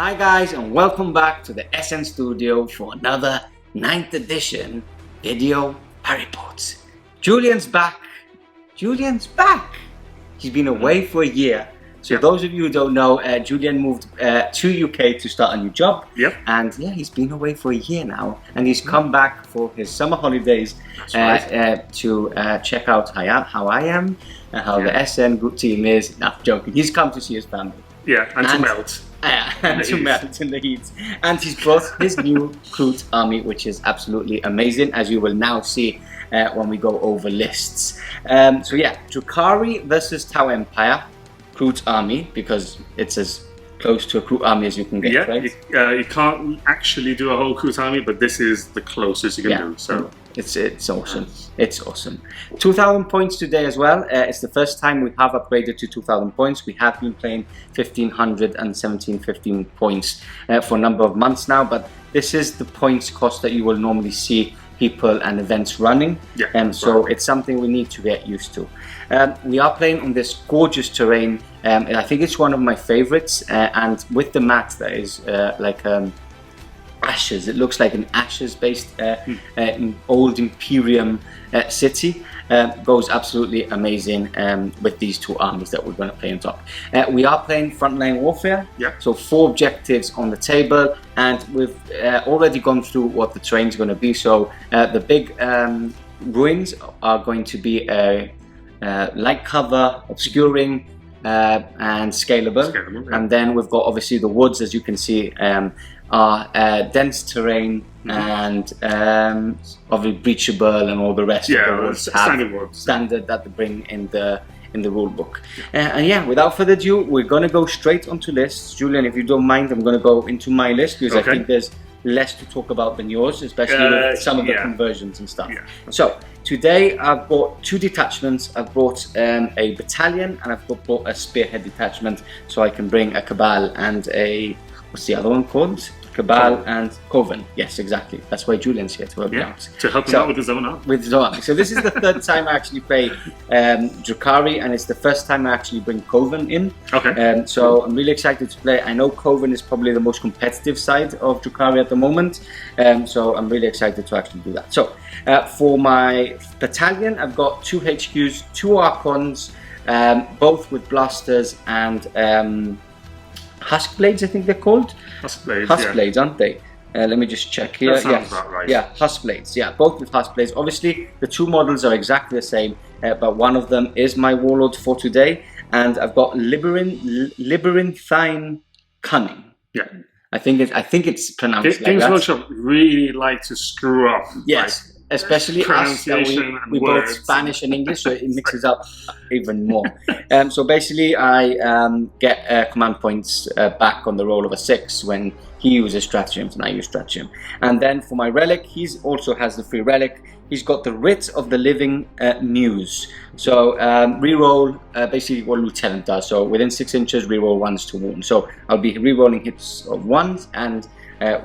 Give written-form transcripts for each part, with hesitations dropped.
Hi guys, and welcome back to the SN Studio for another 9th edition video reports. Julian's back. He's been away for a year. So those of you who don't know, Julian moved to UK to start a new job. And yeah, he's been away for a year now, and he's come back for his summer holidays to check out how I am and how the SN group team is. No, joking. He's come to see his family. Yeah, and to melt. And to melt in the heat. And he's brought his new Kroot army, which is absolutely amazing, as you will now see when we go over lists. So yeah, Drukhari versus Tau Empire, Kroot army, because it's as close to a Kroot army as you can get, right? You can't actually do a whole Kroot army, but this is the closest you can do. So it's awesome. It's awesome. 2,000 points today as well. It's the first time we have upgraded to 2,000 points. We have been playing 1,500 and 1,715 points for a number of months now, but this is the points cost that you will normally see people and events running, so it's something we need to get used to. We are playing on this gorgeous terrain, and I think it's one of my favorites, and with the map that is like ashes. It looks like an ashes based old Imperium city. Goes absolutely amazing with these two armies that we're going to play on top. We are playing frontline warfare, so 4 objectives on the table, and we've already gone through what the terrain is going to be. So the big ruins are going to be light cover, obscuring, and scalable. And then we've got obviously the woods, as you can see, are dense terrain and obviously breachable, and all the rest of the woods standard that they bring in the rule book. And yeah, without further ado, we're going to go straight onto lists. Julian, if you don't mind, I'm going to go into my list, because I think there's less to talk about than yours, especially with some of the conversions and stuff. So today I've bought 2 detachments. I've brought a battalion, and I've brought a spearhead detachment, so I can bring a Cabal and a, what's the other one called? Cabal and Coven. Yes, exactly. That's why Julian's here, to help me out. To help him out with his own army. With his own army. So this is the 3rd time I actually play Drukhari, and it's the first time I actually bring Coven in. So I'm really excited to play. I know Coven is probably the most competitive side of Drukhari at the moment, so I'm really excited to actually do that. So for my battalion, I've got 2 HQs, 2 Archons, both with blasters and Husk Blades, I think they're called. Husk Blades, aren't they? Let me just check here. That sounds about right. Yeah, Husk Blades. Yeah, both with Husk Blades. Obviously, the 2 models are exactly the same, but one of them is my Warlord for today, and I've got Labyrinthine Cunning. I think it's pronounced like that. Games Workshop really like to screw up. Yes. Especially us, we both Spanish and English, so it mixes up even more. So basically, I get command points back on the roll of a 6 when he uses stratagems and I use stratagem. And then for my relic, he also has the free relic. He's got the Writ of the Living Muse. So reroll basically what Lieutenant does. So within 6 inches, reroll 1s to wound. So I'll be rerolling hits of 1s and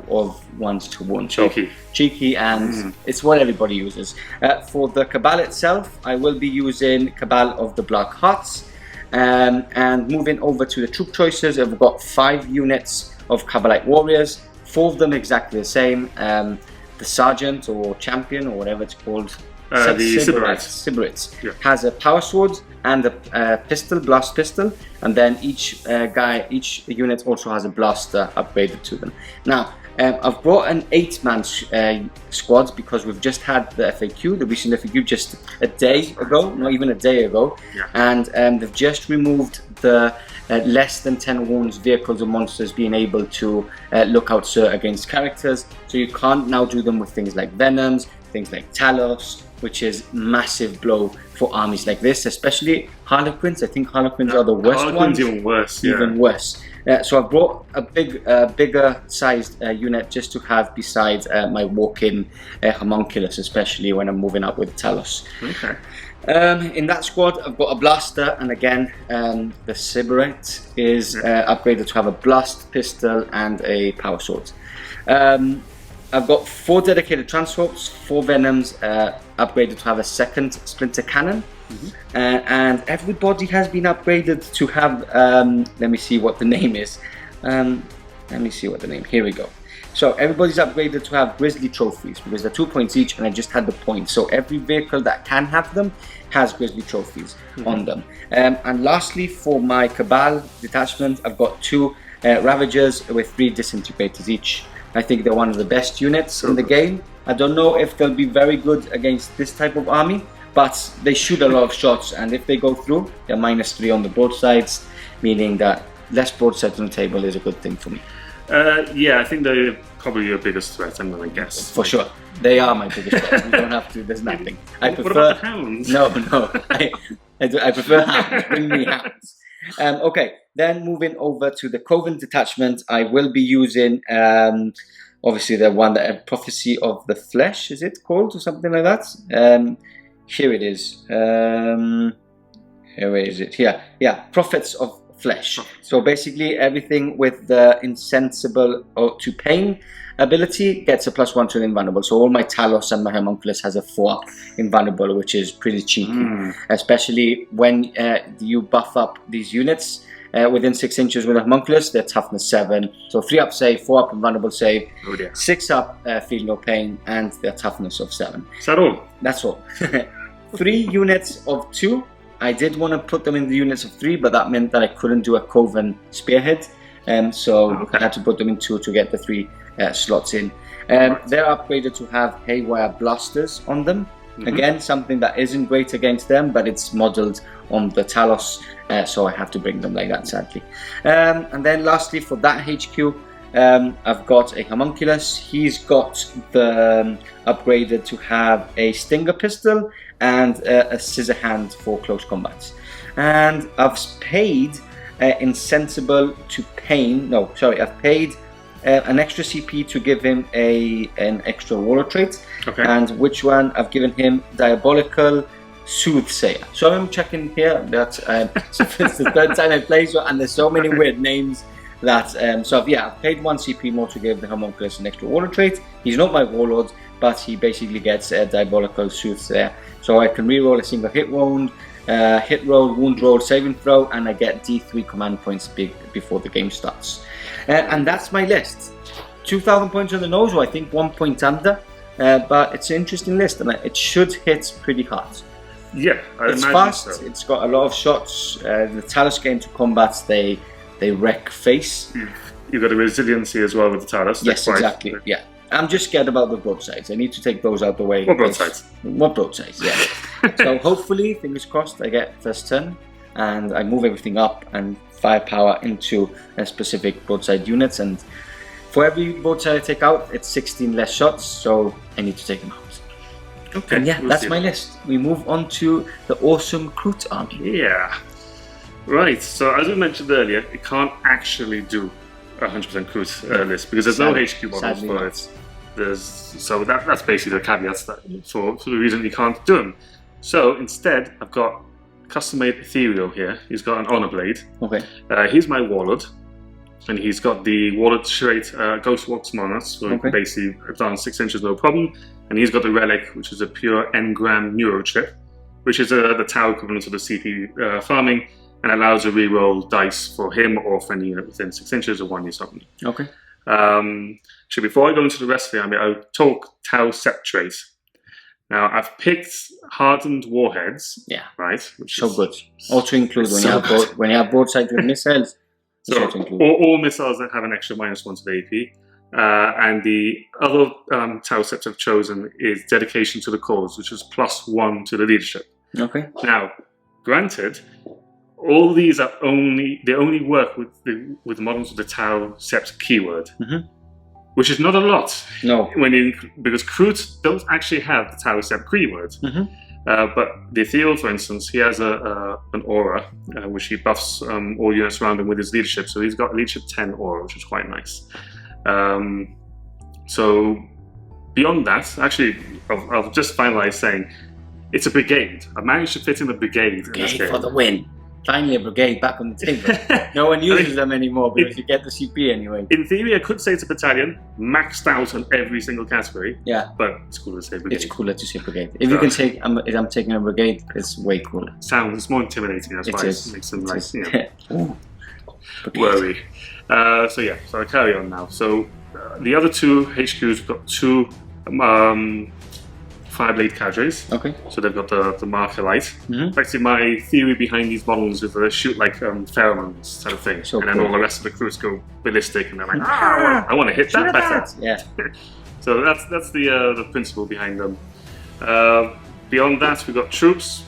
of 1s to wound. So cheeky, and it's what everybody uses. For the Cabal itself, I will be using Cabal of the Black Hearts. And moving over to the troop choices, I've got 5 units of Cabalite warriors, 4 of them exactly the same. The Sergeant or Champion or whatever it's called, the Sybarites, has a power sword and a blast pistol, and then each unit also has a blaster upgraded to them. Now I've brought an 8-man squad, because we've just had the FAQ, the recent FAQ, just a day ago, not even a day ago, and they've just removed the less than 10 wounds vehicles or monsters being able to look out against characters. So you can't now do them with things like Venoms, things like Talos, which is massive blow for armies like this, especially Harlequins. I think Harlequins are the worst ones. Even worse. Even worse. So I brought a bigger sized unit just to have beside my walk-in homunculus, especially when I'm moving up with Talos. In that squad, I've got a blaster, and again, the Sybarite is upgraded to have a blast pistol and a power sword. I've got 4 dedicated transports, 4 Venoms, upgraded to have a 2nd splinter cannon. And everybody has been upgraded to have, let me see what the name is. Let me see what the name. Here we go. So everybody's upgraded to have Grizzly trophies because they're 2 points each, and I just had the points. So every vehicle that can have them has Grizzly trophies on them. And lastly, for my Cabal detachment, I've got 2 Ravagers with 3 disintegrators each. I think they're one of the best units in the game. I don't know if they'll be very good against this type of army, but they shoot a lot of shots, and if they go through, they're -3 on the broadsides, meaning that less broadsides on the table is a good thing for me. Yeah, I think they're probably your biggest threat, I'm going to guess. For sure. They are my biggest threat. You don't have to, there's nothing. I prefer... What about the hounds? No. I prefer hounds. Bring me hounds. Okay, then moving over to the Coven detachment, I will be using, obviously the one that Prophecy of the Flesh, is it called, or something like that? Here it is. Where is it? Here. Yeah, Prophets of Flesh. So basically everything with the insensible to pain ability gets a +1 to the invulnerable. So all my Talos and my Homunculus has a 4 invulnerable, which is pretty cheeky, especially when you buff up these units within 6 inches with a Homunculus. They're toughness 7, so 3 up save, 4 up invulnerable save, 6 up feel no pain, and their toughness of 7. Is that all? That's all. 3 units of 2. I did want to put them in the units of 3, but that meant that I couldn't do a Coven Spearhead, so I had to put them in 2 to get the 3 slots in. They're upgraded to have Haywire Blasters on them. Again, something that isn't great against them, but it's modeled on the Talos, so I have to bring them like that, sadly. And then lastly, for that HQ, I've got a Homunculus. He's got the upgraded to have a Stinger Pistol and a Scissor Hand for close combats. And I've paid Insensible to Pain. No, sorry, I've paid an extra CP to give him an extra Warlord trait. And which one? I've given him Diabolical Soothsayer. So I'm checking here that it's the 3rd time I play, so, and there's so many weird names that so yeah, I've paid 1 CP more to give the Homunculus an extra Warlord trait. He's not my Warlord, but he basically gets a Diabolical Soothsayer, so I can reroll a single hit wound, hit roll, wound roll, saving throw, and I get D3 command points before the game starts. And that's my list. 2,000 points on the nose, or I think 1 point under, but it's an interesting list, and it should hit pretty hard. Yeah, it's fast. So. It's got a lot of shots. The Talos get into combats, they wreck face. You've got the resiliency as well with the Talos. Yes, exactly. Yeah, I'm just scared about the broadsides. I need to take those out the way. What broadsides? What broadsides? Yeah. So hopefully, fingers crossed, I get first turn and I move everything up and firepower into a specific broadside units. And for every broadside I take out, it's 16 less shots. So I need to take them out. Okay. And yeah, that's my list. We move on to the awesome Kroot army. Yeah. Right. So as we mentioned earlier, it can't actually do 100% Kroot list because there's no HQ models for it. So that's basically the caveats that for the reason you can't do them. So instead, I've got custom-made Ethereal here. He's got an Honor Blade. Okay. He's my Warlord, and he's got the Warlord trait Ghost Walks Monarchs, so he can basically advance 6 inches no problem. And he's got the Relic, which is a pure engram neurochip, which is the Tau equivalent to the CP farming, and allows a reroll dice for him or for any unit within 6 inches of 1 something. Okay. So before I go into the rest of the army, I'll talk Tau Sept Choice. Now I've picked Hardened Warheads. Yeah. Right. Which so is good. Also include when you have broadside with missiles. So all missiles that have an extra -1 to the AP. And the other Tau Sept I've chosen is Dedication to the Cause, which is +1 to the leadership. Okay. Now, granted, all these are they only work with the models with the Tau Sept keyword, which is not a lot. No. Because Kroot don't actually have the Tau Sept keyword. But the Ethereal, for instance, he has an aura, which he buffs all units around him with his leadership. So he's got leadership 10 aura, which is quite nice. So beyond that, actually, I'll just finalize saying it's a brigade. I managed to fit in the brigade in this game. For the win. Finally a brigade back on the table. No one uses them anymore because you get the CP anyway. In theory, I could say it's a battalion, maxed out on every single category. Yeah. But it's cooler to say brigade. It's cooler to say brigade. If you can say I'm taking a brigade, it's way cooler. It's more intimidating, that's why it makes them like, worry. So I carry on now. So the other two HQs, we've got two Fireblade cadres. Okay. So they've got the marker light. Mm-hmm. Actually, my theory behind these models is that they shoot like pheromones sort of thing, So and then cool. all the rest of the crews go ballistic, and they're like, I want to hit that better. Yeah. So that's the principle behind them. Beyond that, we've got troops.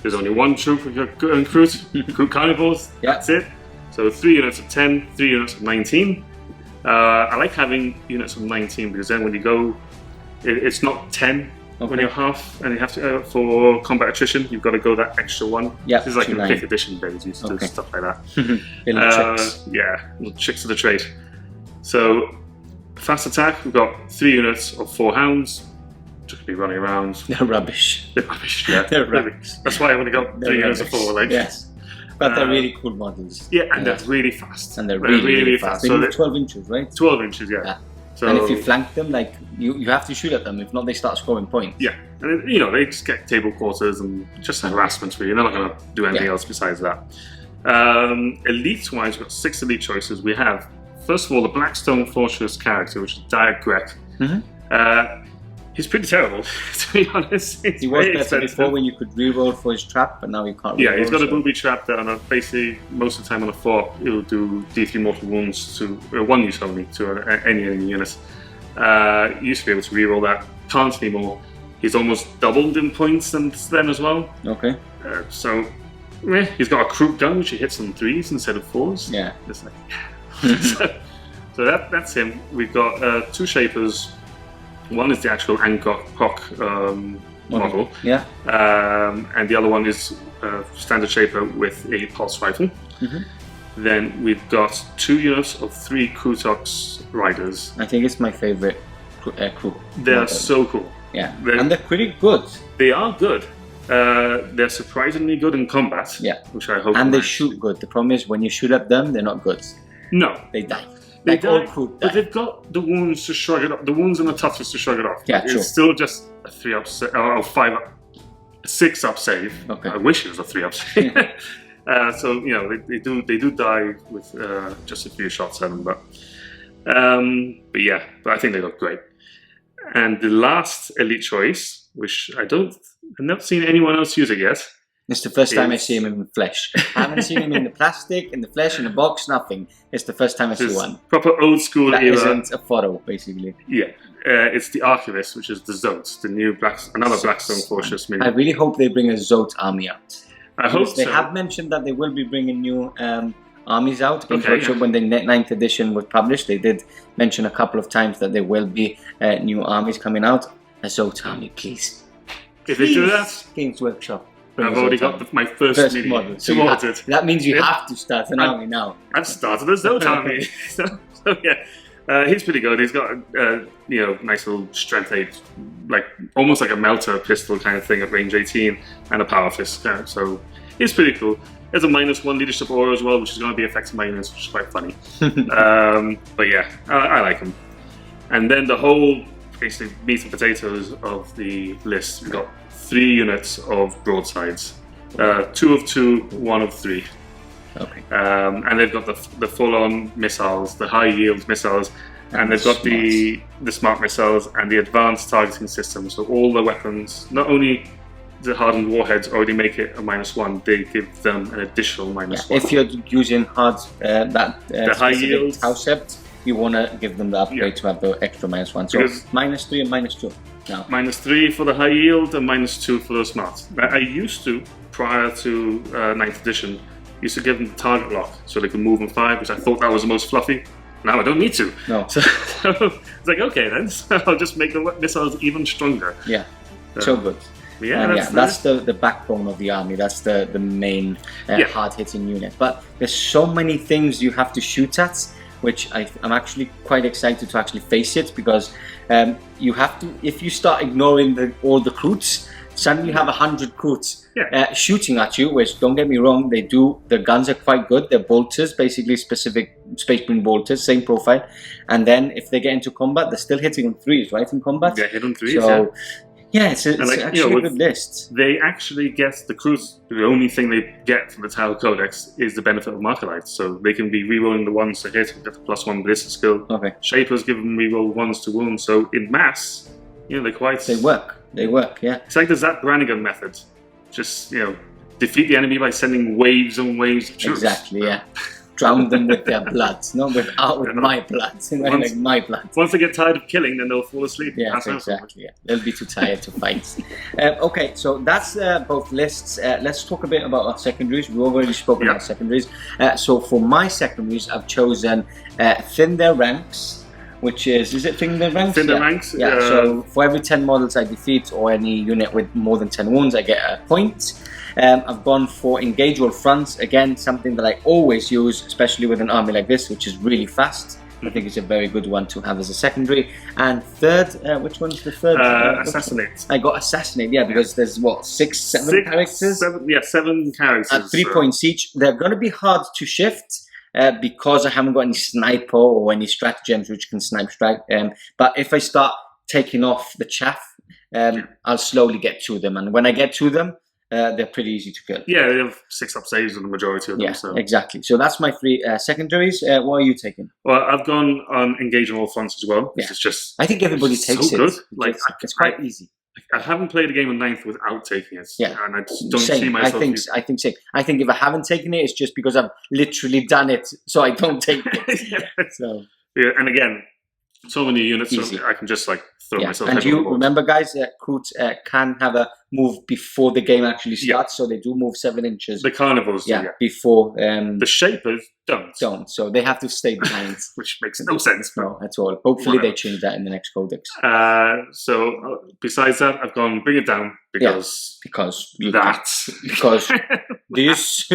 There's only one troop we've got in Kroot Carnivores. Yeah. That's it. So 3 units of 10, 3 units of 19. I like having units of 19 because then when you go, it's not 10 when you're half, and you have to for combat attrition. You've got to go that extra one. Yeah. This is like in 5th edition days. You used to do stuff like that. Little tricks. Yeah, little tricks of the trade. So fast attack, we've got 3 units of 4 hounds. Just be running around. They're rubbish. They're rubbish. Yeah, They're rubbish. That's why I've only got 3 units of 4. Like, yes. But they're really cool models. Yeah, and they're really fast. And they're really fast. They So move 12 inches, right? 12 inches, yeah. So, and if you flank them, like you have to shoot at them. If not, they start scoring points. Yeah, and then, they just get table quarters and just harassment. Really, they're not going to do anything else besides that. Elite-wise, we've got 6 elite choices. We have, first of all, the Blackstone Fortress character, which is Dire Grek. He's pretty terrible, to be honest. He was better before when you could reroll for his trap, but now you can't reroll. Yeah, he's got a booby trap that basically most of the time on a 4, it'll do D3 mortal wounds to 1 use only to any enemy unit. Used to be able to reroll that, can't anymore. He's almost doubled in points since then as well. Okay. He's got a Kroot gun, which he hits on 3s instead of 4s. Yeah. It's like, so that's him. We've got 2 shapers. One is the actual Angkok model, yeah, and the other one is standard shaper with a pulse rifle. Then we've got 2 units of 3 Croutox Riders. I think it's my favorite crew. They're so cool. Yeah, and they're pretty good. They are good. They're surprisingly good in combat. Yeah, which I hope. And they shoot good. The problem is when you shoot at them, they're not good. No, they die. They like die, all crew die. But they've got the wounds to shrug it off. The wounds and the toughness to shrug it off. Yeah, it's still just a 3-up or 5-up, 6-up save. Okay. I wish it was a 3-up save. So they do die with just a few shots at them, but I think they look great. And the last elite choice, which I've never seen anyone else use it yet. It's the first time I see him in the flesh. I haven't seen him in the plastic, in the flesh, in the box, nothing. It's the first time I see one. Proper old school that era. Isn't a photo, basically. Yeah. It's the Archivist, which is the Zote, the new another Blackstone Fortress. I really hope they bring a Zote army out. I hope they have mentioned that they will be bringing new armies out. When the 9th edition was published, they did mention a couple of times that there will be new armies coming out. A Zote army, please. If they do that, Games Workshop. I've already got my first model. So that means you have to start an army now. I've started a Zote army. so yeah, he's pretty good. He's got nice little strength 8, like almost like a melter pistol kind of thing at range 18, and a power fist. So he's pretty cool. There's a -1 leadership aura as well, which is going to be affecting my units, which is quite funny. But yeah, I like him. And then the whole basically meat and potatoes of the list. We've got 3 units of broadsides, 2 of 2, 1 of 3. Okay. And they've got the full-on missiles, the high-yield missiles, and they've got the smart missiles and the advanced targeting system. So all the weapons, not only the hardened warheads already make it a -1, they give them an additional -1. If you're using the high-yield Sept, you want to give them the upgrade to have the extra -1. So -3 and -2. No. -3 for the high yield and -2 for the smart. I used to, prior to 9th edition, used to give them the target lock so they could move and fire, because I thought that was the most fluffy. Now I don't need to. No. So it's like, okay then, so I'll just make the missiles even stronger. Yeah, so good. Yeah, that's the backbone of the army. That's the main hard-hitting unit. But there's so many things you have to shoot at, which I'm actually quite excited to actually face it, because you have to, if you start ignoring all the Kroots, suddenly you have 100 Kroots shooting at you, which, don't get me wrong, the guns are quite good. They're bolters, basically specific Space Marine bolters, same profile. And then if they get into combat, they're still hitting on 3s, right, in combat? Yeah, hit on 3s, so Yeah, it's actually a good list. They actually get the Kroot. The only thing they get from the Tau Codex is the benefit of Marker Light. So they can be rerolling the ones to hit, get the +1 ballistic skill. Okay. Shapers give them reroll ones to wound. So in mass, they're quite. They work. They work. Yeah. It's like the Zap Brannigan method. Just defeat the enemy by sending waves and waves of troops. Exactly. Yeah. Drown them with their blood, not with my blood. Like my blood. Once they get tired of killing, then they'll fall asleep. Yeah, exactly. Yeah. They'll be too tired to fight. Okay, so that's both lists. Let's talk a bit about our secondaries. We've already spoken about secondaries. So for my secondaries, I've chosen Thin Their Ranks, which is it Thin Their Ranks? Thin Their Ranks. Yeah. So for every 10 models I defeat or any unit with more than 10 wounds, I get a point. I've gone for Engage All Fronts, again, something that I always use, especially with an army like this, which is really fast. I think it's a very good one to have as a secondary. And third, which one's the third? Assassinate. I got Assassinate, because there's what, seven characters? 7 characters. At 3 points each. They're going to be hard to shift because I haven't got any Sniper or any stratagems which can snipe strike. But if I start taking off the chaff, I'll slowly get to them. And when I get to them, they're pretty easy to kill. Yeah, they have 6-up saves on the majority of them. Yeah, exactly. So that's my 3 secondaries. What are you taking? Well, I've gone on Engage on All Fronts as well. It's just I think everybody takes so it. Good. It's quite easy. I haven't played a game of 9th without taking it. Yeah, and I just don't see myself. I think same. I think if I haven't taken it, it's just because I've literally done it, so I don't take it. So and again, so many units, so I can just throw myself. And you remember, guys, Kroot can have a move before the game actually starts, so they do move 7 inches. The Carnivores do, before. The Shapers don't, so they have to stay behind. Which makes no sense. No, at all. Hopefully they change that in the next codex. So besides that, I've gone Bring It Down because this.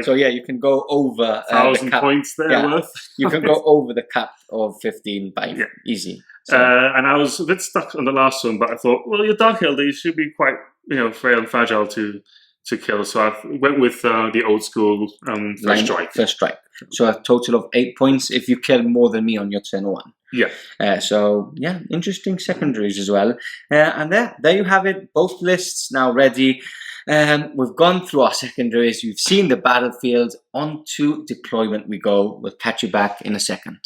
So you can go over 1,000 points there worth. You can go over the cap of 15 by easy. So. And I was a bit stuck on the last one, but I thought, well, your Dark Elder should be quite, frail and fragile to kill. So I went with the old school First Strike. First Strike. So a total of 8 points if you kill more than me on your turn 1. Yeah. So interesting secondaries as well. And there you have it. Both lists now ready. We've gone through our secondaries. You've seen the battlefield. On to deployment we go. We'll catch you back in a second.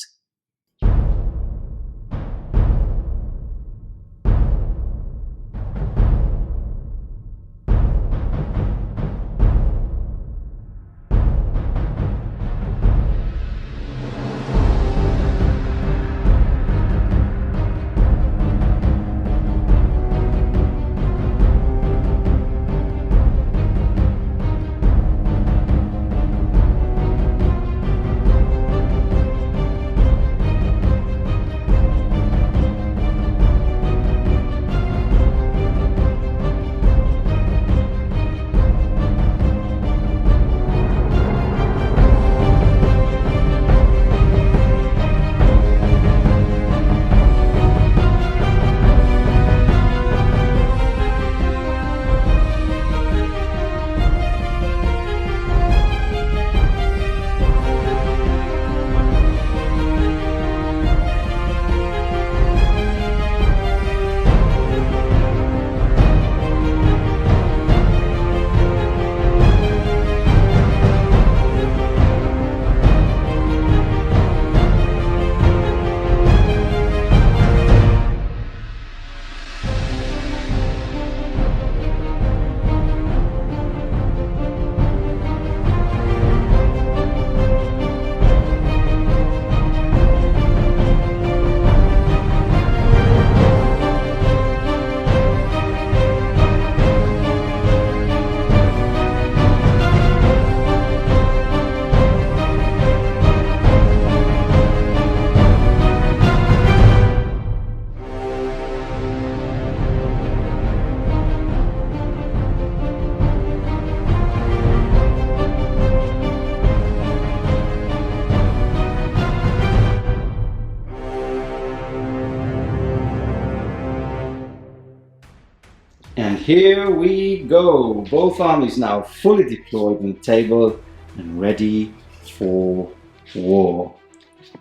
And here we go. Both armies now fully deployed on the table and ready for war.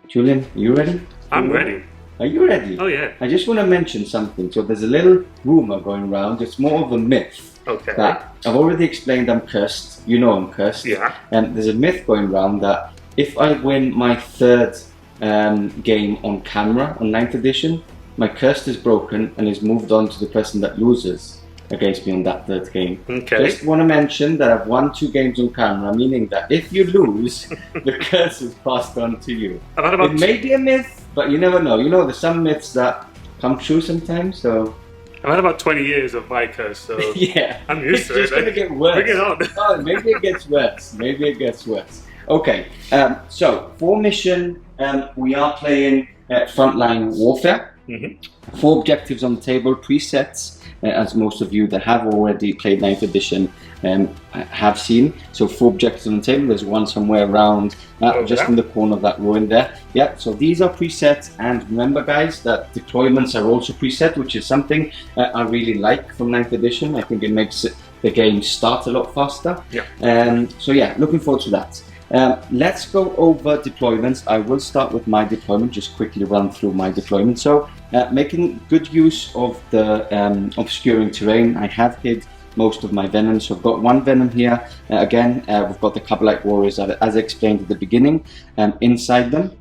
Julian, you ready? I'm ready. Are you ready? Oh yeah. I just want to mention something. So there's a little rumor going around. It's more of a myth. Okay. That I've already explained. I'm cursed. You know I'm cursed. Yeah. And there's a myth going around that if I win my third game on camera on 9th edition, my curse is broken and is moved on to the person that loses against me on that third game. Okay. Just want to mention that I've won 2 games on camera, meaning that if you lose, the curse is passed on to you. It may be a myth, but you never know. You know, there's some myths that come true sometimes, so... I've had about 20 years of my curse, so yeah, I'm used to it. It's going to get worse. Bring it on. Oh, maybe it gets worse. Maybe it gets worse. Okay, so for mission, we are playing frontline warfare. 4 objectives on the table, presets, as most of you that have already played 9th edition have seen. So 4 objectives on the table. There's one somewhere around just in the corner of that ruin there. Yeah, so these are presets, and remember guys that deployments are also preset, which is something I really like from 9th edition. I think it makes the game start a lot faster. Yeah. So yeah, looking forward to that. Let's go over deployments. I will start with my deployment, just quickly run through my deployment. So making good use of the obscuring terrain, I have hid most of my venom. So I've got 1 venom here. Again, we've got the Kabbalite warriors, as I explained at the beginning, inside them.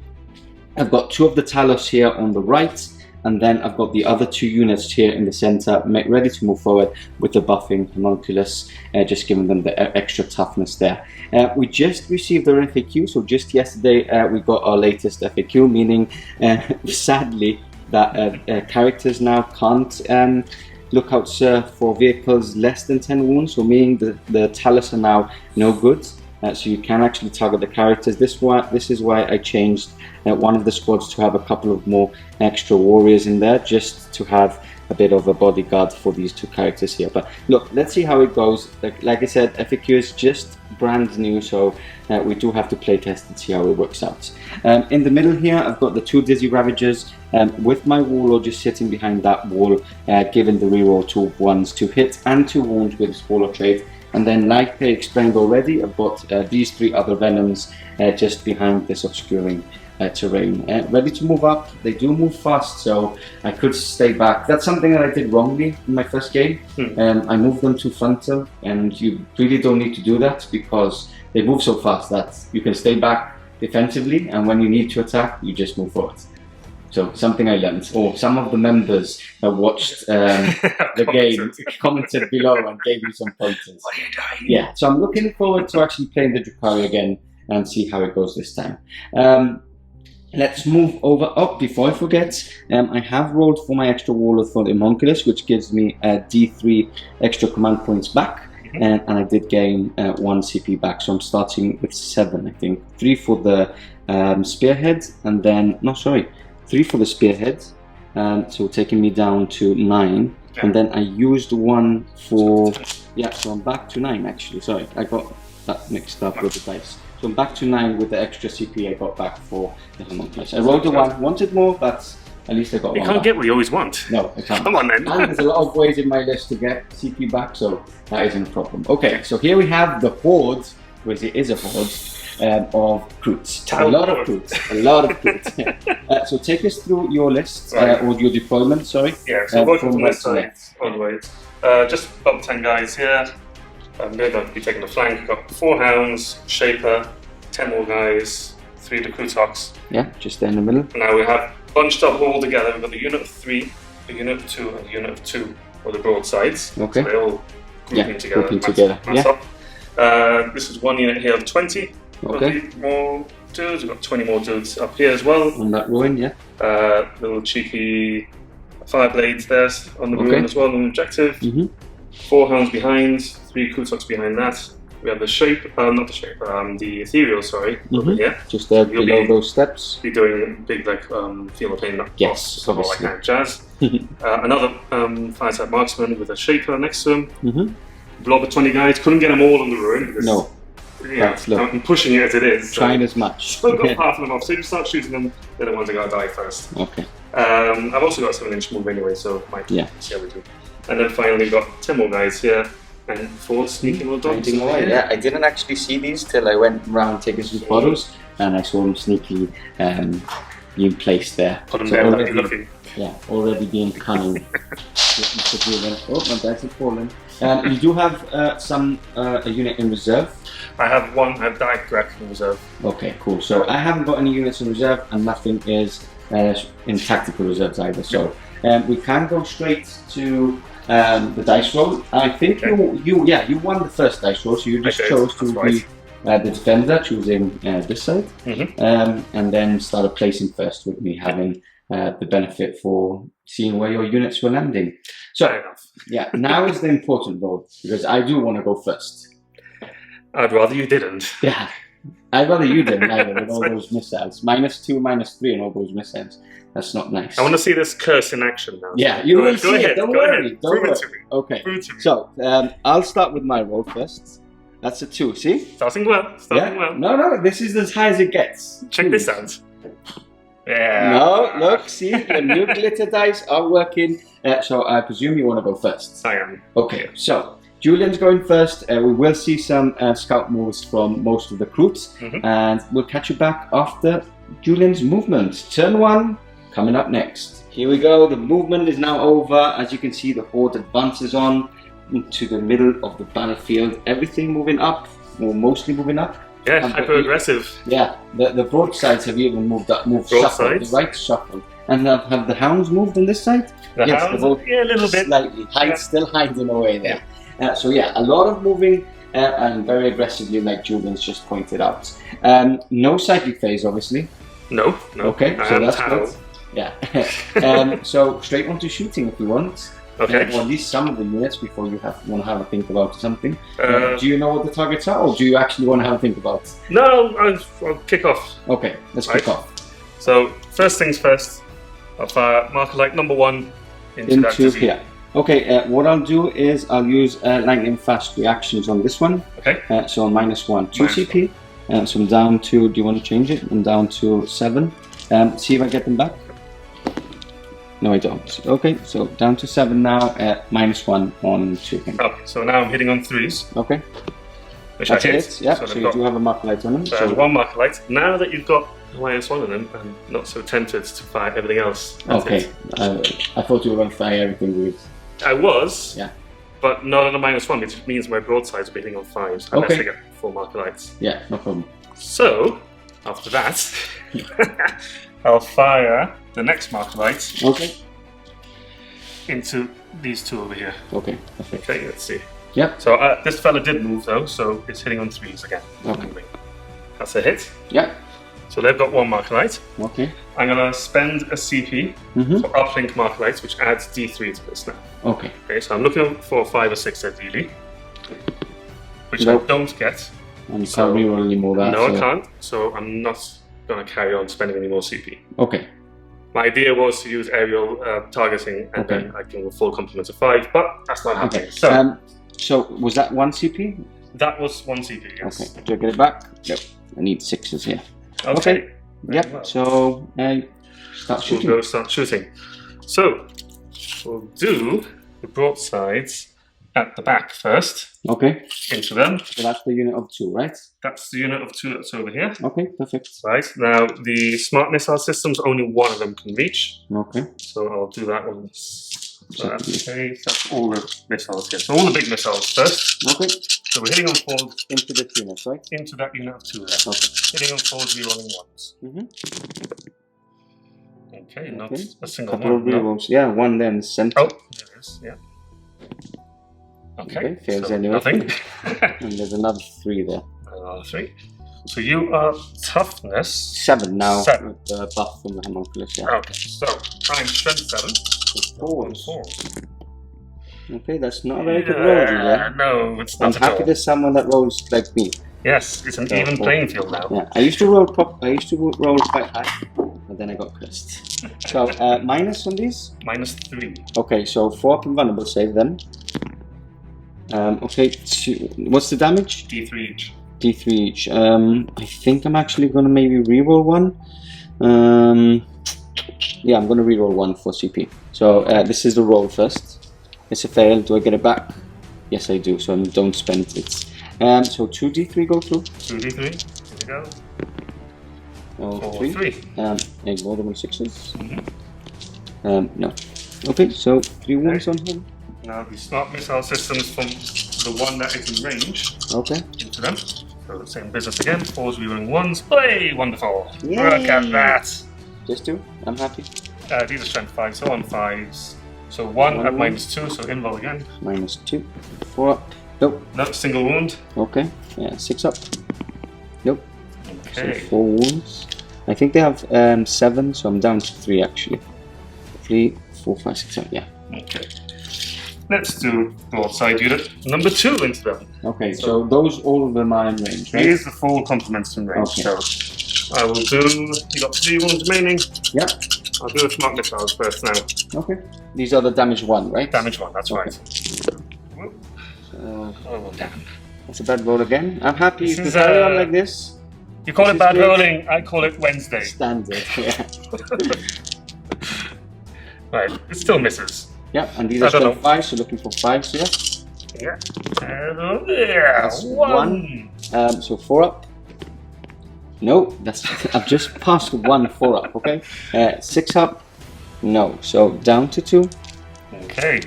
I've got 2 of the Talos here on the right, and then I've got the other 2 units here in the center, ready to move forward with the buffing homunculus, just giving them the extra toughness there. We just received our FAQ, so just yesterday we got our latest FAQ, meaning sadly that characters now can't look out for vehicles less than 10 wounds, so meaning the Talos are now no good. So you can actually target the characters. This is why I changed one of the squads to have a couple of more extra warriors in there, just to have a bit of a bodyguard for these 2 characters here. But look, let's see how it goes. Like I said, FAQ is just brand new, so we do have to play test and see how it works out. In the middle here, I've got the 2 Dizzy Ravagers with my Warlord just sitting behind that wall, given the reroll 2 1s to hit and 2 wounds with his Warlord trait. And then, like I explained already, I've got these 3 other Venoms just behind this obscuring terrain. Ready to move up. They do move fast, so I could stay back. That's something that I did wrongly in my first game. I moved them to frontal, and you really don't need to do that because they move so fast that you can stay back defensively, and when you need to attack, you just move forward. So something I learned, or some of the members that watched the game commented below and gave me some pointers. What are you doing? Yeah, so I'm looking forward to actually playing the Drukhari again and see how it goes this time. Let's move over. Oh, before I forget, I have rolled for my extra Warlord for the homunculus, which gives me D3 extra command points back. And I did gain 1 CP back, so I'm starting with 7, I think. 3 for the spearhead, and then, no, sorry, 3 for the spearhead, so taking me down to 9, and then I used 1 for, yeah, so I'm back to 9 actually, sorry, I got that mixed up with the dice. So I'm back to 9 with the extra CP I got back for the homunculus. I rolled a 1, wanted more, but at least I got 1 You can't back. get what you always want. No, I can't. Come on then. And there's a lot of ways in my list to get CP back, so that isn't a problem. Okay, so here we have the horde, because it is a horde, of Kroot Tau. A lot of Kroot. So take us through your list, or your deployment, sorry. Yeah, so working from this side onwards. Just about 10 guys here. I'm going to be taking the flank. We've got 4 hounds, Shaper, 10 more guys, 3 of the Croutox. Yeah, just there in the middle. Now we have bunched up all together. We've got the unit of 3, the unit of 2, and the unit of 2 for the broadsides. Okay. So they're all grouping together. Grouping together. Yeah. This is 1 unit here of 20. Okay. More dudes. We've got 20 more dudes up here as well. On that ruin, yeah. Little cheeky Fireblades there on the ruin as well on the objective. 4 hounds behind, 3 Croutox behind that. We have the the Ethereal, sorry, over here. Just there below those steps. Be doing big, like, feel of pain, yes, all that kind of jazz. Another fireside marksman with a Shaper next to him. Blob of 20 guys. Couldn't get them all on the ruin. Because, no. Yeah, I'm pushing it as it is. Trying as much. Still got half of them off, so you start shooting them, they're the ones that are going to die first. Okay. I've also got a 7-inch move anyway, so might see how we do. And then finally got 10 more guys here, and 4 sneaking little dogs. Yeah, I didn't actually see these till I went around taking some photos, and I saw them sneaky being placed there. Put them So there, already, looking. yeah, already being cunning. Mr. Julian. Oh, my dice have fallen. You do have a unit in reserve. I have one. I have Digrek in reserve. Okay, cool. So I haven't got any units in reserve, and nothing is in tactical reserves either. So we can go straight to the dice roll. I think you won the first dice roll, so you just chose to be the defender, choosing this side, and then started placing first with me having the benefit for seeing where your units were landing. So yeah, now is the important roll because I do want to go first. I'd rather you didn't. Yeah, I'd rather you didn't either with all those missiles. -2, -3 and all those missiles. That's not nice. I want to see this curse in action now. Yeah, you will see it. Don't worry. Prove it to me. Okay. Prove it to me. So, I'll start with my roll first. That's a 2, see? Starting well. Starting well. No, this is as high as it gets. Check this out. Yeah. No, look, see, your new glitter dice are working. So I presume you want to go first. I am. Okay, so Julian's going first. We will see some scout moves from most of the Kroots, and we'll catch you back after Julian's movement. Turn 1, coming up next. Here we go, the movement is now over. As you can see, the horde advances on into the middle of the battlefield. Everything moving up, or mostly moving up. Yeah, hyper aggressive. Yeah, the broadsides have even moved up, shuffled. The right shuffled. And have the hounds moved on this side? The hounds, a little bit. Slightly, still hiding away there. So yeah, a lot of moving and very aggressively, like Julian's just pointed out. No psychic phase, obviously. No. Okay, so that's good. Yeah. So straight on to shooting if you want. Okay. Or at least some of the units before you want to have a think about something. Do you know what the targets are, or do you actually want to have a think about? No, I'll kick off. Okay, let's kick off. So first things first, I'll fire marker light number 1 into here. Okay, what I'll do is I'll use lightning fast reactions on this one. Okay. So -1, 2 CP. So I'm down to, do you want to change it? I'm down to 7. See if I get them back. No, I don't. Okay, so down to 7 now at -1 on shooting. Okay, so now I'm hitting on 3s. Okay. Which That's I hit. it, yeah. So you do have a marker light on them. So I have 1 marker light. Now that you've got -1 on them, I'm not so tempted to fire everything else. Okay. I thought you were going to fire everything with. I was. Yeah. But not on a -1, which means my broadsides will be hitting on 5s. Unless I get 4 marker lights. Yeah, no problem. So, after that, I'll fire the next marker light. Okay. Into these 2 over here. Okay, perfect. Okay, let's see. Yep. So this fella did move though, so it's hitting on 3s again. Okay. That's a hit. Yep. So they've got 1 marker light. Okay. I'm gonna spend a CP for uplink marker lights, which adds D3 to this now. Okay. Okay, so I'm looking for 5 or 6 ideally, which I don't get. And you can't reroll any more that. No, I can't. So I'm not gonna carry on spending any more CP. Okay. My idea was to use aerial targeting, and then I can go full complement of 5, but that's not happening. Okay. So was that 1 CP? That was 1 CP, yes. Okay. Do I get it back? Yep. I need 6s here. Okay. Yep. Well. So start shooting. We'll go start shooting. So we'll do the broadsides at the back first. Okay. Into them. So that's the unit of 2, right? That's the unit of 2 that's over here. Okay, perfect. Right, now the smart missile systems, only 1 of them can reach. Okay. So I'll do that one. Okay, that's all the missiles here. So all the big missiles first. Okay. So we're hitting on 4s. Into this unit, right? Into that unit of 2 there. Okay. Hitting on 4s, rerolling 1s. Okay, not a single couple one. Of rerolls. No. Yeah, 1 then center. Oh, there it is, yeah. Okay, fails so anyway. Nothing. And there's another 3 there. Another 3. So you are toughness 7 now. 7. With the buff from the homunculus, yeah. Okay, so I'm strength 7. 4s. 4s. Okay, that's not a very good roll, yeah. No, it's not. I'm happy there's someone that rolls like me. Yes, it's an even playing field now. Yeah, I used to roll quite high, but then I got cursed. So minus on these? -3. Okay, so 4 up and vulnerable save then. Okay, what's the damage? D3 each. D3 each. I think I'm actually gonna maybe reroll 1. Yeah, I'm gonna reroll 1 for CP. So this is the roll first. It's a fail. Do I get it back? Yes, I do. So I don't spend it. So 2d3 go through. 2d3. Here we go. Oh, for 3. Ignore them on 6s. No. Okay, so 3 wounds on him. Now the smart missile systems from the one that is in range into them. So same business again, 4s rerolling 1s. Play! Wonderful! Yay. Look at that! Just 2, I'm happy. These are strength 5, so on 5s. So 1 at -2, so inroll again. -2. 4 up. Nope. No, single wound. Okay, yeah, 6 up. Nope. Okay. So 4 wounds. I think they have 7, so I'm down to 3 actually. 3, 4, 5, 6, 7, yeah. Okay. Let's do broadside unit number 2 into them. Okay, so those all of them are in range, right? Here's the full complements in range. Okay. So I will do. You got 3 wounds remaining. Yep. I'll do the smart missiles first now. Okay. These are the damage 1, right? Damage 1, that's right. Oh, damn. That's a bad roll again. I'm happy This if you is, carry on like this. You call This it bad is good. rolling, I call it Wednesday. Standard, yeah. Right, it still misses. Yeah, and these are still 5, so looking for 5s here. Yeah. And, yeah, That's 1. So 4 up. No, that's I've just passed 1 4 up, okay? 6 up. No, so down to 2. Okay.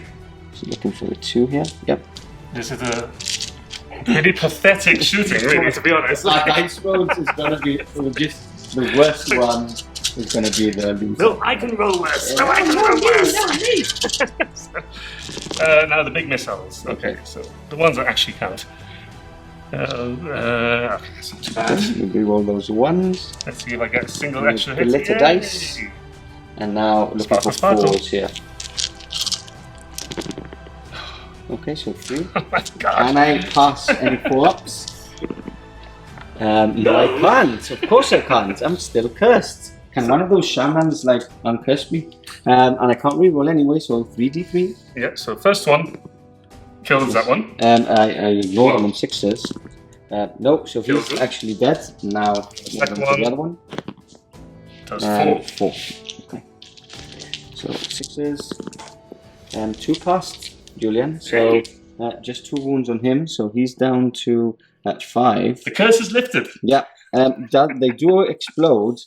So looking for a 2 here. Yep. This is a pretty pathetic shooting, really, to be honest. I suppose it's gonna be just the worst one is gonna be the loser. No, I can roll worse. No, I can roll worse. Now the big missiles. Okay, so the ones that actually count. Okay, that's not too bad. We roll those 1s. Let's see if I get a single extra hit. The little dice. And now looking for Sparta. 4s here. Okay, so 3. Oh my god. Can I pass any 4 ups? No, I can't. Of course I can't. I'm still cursed. Can one of those shamans like uncurse me? And I can't reroll anyway, so 3d3. Yeah, so first one kills that one. I ignore them on 6s. No, so Kills he's him. actually dead. Now Second the one. other one. Does 4. 4. Okay. So 6s. 2 past Julian. So just 2 wounds on him. So he's down to 5. The curse is lifted. Yeah. They do explode.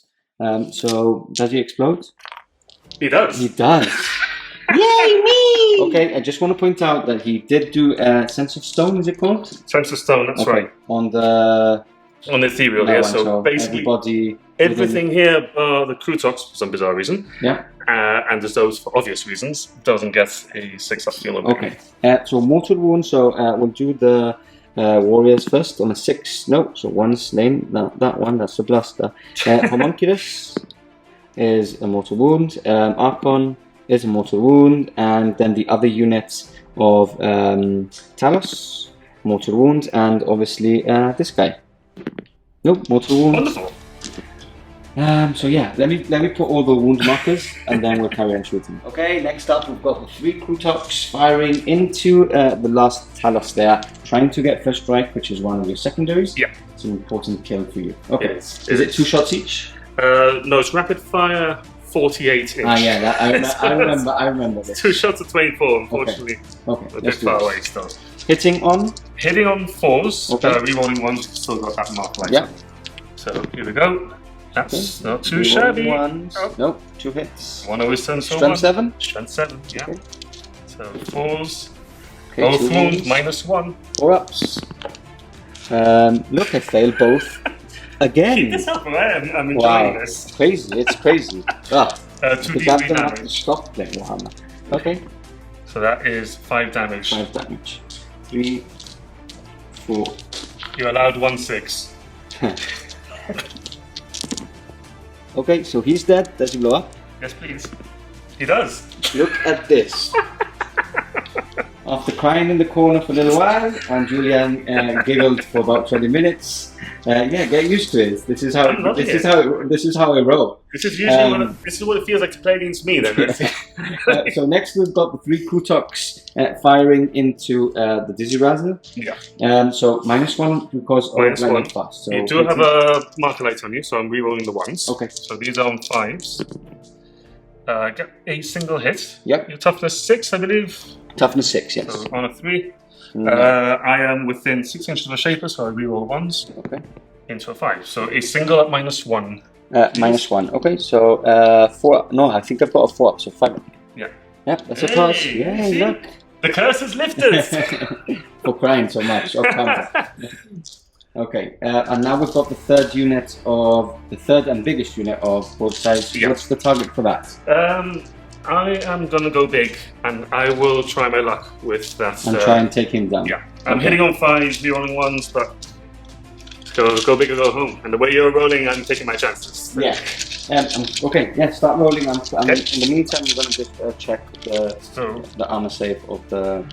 So does he explode? He does. He does. Yay me! Okay, I just want to point out that he did do Sense of Stone. Is it called? Sense of Stone, that's right. On the Ethereal here. So basically, everybody everything here bar the Croutox for some bizarre reason. Yeah. And there's those for obvious reasons doesn't get a 6 up heal. Okay. So mortal wound. So we'll do the warriors first on a 6. No, so 1's slain. That one. That's a blaster. Homunculus is a mortal wound. Archon is a mortal wound, and then the other units of Talos, mortal wound, and obviously this guy. Nope, mortal wound. Wonderful. So yeah, let me put all the wound markers, and then we'll carry on shooting. Okay, next up we've got the 3 Croutox firing into the last Talos there, trying to get first strike, which is one of your secondaries. Yeah. It's an important kill for you. Okay, Is it 2 shots each? No, it's rapid fire 48 inch. Ah yeah, that, I remember this. 2 shots at 24, unfortunately. Okay, A bit let's do far this. away still. Hitting on? Hitting on 4s, Okay. rerolling 1s, still got that mark right. Yeah. So here we go. That's not too Reroll shabby. 1s. Oh. Nope, 2 hits. 1 always turns so Strength 1. 7? Strength 7, yeah. Okay. So 4s, Okay, both 2 wounds, wounds. -1. 4 ups. Look, I failed both. Again. Keep this up, right? I'm enjoying Wow, this. it's crazy, it's crazy. Ah, 2d3 because I'm gonna have to damage. stop playing Warhammer. Okay, So that is 5 damage. 5 damage. 3, 4. You're allowed 1/6. Okay, so he's dead. Does he blow up? Yes, please. He does. Look at this. After crying in the corner for a little while, and Julian giggled for about 20 minutes. Yeah, get used to it. This is how. I'm loving This is it. how. This is how I roll. This is usually this is what it feels like to play against me then. So next we've got the 3 Croutox firing into the Dizzy Razzle. Yeah. So -1 because of -1. landing fast. So You do have a marker light on you, so I'm re-rolling the 1s. Okay. So these are on 5s. Get a single hit. Yep. Your toughness 6, I believe. Toughness 6, yes. So on a 3. No. I am within 6 inches of a shaper, so I re-roll 1s Okay. into a 5. So a single at -1 -1. Okay, so 4. No, I think I've got a 4 up, so 5 up. Yeah. Yep, that's a pass. Yay, look. The curse is lifted! For crying so much. Okay, and now we've got the third and biggest unit of broadsides. Yeah. What's the target for that? I am gonna go big, and I will try my luck with that. And try and take him down. Yeah, I'm hitting on 5s, rolling 1s, but go big or go home. And the way you're rolling, I'm taking my chances. Yeah. Okay. Yeah. Start rolling. In the meantime, I'm gonna just check the armor save of the.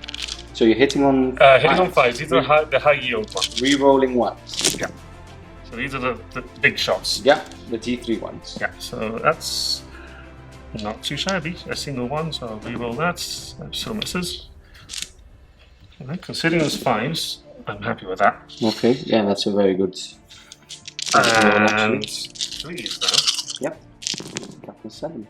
So you're hitting on. Hitting on 5s. These are the high yield ones. Re-rolling ones. Yeah. So these are the big shots. Yeah. The D3 ones. Yeah. So that's not too shabby. A single one, so I'll re-roll that. That still misses. Right, considering those 5s, I'm happy with that. Okay, yeah, that's a very good. And 3s now. Yep. That was 7.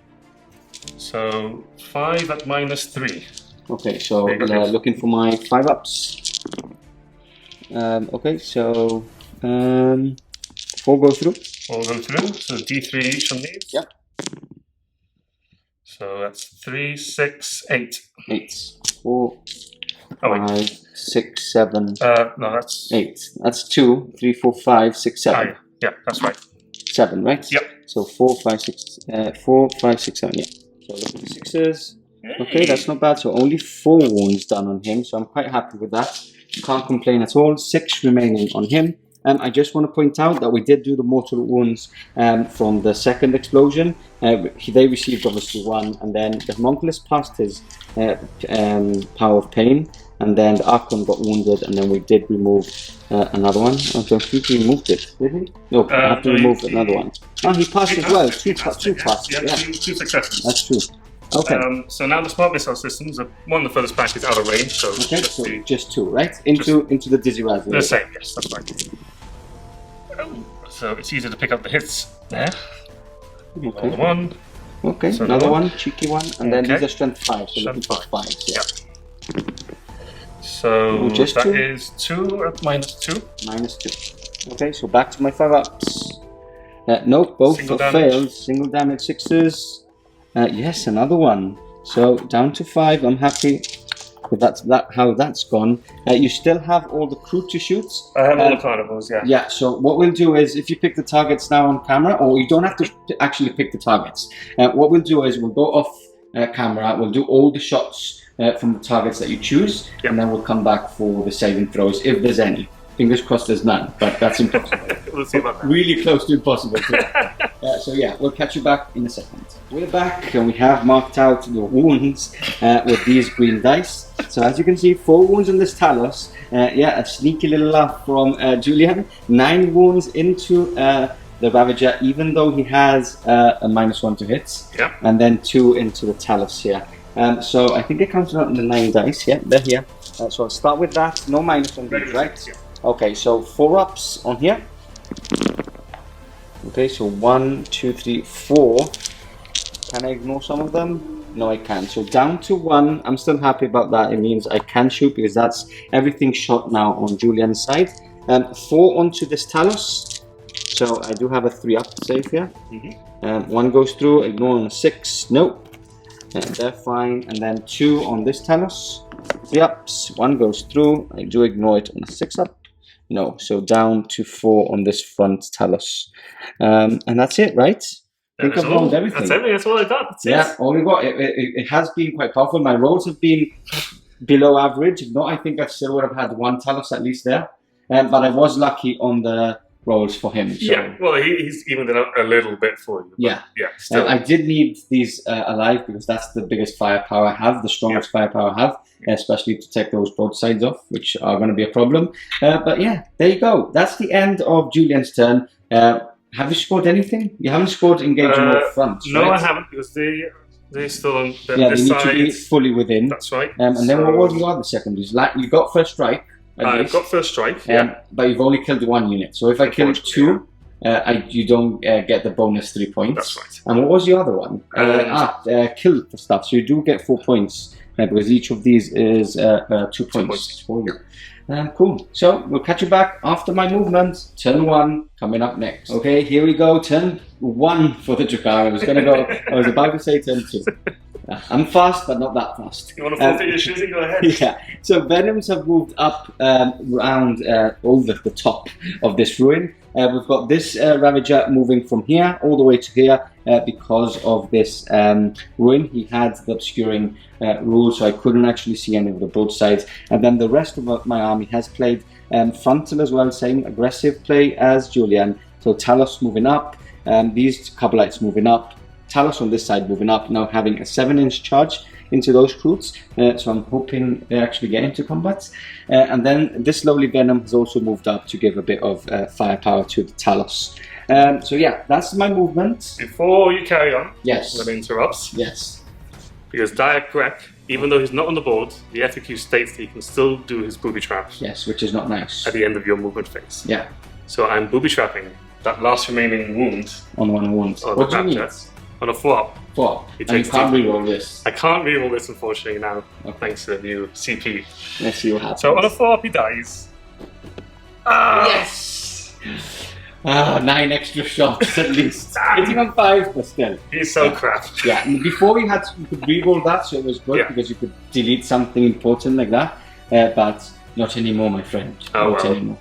So 5 at -3. Okay, so looking for my 5 ups. Okay, so 4 go through. 4 go through. So D3 each on these. Yep. So that's 3, 6, 8. 8. 4. Oh, wait. 5, 6, 7. No, that's 8. That's 2, 3, 4, 5, 6, 7. Yeah, that's right. 7, right? Yep. So 4, 5, 6, 4, 5, 6, 7. Yeah. So look at the 6s. Okay, that's not bad. So only 4 wounds done on him. So I'm quite happy with that. Can't complain at all. 6 remaining on him. I just want to point out that we did do the mortal wounds from the second explosion. They received obviously 1, and then the homunculus passed his power of pain, and then the Archon got wounded, and then we did remove another one. I don't think we removed it, did we? No, I have to remove another one. Oh, he passed as well. Two passes. Yeah, 2 successes. That's true. Okay. So now the smart missile systems, one of the furthest back is out of range, so okay, just 2, right? Into the Dizzy Razz. The same, yes, that's right. So it's easy to pick up the hits there. Okay. 1. Okay, so another one, cheeky one, and then these are strength 5, so looking for 5s. Yeah. So just that 2? is 2 at -2. -2. Okay, so back to my 5 ups. Nope, both failed. Single damage 6s. Yes, another one. So down to 5. I'm happy with how that's gone. You still have all the Kroot to shoot. I have all the carnivores, yeah. Yeah, so what we'll do is, if you pick the targets now on camera, or you don't have to actually pick the targets, what we'll do is we'll go off camera, we'll do all the shots from the targets that you choose, and then we'll come back for the saving throws, if there's any. Fingers crossed there's none, but that's impossible. We'll see about that. Really close to impossible. So yeah, we'll catch you back in a second. We're back, and we have marked out the wounds with these green dice. So as you can see, 4 wounds on this Talos. Yeah, a sneaky little laugh from Julian. 9 wounds into the Ravager, even though he has a -1 to hits. Yeah. And then 2 into the Talos here. So I think it comes out in the 9 dice. Yeah, they're here. So I'll start with that. No minus on these, right? Yeah. Okay, so 4 ups on here. Okay, so 1, 2, 3, 4. Can I ignore some of them? No, I can't. So down to 1. I'm still happy about that. It means I can shoot because that's everything shot now on Julian's side. 4 onto this Talos. So I do have a 3 up save here. 1 goes through, ignore on a 6. Nope. They're fine. And then 2 on this Talos. 3 ups. 1 goes through. I do ignore it on a 6 up. No, so down to 4 on this front Talos. And that's it, right? I think I've rolled everything. That's everything, that's all I got. That's yeah, all we got. It has been quite powerful. My rolls have been below average. If not, I think I still would have had 1 Talos at least there. But I was lucky on the rolls for him. So. Yeah, well, he's evened it out a little bit for you. Yeah. Yeah, still. I did need these alive because that's the biggest firepower I have, the strongest firepower I have. Especially to take those broadsides off, which are going to be a problem. But yeah, there you go. That's the end of Julian's turn. Have you scored anything? You haven't scored engagement or front, no, right? I haven't, because they're still on they need to be fully within. That's right. And then what was your other secondaries? Like, you got first strike. I've got first strike, yeah. But you've only killed 1 unit. So if I kill 2, you don't get the bonus 3 points. That's right. And what was your other one? Kill for stuff. So you do get 4 points. Because each of these is 2 points for you. Cool. So we'll catch you back after my movement. Turn 1 coming up next. Okay, here we go. Turn 1 for the Drukhari. I was about to say turn 2. I'm fast, but not that fast. You want to forfeit your shoes and go ahead? Yeah. So Venoms have moved up round over the top of this ruin. We've got this Ravager moving from here all the way to here because of this ruin. He had the obscuring rule, so I couldn't actually see any of the broadsides. And then the rest of my army has played frontal as well, same aggressive play as Julian. So Talos moving up, these Kabbalites moving up, Talos on this side moving up, now having a 7-inch charge into those Kroots, so I'm hoping they actually get into combat. And then this lovely Venom has also moved up to give a bit of firepower to the Talos. So yeah, that's my movement. Before you carry on, yes, I'm going to interrupt. Yes. Because Diak Grek, even though he's not on the board, the FAQ states that he can still do his booby trap. Yes, which is not nice. At the end of your movement phase. Yeah. So I'm booby trapping that last remaining wound. On one wound. What do you mean? On a 4-up. 4-up. And you can't reroll this. I can't reroll this, unfortunately, now, thanks to the new CP. Let's see what happens. So on a 4-up, he dies. Yes! 9 extra shots at least. Hitting on 5, but still. He's so crap. Yeah, and before you could reroll that, so it was good because you could delete something important like that. But not anymore, my friend. Not anymore.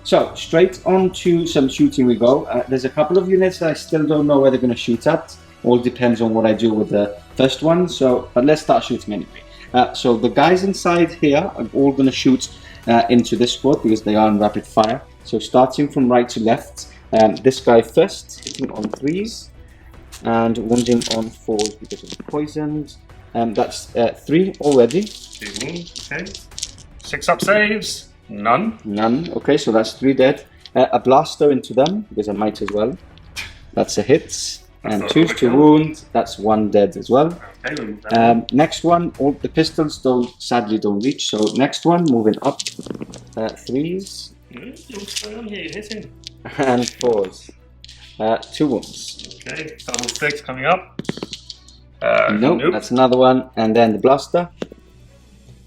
So, straight on to some shooting we go. There's a couple of units that I still don't know where they're going to shoot at. All depends on what I do with the first one. So, but let's start shooting anyway. So the guys inside here are all going to shoot into this squad because they are in rapid fire. So starting from right to left, this guy first, hitting on 3s and wounding on 4s because of the poisons. That's 3 already. 3 wounds, okay. 6-up saves. None. None. Okay, so that's 3 dead. A blaster into them, because I might as well. That's a hit. And 2s to wound. That's 1 dead as well. Okay, next one, all the pistols sadly don't reach. So next one, moving up. 3s. Hitting. And 4s. 2 wounds. Okay, double 6 coming up. Nope, that's another one. And then the blaster.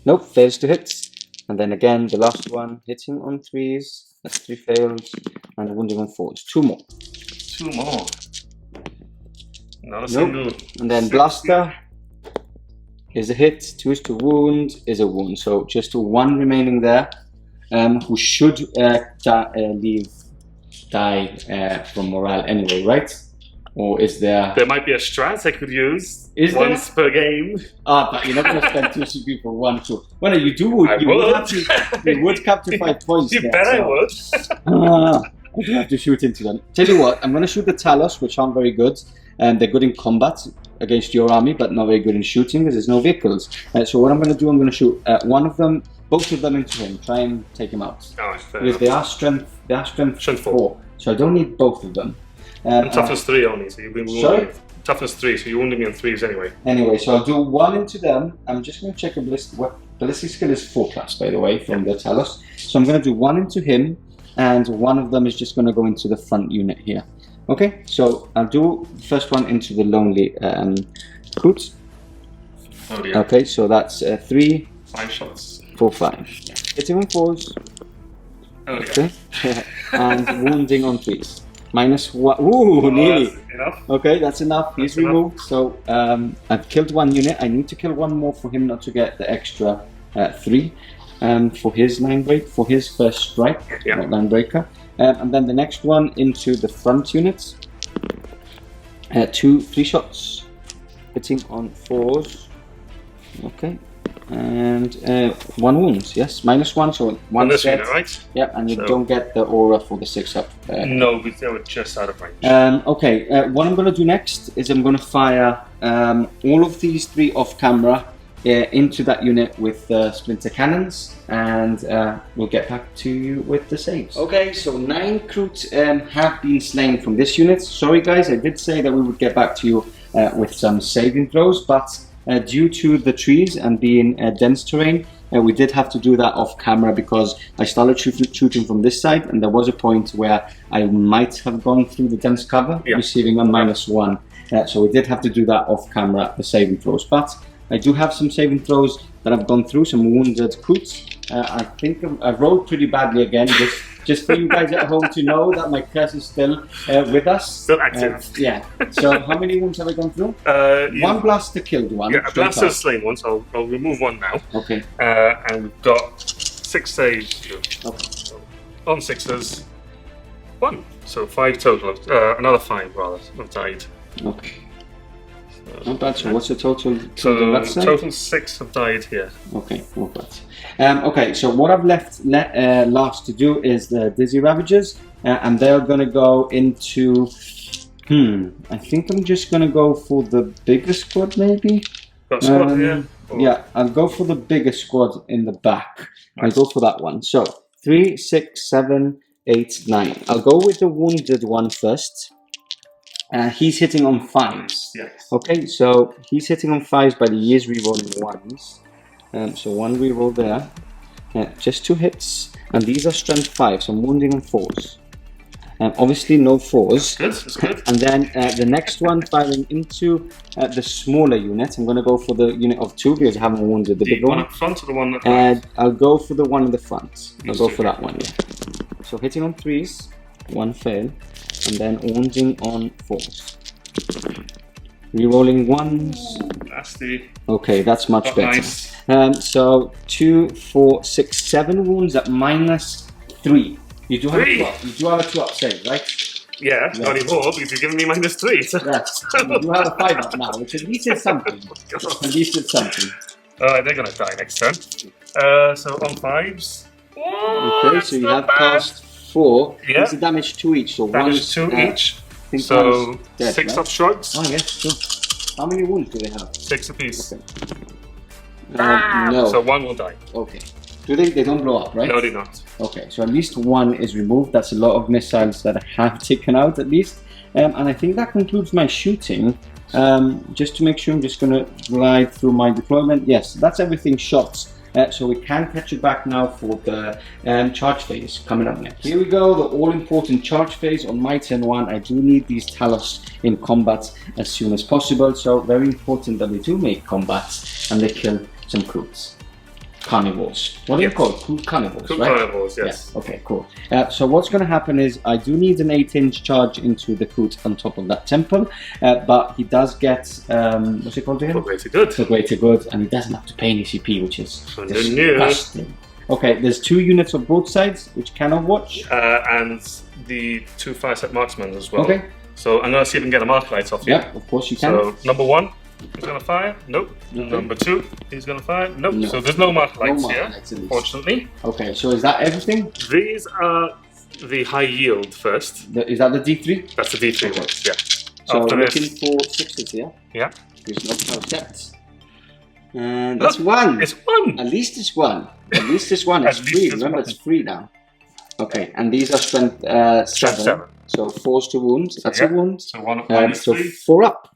Nope, fails to hit. And then again, the last one, hitting on 3s, that's 3 fails, and wounding on 4s. 2 more. 2 more. Not a single. And then blaster is a hit, 2 is to wound, is a wound. So just 1 remaining there, who should die from morale anyway, right? Or is there... There might be a strat I could use once per game. But you're not going to spend 2 CP for 1 2. Well, no, you would capture 5 points. You bet I would. I do have to shoot into them. Tell you what, I'm going to shoot the Talos, which aren't very good. And they're good in combat against your army, but not very good in shooting because there's no vehicles. So what I'm going to do, I'm going to shoot both of them into him. Try and take him out. Because they are strength 4. So I don't need both of them. And toughness 3 only, so you've been wounding. Toughness 3, so you're wounding me on 3s anyway. Anyway, so I'll do 1 into them. I'm just going to check a ballistic skill is 4 class, by the way, from the Talos. So I'm going to do 1 into him, and 1 of them is just going to go into the front unit here. Okay, so I'll do the first one into the lonely Kroot. Oh dear. Okay, so that's 3, 5 shots. 4, 5. Hitting on 4s. Oh dear. Okay, and wounding on 3s. -1. Ooh, nearly. Enough. Okay, that's enough. He's removed. So I've killed 1 unit. I need to kill 1 more for him not to get the extra 3 for his line break, for his first strike, line breaker. And then the next one into the front units. 3 shots, hitting on 4s. Okay. And 1 wound, yes, -1, so 1 this dead. unit, right? Yeah, and you don't get the aura for the 6-up. No, they were just out of range. Okay, what I'm going to do next is I'm going to fire all of these 3 off camera into that unit with splinter cannons, and we'll get back to you with the saves. Okay, so 9 Kroot have been slain from this unit. Sorry guys, I did say that we would get back to you with some saving throws, but due to the trees and being dense terrain, we did have to do that off camera because I started shooting from this side, and there was a point where I might have gone through the dense cover, receiving a -1. So we did have to do that off camera, the saving throws. But I do have some saving throws that I've gone through, some wounded Kroots. I think I rolled pretty badly again. Just for you guys at home to know that my curse is still with us. Still active. Yeah. So how many wounds have I gone through? One blaster killed one. Yeah, a blaster slain one, so I'll remove one now. Okay. And we've got 6 saves. Okay. So on 6s, 1. So 5 total. Another 5 rather have died. Okay. Not bad. So what's the total? So total 6 have died here. Okay, not bad. Okay, so what I've left last to do is the Dizzy Ravagers, and they're going to go into. I think I'm just going to go for the bigger squad, maybe. Got squad here. Yeah, I'll go for the bigger squad in the back. Nice. I'll go for that one. So 3, 6, 7, 8, 9. I'll go with the wounded one first. He's hitting on 5s. Yes. Okay, so he's hitting on 5s, but he is rerolling 1s. So 1 reroll there. Just 2 hits. And these are strength 5, so I'm wounding on 4s. Obviously no 4s. That's good. And then the next one firing into the smaller unit. I'm going to go for the unit of 2 because I haven't wounded the big one. The one up front or the one at I'll go for the one in the front. I'll go for that one, yeah. So hitting on 3s, 1 fail. And then wounding on 4s. Rerolling 1s. Nasty. Okay, that's much better. Nice. So 2, 4, 6, 7 wounds at -3. You do have a 2-up save, right? Yeah, not anymore because you've given me -3. Yes. You do have a 5-up now, which at least is something. At least it's something. Alright, they're gonna die next turn. So on 5s. Okay, so you have passed 4. Yeah. What's the damage to each? So damage 2 each. So dead, 6 right? Up shrugs. Oh yes, sure. How many wounds do they have? 6 apiece. Okay. No. So 1 will die. Okay. Do they don't blow up, right? No, they don't. Okay, so at least 1 is removed. That's a lot of missiles that I have taken out at least. And I think that concludes my shooting. Just to make sure, I'm just going to glide through my deployment. Yes, that's everything shot. So we can catch it back now for the charge phase coming up next. Here we go, the all-important charge phase on my turn 1. I do need these Talos in combat as soon as possible. So very important that we do make combats and they kill some Kroots. Carnivores. What are you called? Kroot Carnivores, Kroot right? Carnivores, yes. Yeah. Okay, cool. So what's going to happen is I do need an 8-inch charge into the Kroot on top of that temple, but he does get, what's it called again? For greater good. For greater good, and he doesn't have to pay any CP, which is disgusting. Okay, there's 2 units on both sides, which can overwatch. And the 2 5-step marksmen as well. Okay. So I'm going to see if I can get a mark light off you. Yeah, of course you can. So number 1. He's gonna fire? Nope. Okay. Number 2, he's gonna fire? Nope. No. So there's no mark lights here, fortunately. Okay, so is that everything? These are the high yield first. Is that the D3? That's the D3 ones, yeah. So we're looking for 6s here. Yeah. There's no concepts. And that's 1. It's 1. At least it's 1. At least it's 1. It's 3. Remember, it's 3 now. Okay, and these are strength 7. So 4s to wound. So that's a wound. So 1 up, so 4 up.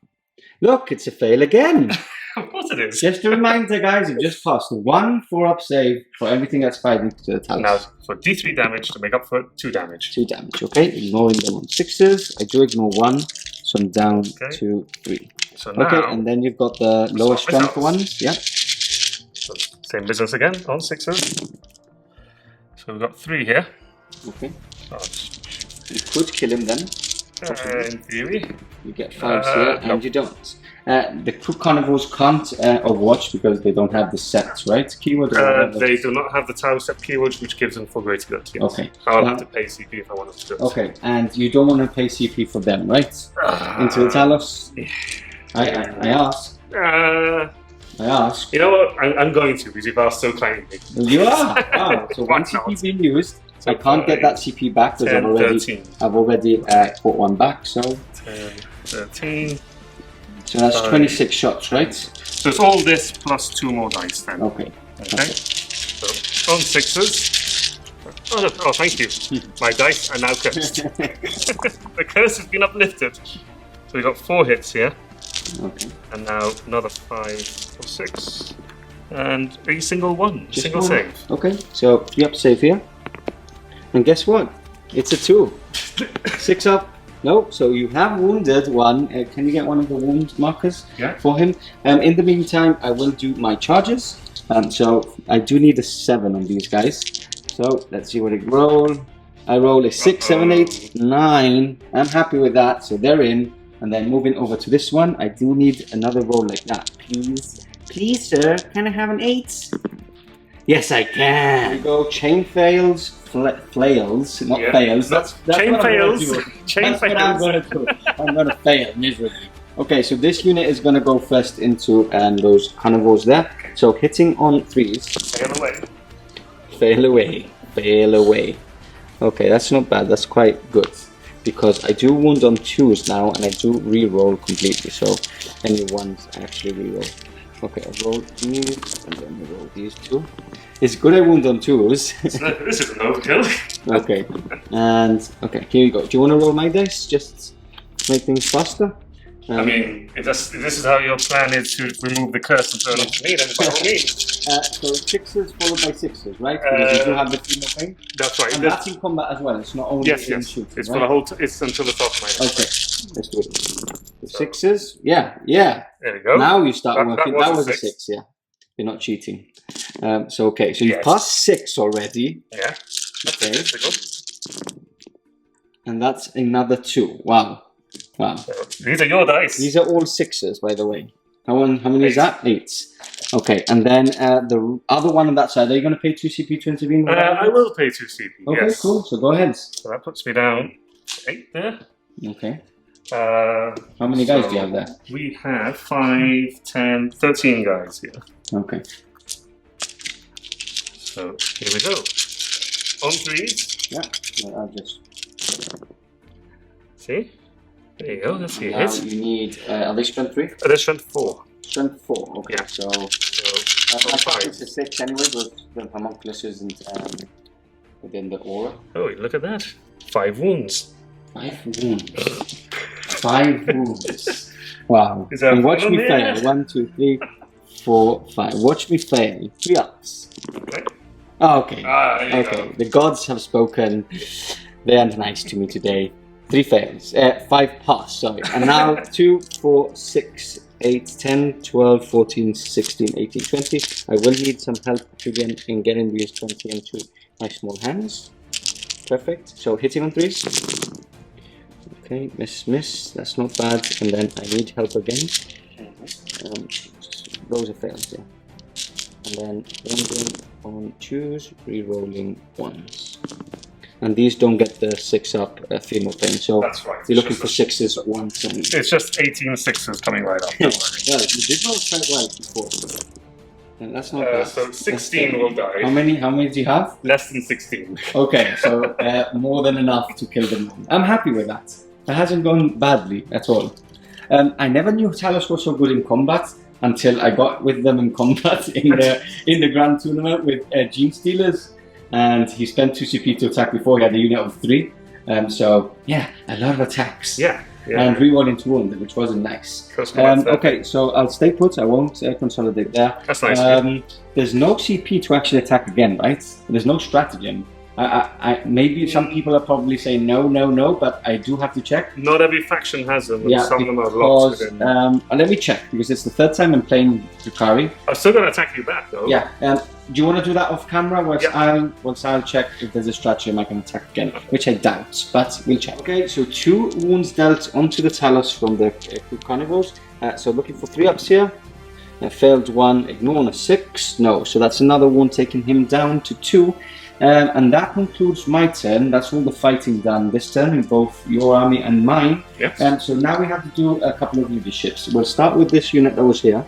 Look, it's a fail again. Of course it is. Just a reminder, guys, you've just passed 1 4-up save for everything that's fighting to the Talos. Now, for D3 damage to make up for 2 damage. 2 damage, okay. Ignoring them on 6s. I do ignore 1, so I'm down to 3. So now, okay, and then you've got the lower strength ones. Yeah. So same business again on 6s. So we've got 3 here. Okay. Oh, you could kill him then. In theory. You get 5s here, and you don't. The Kroot Carnivores can't overwatch because they don't have the sets, right? Keyword? They do not have the Tau set keyword, which gives them for greater good. Yes. Okay. I'll have to pay CP if I wanted to do it. Okay, and you don't want to pay CP for them, right? Into the Talos? I ask. I ask. You know what? I'm going to because you've asked so kindly. You are? Wow. So one CP being used. So I can't get that CP back because I've already put 1 back. So 10, 13. So that's 26 shots, right? So it's all this plus 2 more dice then. Okay. Okay. So on 6s. Oh, thank you. My dice are now cursed. The curse has been uplifted. So we've got 4 hits here. Okay. And now another 5 or 6. And a single 1. Just single 1. Save. Okay. So 3-up save here. And guess what? It's a 2. 6 up. No, so you have wounded 1. Can you get one of the wound markers for him? In the meantime, I will do my charges. So I do need a 7 on these guys. So let's see what it roll. I roll a 6, 7, 8, 9. I'm happy with that. So they're in. And then moving over to this one, I do need another roll like that. Please, please, sir, can I have an 8? Yes, I can. Here we go. Chain fails, flails, not fails. That's chain what fails. Chain fails. What I'm going to do. I'm going to fail miserably. Okay, so this unit is going to go first into those carnivores there. So hitting on 3s. Fail away. Fail away. Fail away. Okay, that's not bad. That's quite good. Because I do wound on 2s now, and I do re-roll completely. So any ones I actually re-roll. Okay, I roll these, and then I roll these 2. It's good I wound on 2s. This is an overkill. Okay, and okay, here you go. Do you want to roll my dice? Just make things faster? I mean, if this is how your plan is to remove the curse and throw it onto me, then by all means. So 6s followed by 6s, right? Because you do have the female pain. That's right. And that's in combat as well. It's not only in shooting. It's right? for the whole. It's until the top of my head. Okay, let's do it. The 6s, yeah. There we go. Now you start working. That was a 6. 6, yeah. You're not cheating. So okay, so you've passed 6 already. Yeah. Okay. And that's another 2. Wow. Wow. So these are your dice. These are all 6s, by the way. How many is that? 8. Okay, and then the other one on that side, are you going to pay 2 CP to intervene? I will pay 2 CP, okay, yes. Cool. So go ahead. So that puts me down 8 there. Okay. How many guys do you have there? We have 5, 10, 13 guys here. Okay. So here we go. On 3s. Yeah, I'll just... See? There you go, that's the now hit. you need, are they strength 3? They're strength 4. Strength 4, okay. Yeah. So I thought it's a 6 anyway, but the homunculus isn't within the aura. Oh, look at that. 5 wounds. 5 wounds. 5 wounds. Wow. Is that and watch me there? fail. 1, 2, 3, 4, 5. Watch me fail. 3 ups. Okay. Oh, okay. There you okay. go. The gods have spoken. They are nice to me today. 3 fails. 5 pass, sorry. And now 2, 4, 6, 8, 10, 12, 14, 16, 18, 20. I will need some help again in getting these 20 into my small hands. Perfect. So hitting on 3s. Okay, miss. That's not bad. And then I need help again. Those are fails, yeah. And then wounding on 2s, re-rolling 1s. And these don't get the 6 up female pain. So that's right. You're looking for 6s once. And it's just 18 6s coming right up. Don't worry. Yeah, you did roll quite well before. And that's not bad. So 16 will die. How many do you have? Less than 16. Okay, so more than enough to kill them. I'm happy with that. That hasn't gone badly at all. I never knew Talos was so good in combat until I got with them in combat in the grand tournament with Gene Stealers. And he spent 2 CP to attack before. He had a unit of 3. So yeah, a lot of attacks. Yeah. And re-rolling to wound, which wasn't nice. Okay, so I'll stay put. I won't consolidate there. That's nice. There's no CP to actually attack again, right? There's no stratagem. Maybe some people are probably saying no, but I do have to check. Not every faction has them, and some of them are locked within. Let me check, because it's the 3rd time I'm playing Drukhari. I'm still going to attack you back, though. Yeah. Do you want to do that off camera? Once I'll check if there's a stratagem I can attack again, which I doubt, but we'll check. Okay, so 2 wounds dealt onto the Talos from the Kroot Carnivores. So looking for 3 ups here. Failed 1, ignore on a 6. No, so that's another wound taking him down to 2. And that concludes my turn. That's all the fighting done this turn in both your army and mine. Yes. So now we have to do a couple of leaderships. We'll start with this unit that was here.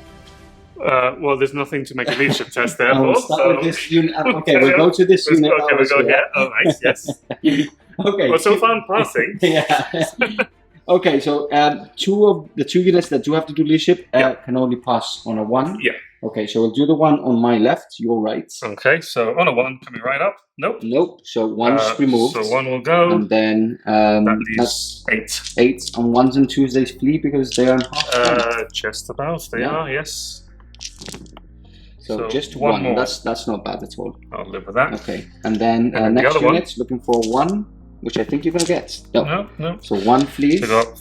Well, there's nothing to make a leadership test there. We'll start with this unit. Okay, we'll go to this unit. Okay, we'll go here. Oh, nice, yes. Okay. Well, so far I'm passing. Yeah. Okay, so 2 units that do have to do leadership can only pass on a 1. Yeah. Okay, so we'll do the one on my left, your right. Okay, so on a 1 coming right up. Nope. So 1's removed. So 1 will go. And then that leaves 8. 8 on 1s and 2s they flee because they are in half. Just about. They are, yes. So just 1 more. That's not bad at all. I'll live with that. Okay, and then next unit looking for 1, which I think you're gonna get. No. So 1 flees. So got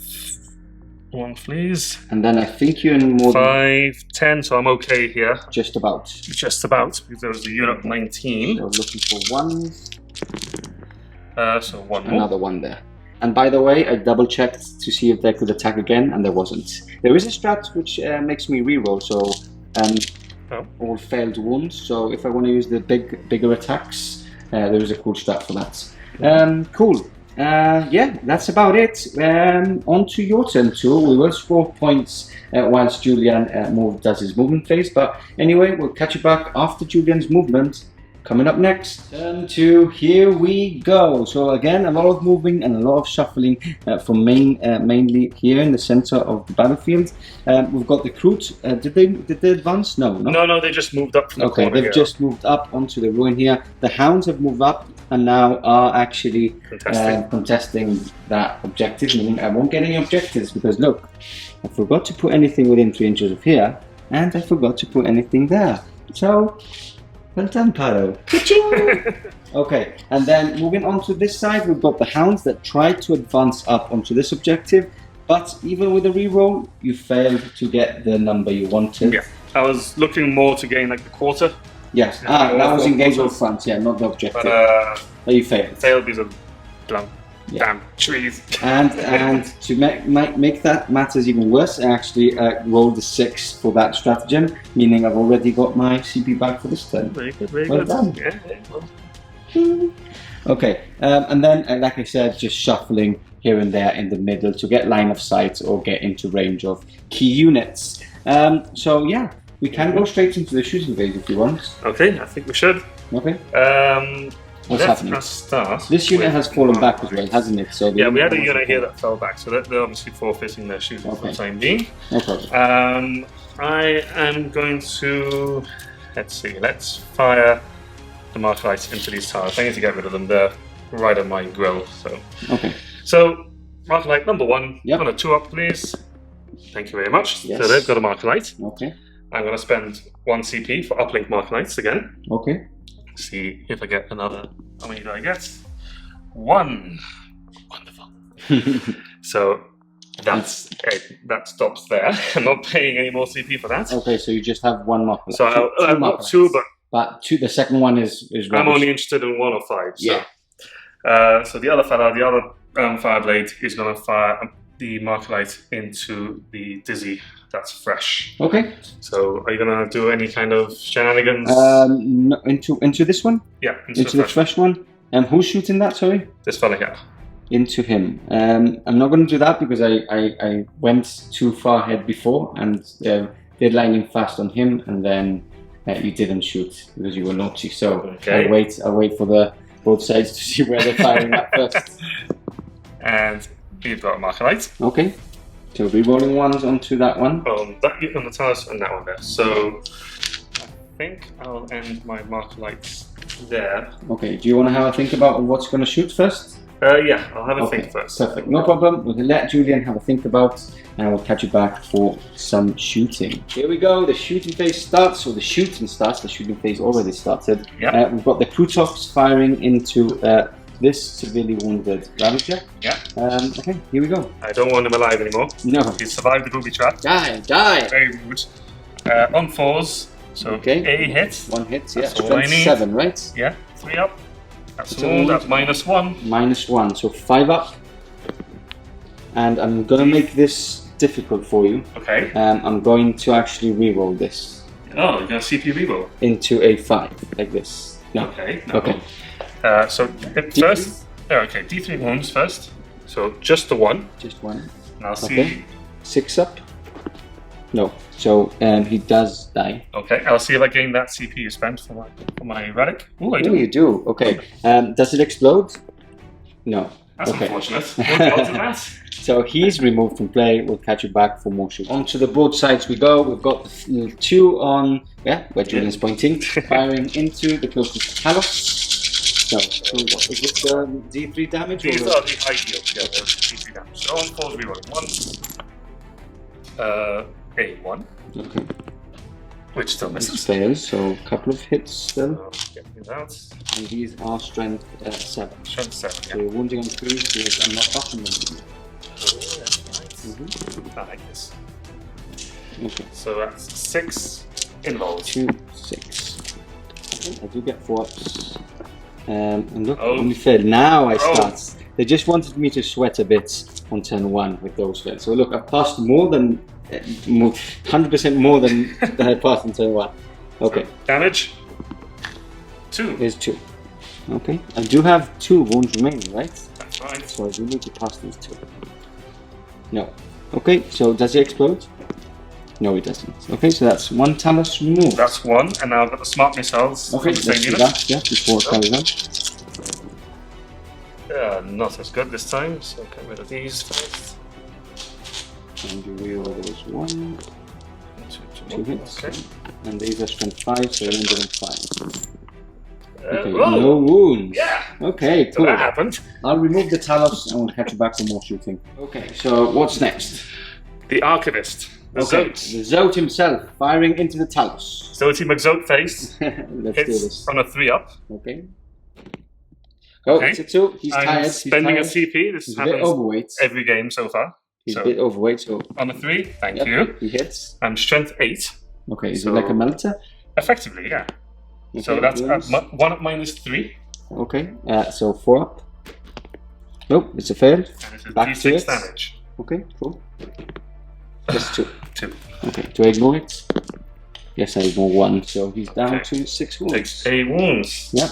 1, please. And then I think you're in more 5, 10, so I'm okay here. just about. Just about, because there was a unit of 19. So looking for ones. So 1 more. Another one there. And by the way, I double checked to see if they could attack again, and there wasn't. There is a strat which makes me reroll, so all failed wounds. So if I want to use the bigger attacks, there is a cool strat for that. Cool. Yeah, that's about it. On to your turn, Tool. We will score points whilst Julian does his movement phase. But anyway, we'll catch you back after Julian's movement. Coming up next, turn 2, here we go. So again, a lot of moving and a lot of shuffling from mainly here in the center of the battlefield. We've got the Kroot. Did they advance? No. No, they just moved up from the corner they've here. just moved up onto the ruin here. The Hounds have moved up and now are actually contesting that objective, meaning I won't get any objectives because look, I forgot to put anything within 3 inches of here and I forgot to put anything there. So, well done, Pardo. Okay, and then moving on to this side, we've got the Hounds that tried to advance up onto this objective, but even with a reroll, you failed to get the number you wanted. Yeah, I was looking more to gain like the quarter. Yes, that was engaged on front, yeah, not the objective. But you failed. Failed because of damn trees. And to make that matters even worse, I actually rolled a 6 for that stratagem, meaning I've already got my CP back for this turn. Very good, very well good. Done. Yeah. Okay, and then, like I said, just shuffling here and there in the middle to get line of sight or get into range of key units. So yeah, we can go straight into the shooting phase if you want. Okay, I think we should. Okay. What's Let's happening? Start this unit has fallen back as well, hasn't it? So yeah, we had a unit here that fell back, so they're obviously forfeiting their shooting for the time being. No problem. I am going to, let's fire the Markerites into these towers. I need to get rid of them, they're right on my grill. So Markerite number 1, on a 2 up please. Thank you very much. Yes. So they've got a Markerite. Okay. I'm going to spend 1 CP for uplink Markerites again. Okay. See if I get another. How many do I get? 1. Wonderful. So that's it. That stops there. I'm not paying any more CP for that. Okay, so you just have 1 marker. So I've got 2, but the second one is rubbish. I'm only interested in 1 or 5. So. Yeah. So the other fella, the other Fireblade, is going to fire the Markerite into the Dizzy. That's fresh. Okay. So are you going to do any kind of shenanigans? No, into this one? Yeah, into the fresh one. Who's shooting that? Sorry. This fella here. Into him. I'm not going to do that because I went too far ahead before and did lightning fast on him, and then you didn't shoot because you were naughty. So okay. I'll wait for both sides to see where they're firing at first. And you've got a Markerite. Okay. So re-rolling ones onto that one. On the talus and that one there. So I think I'll end my Markerites there. Okay. Do you want to have a think about what's going to shoot first? Yeah, I'll have a think first. Perfect. No problem. We'll let Julian have a think about, and we'll catch you back for some shooting. Here we go. The shooting phase starts, or the shooting starts. The shooting phase already started. Yeah. We've got the Croutox firing into this severely wounded Ravager. Yeah. Okay, here we go. I don't want him alive anymore. No. He survived the booby trap. Die! Very rude. On 4s. So okay. A hit. 1 hit, yeah. That's all I need. 7, right? Yeah. 3 up. That's all. That's -1. -1. So 5 up. And I'm gonna make this difficult for you. Okay. I'm going to actually re-roll this. Oh, you're gonna CP reroll into a 5, like this. No. Okay. No. Okay. So first, okay, D3 wounds first. So just the 1. Just 1. And I'll see. 6 up. No. So he does die. Okay. I'll see if I gain that CP you spent for my relic. Oh, I do. Oh, you do. Okay. Does it explode? No. That's okay. unfortunate. What did that? So he's removed from play. We'll catch you back for more shooting. On to the broadsides we go. We've got the 2 on where Julian's pointing, firing into the closest Talos. So what is it? D3 damage? These are the ideal. Yeah, D3 damage. So on 4s rerolling 1. A1. Okay. Which still misses. Fails. So a couple of hits still. So get these out. And these are strength 7. Strength 7. So you're wounding on 3 because I'm not buffing them. Oh, that's right. I like this. Okay. So that's 6 involved. 2, 6. Okay, I do get 4 ups. And look, Oh. only failed. Now I Oh. start. They just wanted me to sweat a bit on turn 1 with those fails. So look, I've passed more than 100% more than I passed in turn 1. Okay. So damage 2. Here's 2. Okay. I do have 2 wounds remaining, right? That's right. So I do need to pass these 2. No. Okay, so does it explode? No, it doesn't. Okay, so that's 1 talus removed. That's 1, and now I've got the smart missiles. Okay, from the let's same do unit. that, yeah, before it carries on. Not as good this time, so get rid of these first. And you reroll those 1, 2 hits. Okay. And these are strength 5, so 105. Okay, whoa. no wounds. Yeah. Okay, So cool. that happened. I'll remove the talus and we'll catch you back for more shooting. Okay, so what's next? The Archivist. The Okay, Zote. the Zote himself firing into the talus. Zote McZote face. Let's do Hits this. on a 3-up. Okay. Oh, Okay. it's a 2. He's I'm tired. spending He's a CP. This He's a bit happens overweight. every game so far. He's So a bit overweight, so on a 3, thank yep, you. he hits. I'm strength 8. Okay, is So- it like a melter? Effectively, yeah. So Okay, that's wounds. 1 up minus 3. Okay, so 4 up. Nope, it's a fail. And this is Back to D6 it. damage. Okay, cool. Just 2. 2. Okay, do I ignore it? Yes, I ignore 1, so he's down Okay. to 6 wounds. Takes a wounds. Yep.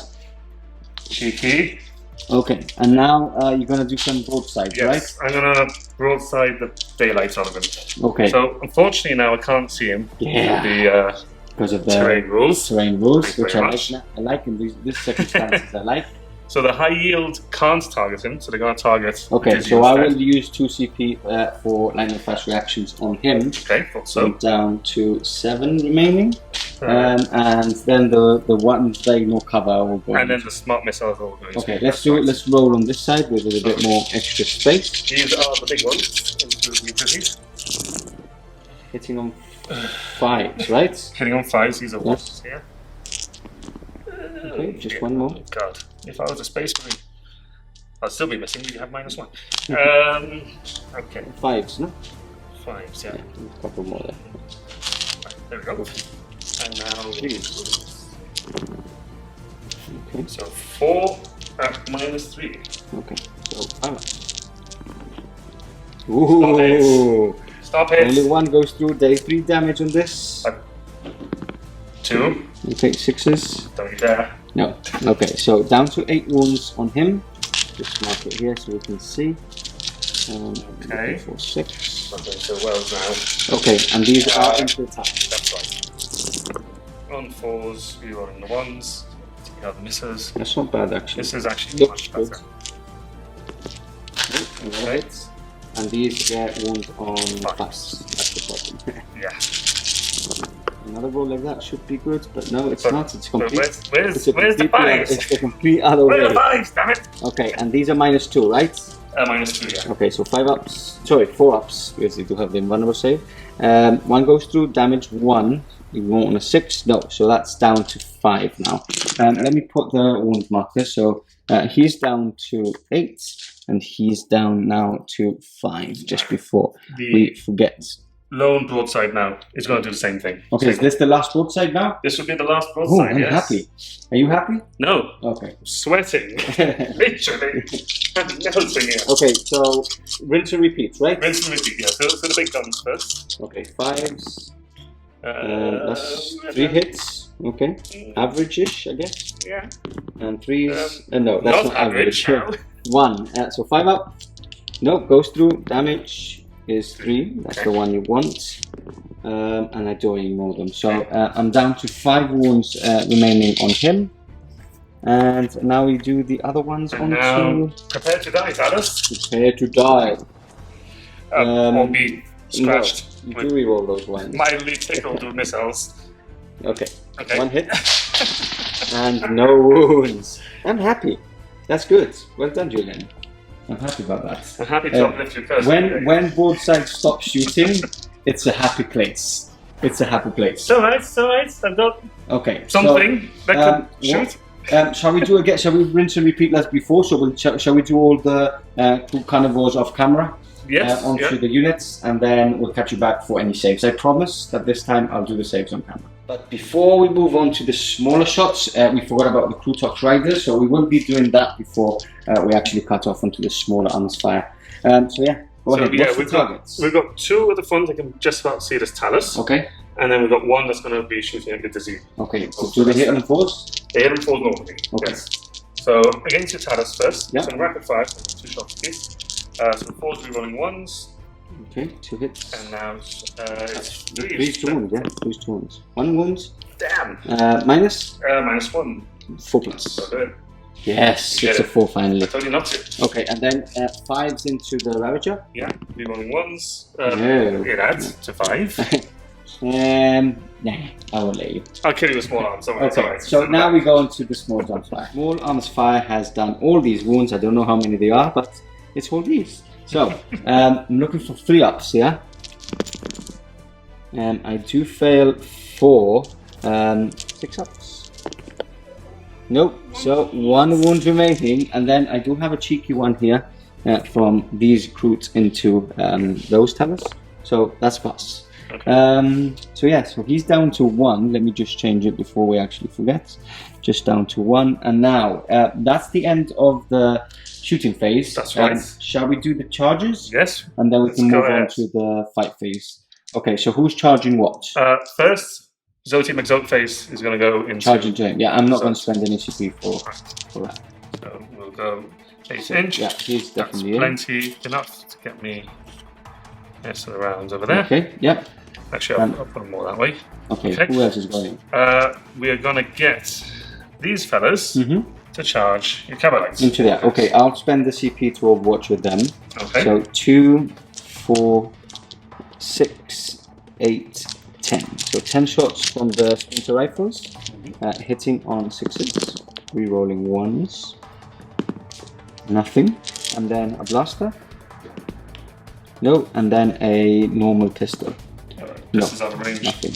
Cheeky. Okay, and now you're gonna do some broadside, Yes, I'm gonna broadside the daylight out of him. right? Okay. So unfortunately now I can't see him. Yeah. The Because of the terrain rules. terrain rules, Thank you which very I like. much. I like in these circumstances. I like. So the high yield can't target him, so they're gonna target. Okay, Dizzy so I instead. will use 2 CP for lightning fast reactions on him. Okay, thought So so. down to 7 remaining, Alright. and then the one diagonal cover will go. And then the smart missiles are all going. Okay, to let's do it. Let's roll on this side where there's a bit more extra space. These are the big ones. Into the dizzy. Hitting on 5s, right? Hitting on 5s. These are Yes. ones here. Okay, just one more. God, if I was a space marine, I'd still be missing. You have -1. Okay, 5s, no? 5s. Yeah. Yeah, a couple more there. Right, there we go. And now Okay, so 4 at -3. okay, so 5. Ooh! Stop it. Only 1 goes through. There is 3 damage on this. 2. You take 6s. Don't you dare. No. Okay, so down to 8 wounds on him. Just mark it here so we can see. Okay. 4, 6. Not doing so well now. Okay, and these are into attack. That's right. On 4s, you are on the 1s. You have the misses. That's not bad actually. This is actually Looks much good. better. Okay. And these get wounds on 5s. 5s. That's the problem. Yeah. Another roll like that should be good, but no, it's But- not. It's But complete. where's It's a the complete 5s? It's the complete other Where are the way. 5s, damn it? Okay, and these are -2, right? -2, yeah. Okay, so 5 ups. Sorry, 4 ups because you do have the invulnerable save. 1 goes through, damage 1. You want on a 6? No, so that's down to 5 now. Let me put the wound marker. So he's down to 8, and he's down now to 5, just before we forget. Lone broadside now is going to do the same thing. Okay, is this the last broadside now? This will be the last Oh, broadside, I'm yes. happy. Are you happy? No, Okay. sweating. Literally. I'm melting here. Okay, so rinse and repeat, right? Rinse and repeat, yeah. So the big guns first. Okay, 5s. That's Uh, 3 hits. Okay, average-ish, I guess. Yeah. And 3s. No, that's not average. now. 1. So 5 up. No, goes through. Damage is 3. That's Okay. the one you want. And I don't ignore them. So I'm down to 5 wounds remaining on him. And now we do the other ones And now, onto prepare to die, Dallas. prepare to die. Or be scratched. No, you with do reroll those ones. mildly tickled with missiles. Okay. Okay. 1 hit. And no wounds. I'm happy. That's good. Well done, Julian. I'm happy about that. I'm happy to uplift your curse. When broadside stops shooting, it's a happy place. It's a happy place. It's alright, it's alright. I've got Okay. something that um, can shoot. Shall we do again? Shall we rinse and repeat as before? So shall we do all the Kroot Carnivores off camera? Yes, onto the units, and then we'll catch you back for any saves. I promise that this time I'll do the saves on camera. But before we move on to the smaller shots, we forgot about the Croutox Riders, so we will be doing that before we actually cut off onto the smaller arms fire. So yeah, go ahead. What's the targets? We've got 2 at the front. I can just about see this Talus. Okay. And then we've got 1 that's going to be shooting at the Dizzy. Okay, so do they hit on 4s? They hit on 4s normally. Okay. Yes. So against your Talus first, Yep. so in rapid fire, 2 shots apiece. So 4s rerolling 1s. Okay, 2 hits. And now it's 3. 3 to wounds, yeah. 3 to wounds. 1 wound. Damn. Minus? -1. 4 plus. So good. Yes, it's a 4 finally. I told you not to. Okay, and then 5s into the Ravager. Yeah, rerolling 1s. No. It adds to 5. Nah, I won't let you. I'll kill you with small arms. Okay, so now we go into the small arms fire. Small arms fire has done all these wounds. I don't know how many they are, but it's all these. So I'm looking for 3 ups, yeah. I do fail 4, 6 ups. Nope. So 1 wound remaining, and then I do have a cheeky one here from these Kroot into those Talus. So that's pass. Okay. So yeah, so he's down to 1. Let me just change it before we actually forget. Just down to 1, and now that's the end of the shooting phase. That's right. Shall we do the charges? Yes. And then we can move on to the fight phase. Okay, so who's charging what? First, Zoti McZoteface is going to go into... Charging Jane. Yeah, I'm not going to spend any CP for that. So we'll go 8 inch. Yeah, he's definitely That's plenty enough to get me messing around over there. Okay, yep. Actually, I'll put them more that way. Okay, who else is going? We are going to get these fellas to charge your Cabalites. Into that. Okay, I'll spend the CP to Overwatch with them. Okay. So 2, 4, 6, 8, 10. So 10 shots from the Splinter Rifles, hitting on 6s, re-rolling 1s, nothing, and then a blaster. No, and then a normal pistol. This is out of range. Nothing.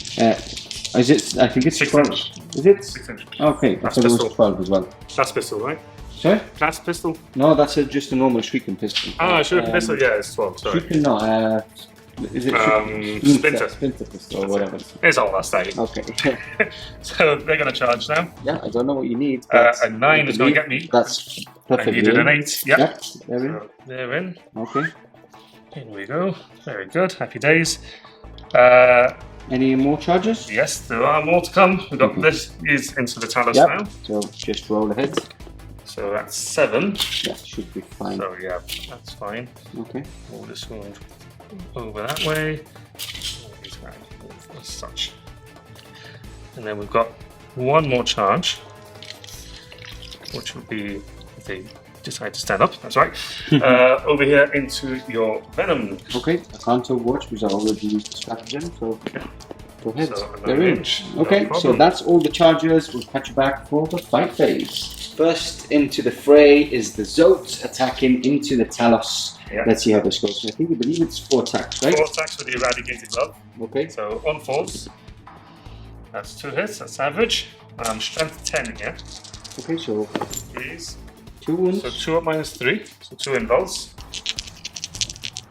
Is it? I think it's 12. Is it? 6 inch. Okay, I thought it was 12 as well. Class pistol, right? Sorry? Class pistol? No, that's just a normal Shrieking pistol. Ah, Shrieking pistol, yeah, it's 12, sorry. Shrieking, no, is it Splinter pistol or whatever. It's all last day. Okay. So they're going to charge now. Yeah, I don't know what you need. A 9 is going to get me. That's perfect. I needed an 8. Yep. Yep, they're in. So they're in. Okay. In we go. Very good. Happy days. Any more charges? Yes, there are more to come. We've got this is into the Talus now. So just roll ahead. So that's 7. Yeah, should be fine. So yeah, that's fine. Okay. Move this one over that way. As such. And then we've got 1 more charge, which would be if they decide to stand up. That's right. Over here into your Venom. Okay, I can't Overwatch because I already used the stratagem, so go ahead. So they're in. Okay, so that's all the charges. We'll catch you back for the fight phase. First into the fray is the Zote attacking into the Talos. Yeah. Let's see how this goes. I believe it's 4 attacks, right? 4 attacks with the Eradicated Glove. Okay. So on 4s. That's 2 hits, that's average. Strength 10 here. Okay, so 3s. 2 wounds. So 2 up minus 3. So 2 involves.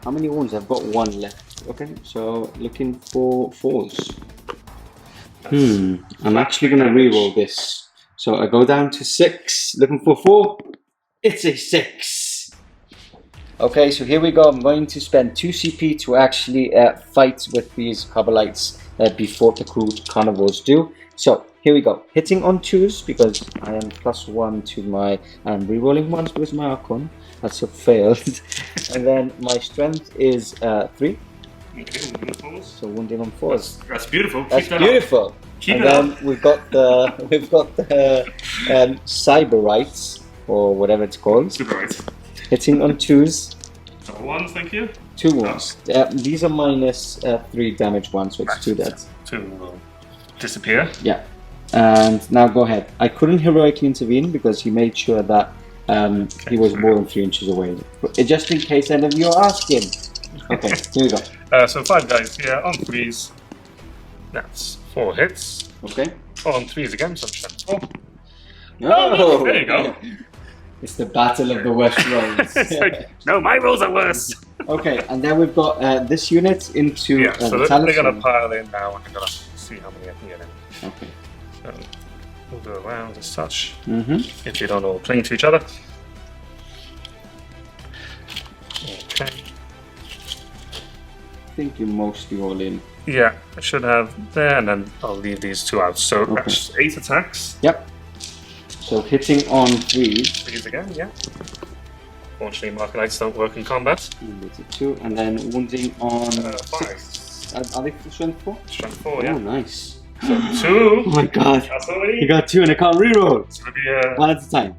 How many wounds? I've got 1 left. Okay, so looking for 4s. I'm actually going to reroll this. So I go down to 6, looking for 4. It's a 6. Okay, so here we go. I'm going to spend 2 CP to actually fight with these Cabalites before the Kroot Carnivores do. So here we go. Hitting on 2s because I am +1 to my. I'm rerolling 1s with my Archon. That's a failed. And then my strength is 3. Okay, wounding on 4s. So wounding on 4s. That's beautiful. That's beautiful. Keep and it then up. we've got the cyber rights or whatever it's called. Super right. Hitting on 2s. Double 1s, thank you. 2 wounds. These are minus 3 damage ones, so it's 2 dead. 2 will disappear. Yeah. And now go ahead. I couldn't heroically intervene because he made sure that he was more than 3 inches away. But just in case any of you are asking. Okay, here we go. So 5 guys here on 3s. That's 4 hits. Okay. On 3s again, so strength 4. Oh, there you go. It's the battle of the worst rolls. It's like, no, my rolls are worse. Okay, and then we've got this unit into yeah, so the they're going to pile in now, and I'm going to see how many I can get in. Okay. So we'll go around as such, Mm-hmm. if they don't all cling to each other. Okay. I think you're mostly all in. Yeah, I should have there, and then I'll leave these two out. So Okay. that's 8 attacks. Yep. So hitting on 3. 3s again, yeah. Fortunately, Markanites don't work in combat. 2, and then wounding on 5. 6. Are they for strength 4? Strength 4, yeah. Oh, nice. So 2. Oh my god. That's all we You need. got 2 and I can't reroll. It's going to be One at a time.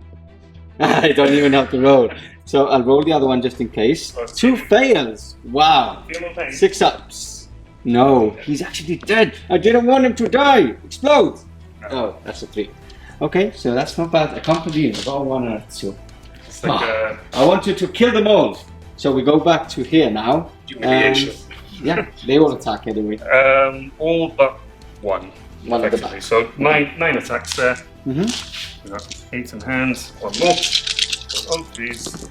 I don't even have to roll. So I'll roll the other one just in case. 2 fails. Wow. feel no pain. 6 ups. No, he's actually dead. I didn't want him to die. Explode. No. Oh, that's a 3. Okay, so that's not bad. I can't believe I got a 1 and a 2. It's like I want you to kill them all. So we go back to here now. humiliation. Yeah, they all attack anyway. All but 1. One at the effectively. back. So 9 attacks there. Mm-hmm. We got 8 in hand. 1 more. So all these.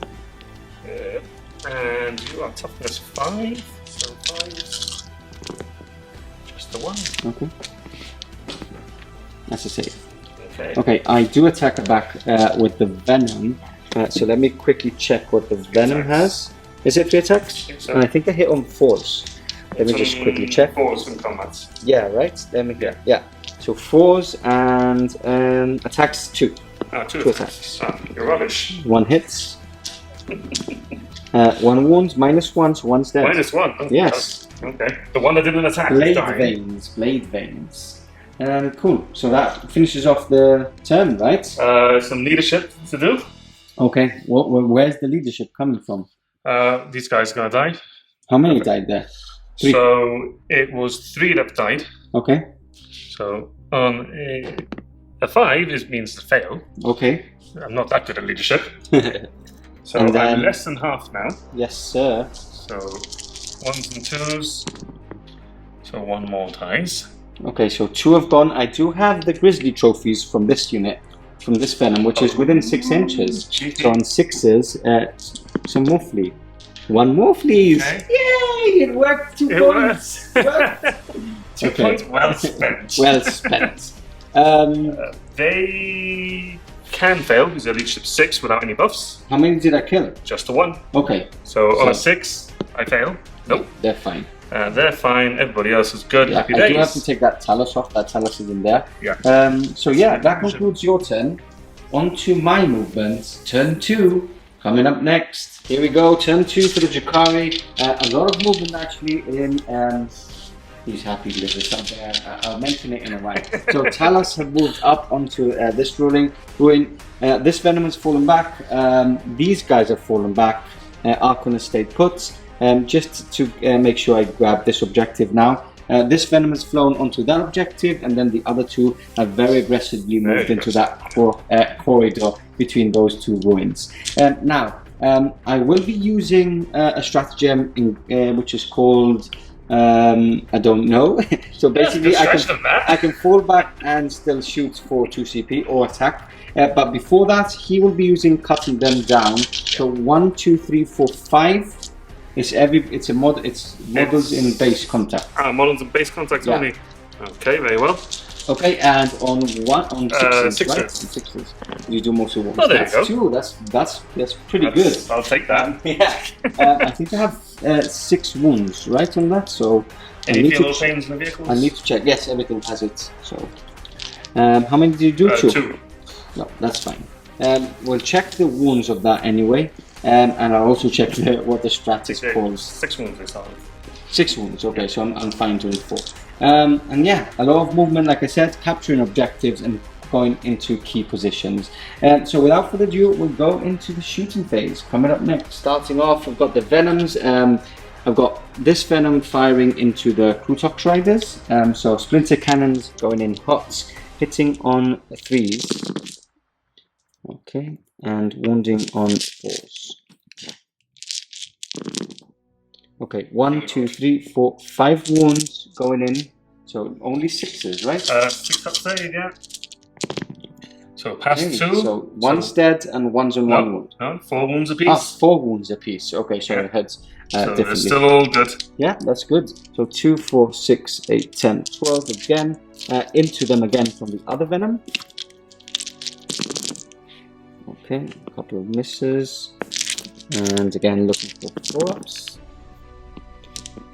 And you are toughness 5. So 5. Just the 1. Okay. That's a save. Okay. Okay, I do attack back with the venom. So let me quickly check what the venom has. Is it 3 attacks? think so. And I think I hit on 4s. Let me just quickly check. 4s in combat. Yeah, right? Let me hear. Yeah. So 4s and attacks 2. Ah, 2 2 attacks. attacks. Ah, you're rubbish. 1 hits. 1 wounds, -1, so 1's dead. -1. Oh, Yes. Okay. The one that didn't attack. Blade died. veins. Blade veins. Cool. So that finishes off the turn, right? Some leadership to do. Okay. Where's the leadership coming from? These guys are gonna die. How many died there? 3. So it was 3 that died. Okay. So on a 5 means to fail. Okay. I'm not that good at leadership. So And then- I'm less than half now. Yes, sir. So 1s and 2s. So 1 more dies. Okay, so 2 have gone. I do have the grizzly trophies from this unit, from this venom, which is within 6 inches. So on 6s, some more flea. 1 more fleas. Okay. Yay! It worked. 2 It points. worked. 2 Okay. points well spent. Well spent. They can fail because they're leadership 6 without any buffs. How many did I kill? Just a 1. Okay, So on a So- 6, I fail. Nope. they're fine. They're fine. Everybody else is good. Yeah, Happy I days. do have to take that talus off. That talus is in there. Yeah. So yeah, that concludes your turn. On to my movement. Turn 2. Coming up next. Here we go. Turn 2 for the Drukhari. A lot of movement actually in. He's happy because there's something. I'll mention it in a while. So Talus have moved up onto this ruin. This venom has fallen back. These guys have fallen back. Archon has stayed put. Just to make sure I grab this objective now. This venom has flown onto that objective, and then the other 2 have very aggressively moved into that corridor between those 2 ruins. Now, I will be using a stratagem which is called I don't know. So basically, I can fall back and still shoot for 2 CP or attack. But before that, he will be using cutting them down. So 1, 2, 3, 4, 5. It's models in base contact. Models in base contact only. Okay, very well. Okay, and on 6s, right? Sixes. 6s. You do most of what? Oh, there you That's go. 2. That's pretty good. I'll take that. Yeah. I think I have 6 wounds, right, on that. So I Any need little to pains in the vehicles? I need to check. Yes, everything has it. So how many did you do? 2. No, that's fine. We'll check the wounds of that anyway. And I'll also check what the strat is called. 6 wounds this time. 6 wounds, okay, so I'm fine doing 4. And yeah, a lot of movement, like I said, capturing objectives and going into key positions. So without further ado, we'll go into the shooting phase. Coming up next, starting off, we've got the Venoms. I've got this Venom firing into the Croutox Riders. So splinter cannons going in hot, hitting on 3s. Okay, and wounding on 4s. Okay, 1, 2, 3, 4, 5 wounds going in. So only 6s, right? 6 up there, yeah. So So pass Okay, 2. so one's dead and one's on 1 wound. No, 4 wounds apiece. Ah, 4 wounds apiece. Okay, so it heads so they're differently. still all good. Yeah, that's good. So 2, 4, 6, 8, 10, 12 again. Into them again from the other venom. Okay, a couple of misses. And again, looking for 4-ups.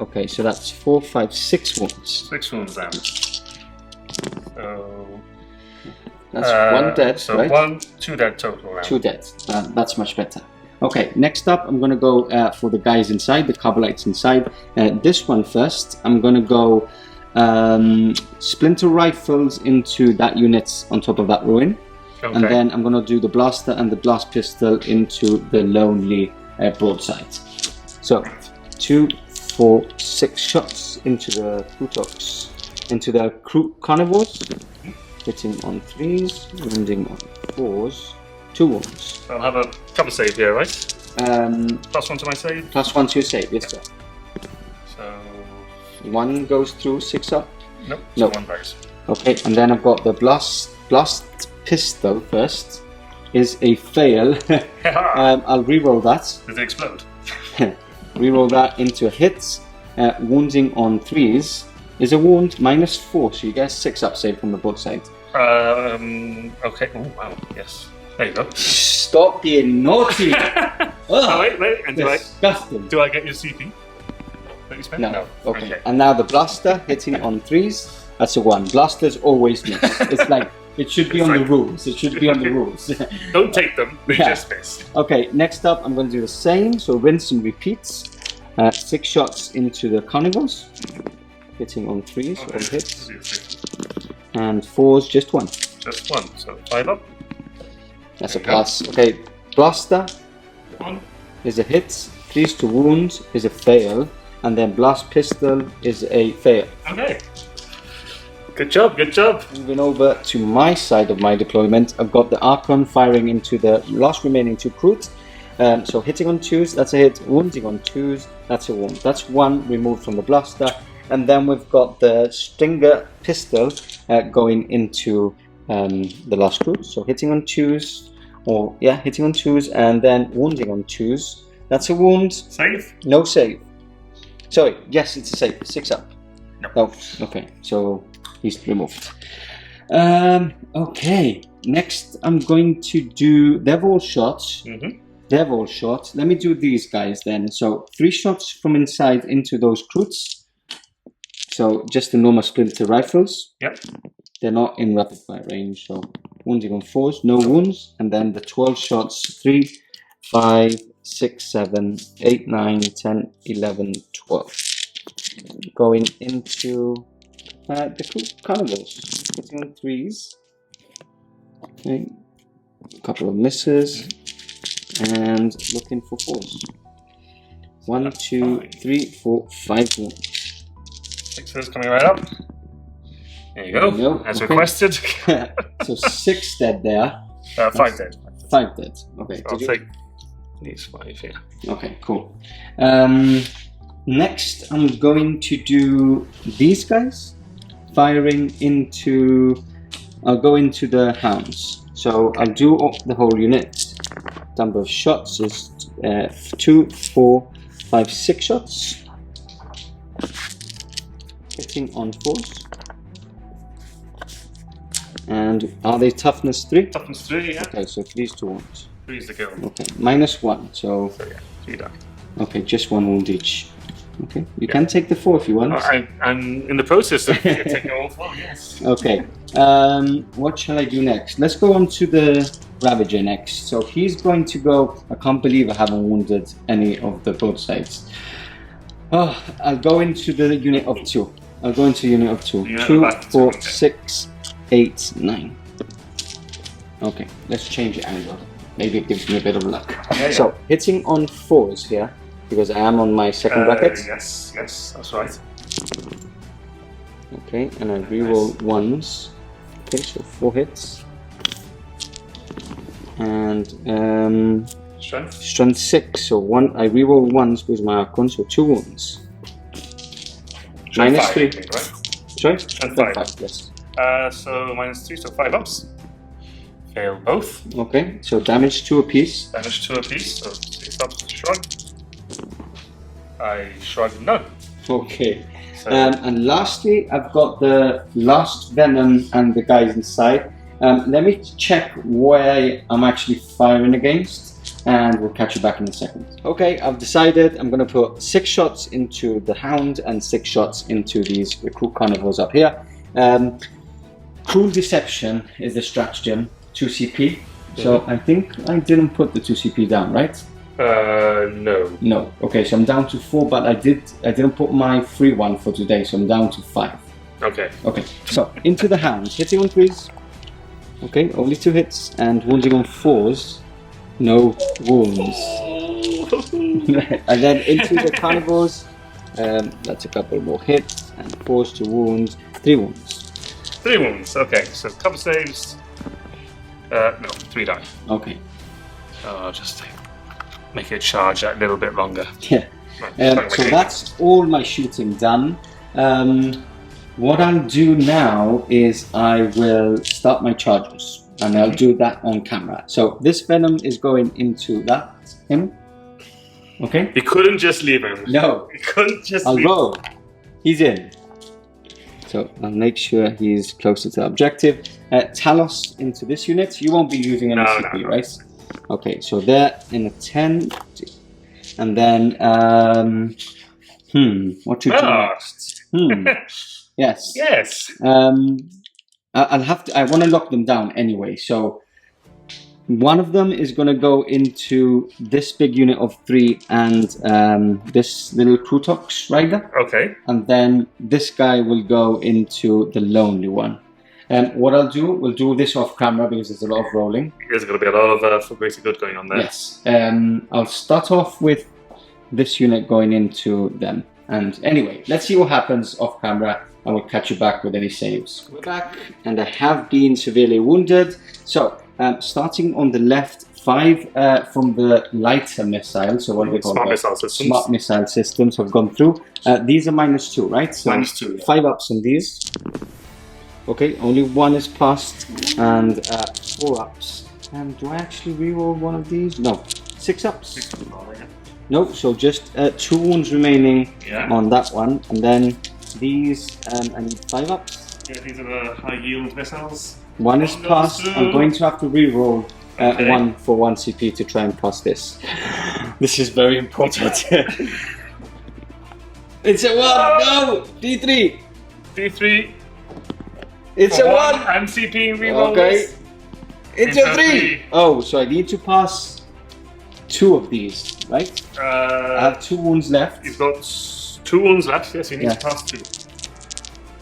Okay, so that's 4, 5, 6 wounds. 6 wounds down. So that's 1 dead, so right? 2 dead total now. 2 dead. That's much better. Okay, next up, I'm going to go for the guys inside, the Carbolites inside. This one first. I'm going to go splinter rifles into that unit on top of that ruin. Okay. And then I'm going to do the blaster and the blast pistol into the lonely broadside. So 2, 4, 6 shots into the Croutox, into the Kroot Carnivores, hitting on 3s, wounding on 4s, 2 wounds. So I'll have a cover save here, right? +1 to my save. +1 to your save, yes sir. So 1 goes through, 6 up. Nope. No. So 1 dies. Okay, and then I've got the blast pistol first. Is a fail. I'll reroll that. Did it explode? Reroll that into a hit. Wounding on 3s is a wound -4, so you get 6 up save from the broadside. Okay. Oh wow. Yes. There you go. Stop being naughty. Oh, wait. And disgusting. do I get your CP? That you spent? No. Okay. And now the blaster hitting on 3s. That's a 1. Blasters always miss. It's like it should be on the rules. It should be on the rules. Don't take them. They just miss. Okay. Next up, I'm going to do the same. So rinse and repeats. 6 shots into the Carnivores, hitting on 3s, all hits. And 4s, just 1. Just 1. So 5 up. That's a pass. Okay. Blaster 1 is a hit. 3s to wound is a fail. And then blast pistol is a fail. Okay. Good job, good job. Moving over to my side of my deployment, I've got the Archon firing into the last remaining 2 Kroot. So hitting on 2s, that's a hit. Wounding on 2s, that's a wound. That's 1 removed from the blaster. And then we've got the Stinger pistol going into the last Kroot. So hitting on 2s, hitting on 2s, and then wounding on 2s. That's a wound. Save? No save. Sorry, yes, it's a save. 6 up. No. Oh, okay. So he's removed. Okay. Next, I'm going to do Devil Shots. Devil Shot. Let me do these guys then. So 3 shots from inside into those Kroots. So just the normal splinter rifles. Yep. They're not in rapid fire range. So wounding on 4s, no wounds. And then the 12 shots. 3, 5, 6, 7, 8, 9, 10, 11, 12. Going into the Kroot Carnivores. Hitting on 3s. Okay. A couple of misses. And looking for 4s. 1, 2, 3, 4, 5 wounds. 6 coming right up. There you go. As requested. So 6 dead there. 5 dead. 5 dead. Okay. So I'll take these 5 here. Okay, cool. Next, I'm going to do these guys. Firing into. I'll go into the hounds. So I'll do the whole unit. Number of shots is 2, 4, 5, 6 shots. Hitting on 4s. And are they toughness 3? Toughness 3, yeah. Okay, so 3's to 1s. 3's the kill. Okay, -1. So yeah, 3 die. Okay, just 1 wound each. Okay, you can take the 4 if you want. I'm in the process of taking all 4, yes. Okay, what shall I do next? Let's go on to the Ravager next. So he's going to go. I can't believe I haven't wounded any of the broadsides. Oh, I'll go into the unit of 2. I'll go into unit of 2. 2, 4, 6, 8, 9. Okay, let's change the angle. Maybe it gives me a bit of luck. Yeah. So hitting on 4s here, because I am on my second bracket. Yes, that's right. Okay, and I reroll 1s. Okay, so 4 hits. And strength 6. So I reroll 1s with my Archon, so 2 wounds. Strength -3. Right? Sorry? Strength 5. Yes. So -3, so 5 ups. Fail both. Okay, so damage 2 apiece. Damage 2 apiece, so 6 ups to shrug. I shrug none. Okay. So, And lastly, I've got the last venom and the guys inside. Let me check where I'm actually firing against, and we'll catch you back in a second. Okay, I've decided I'm going to put 6 shots into the Hound and 6 shots into these Kroot Carnivores up here. Cruel Deception is the stratagem, 2 CP. So I think I didn't put the 2 CP down, right? no. No. Okay, so I'm down to 4, but I didn't put my free one for today, so I'm down to 5. Okay. Okay, so into the Hound, hitting on 3s. Okay, only 2 hits, and wounding on 4s. No wounds. And then into the Carnivores, that's a couple more hits, and 4s to wound, 3 wounds. 3 wounds, okay, so couple saves. No, 3 die. Okay. I'll just make it charge that little bit longer. Yeah. So that's all my shooting done. What I'll do now is I will start my charges, and I'll do that on camera. So this venom is going into him. Okay? You couldn't just leave him. No. You couldn't just I'll leave roll. He's in. So I'll make sure he's closer to the objective. Talos into this unit. You won't be using any CP, right? Okay, so they're in a 10. And then, what to do next? Yes. Yes. I want to lock them down anyway. So one of them is going to go into this big unit of 3 and this little Croutox Rider. Okay. And then this guy will go into the lonely one. What I'll do, we'll do this off camera because there's a lot of rolling. There's going to be a lot of for greater good going on there. Yes. I'll start off with this unit going into them. And anyway, let's see what happens off camera, and we'll catch you back with any saves. We're back, and I have been severely wounded. So, starting on the left, 5 from the lighter missile. So what do we call Smart that? missile systems. Smart missile systems have gone through. These are -2, right? So -2. 5 ups on these. Okay, only 1 is passed, and 4 ups. Do I actually reroll one of these? No. 6 ups. No, so just 2 wounds remaining on that one, and then these, I need 5 ups. Yeah, these are the high yield missiles. 1 is passed. I'm going to have to re-roll 1 for 1 CP to try and pass this. This is very important. It's a 1! No! D3! D3. It's a 1! And CP re-roll. Okay. It's a 3! Oh, so I need to pass 2 of these, right? I have 2 wounds left. You've got 2 wounds left, yes, you need to pass 2.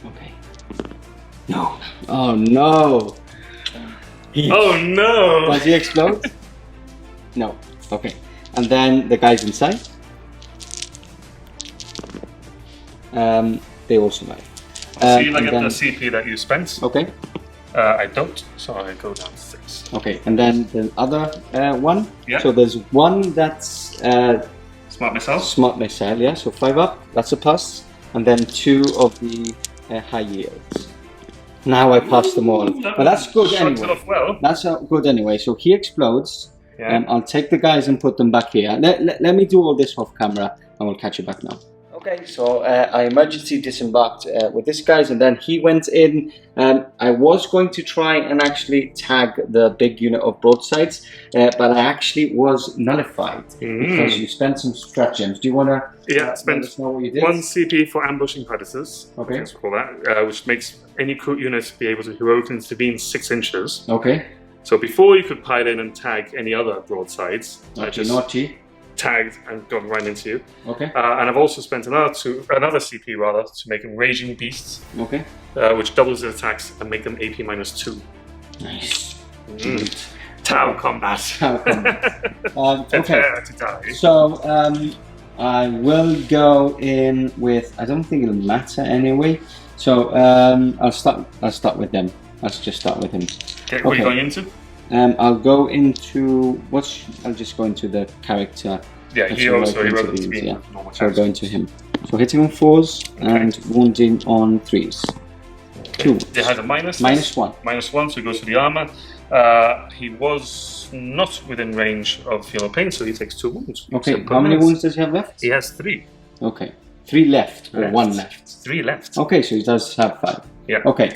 Okay. No. Oh no! Oh no! Does he explode? No. Okay. And then the guys inside. They all survive. So you get the CP that you spent. Okay. I don't, so I go down 6. Okay, and then the other one. Yeah. So there's 1 that's Smart missile. Smart missile, yeah. So 5 up, that's a pass, and then 2 of the high yields. Now I passed them all. But that's good anyway. Well. That's good anyway. So he explodes. Yeah. I'll take the guys and put them back here. Let me do all this off camera, and we'll catch you back now. Okay, so I emergency disembarked with this guys, and then he went in. I was going to try and actually tag the big unit of broadsides, but I actually was nullified because you spent some stratagems. Do you want to spent let us know what you did? 1 CP for ambushing predators. Okay. Let's call that, which makes any Kroot unit be able to heroically intervene 6 inches. Okay. So before you could pile in and tag any other broadsides, I just tagged and got right into you. Okay. And I've also spent another CP rather to make them raging beasts. Okay. Which doubles their attacks and make them AP -2. Nice. Tau combat. Tau combat. Okay. Prepare to die. So I will go in with. I don't think it'll matter anyway. So I'll start with them. Let's just start with him. Okay. What are you going into? I'll go into I'll just go into the character. Yeah, he also he rolled to be normal. So I'll go into him. So hitting on 4s and wounding on 3s. 2. It has a minus. -1. -1, so it goes to the armor. He was not within range of Feel No Pain, so he takes 2 wounds. Okay, how many wounds does he have left? He has 3. Okay, 3 left, or 1 left? 3 left. Okay, so he does have 5. Yeah. Okay,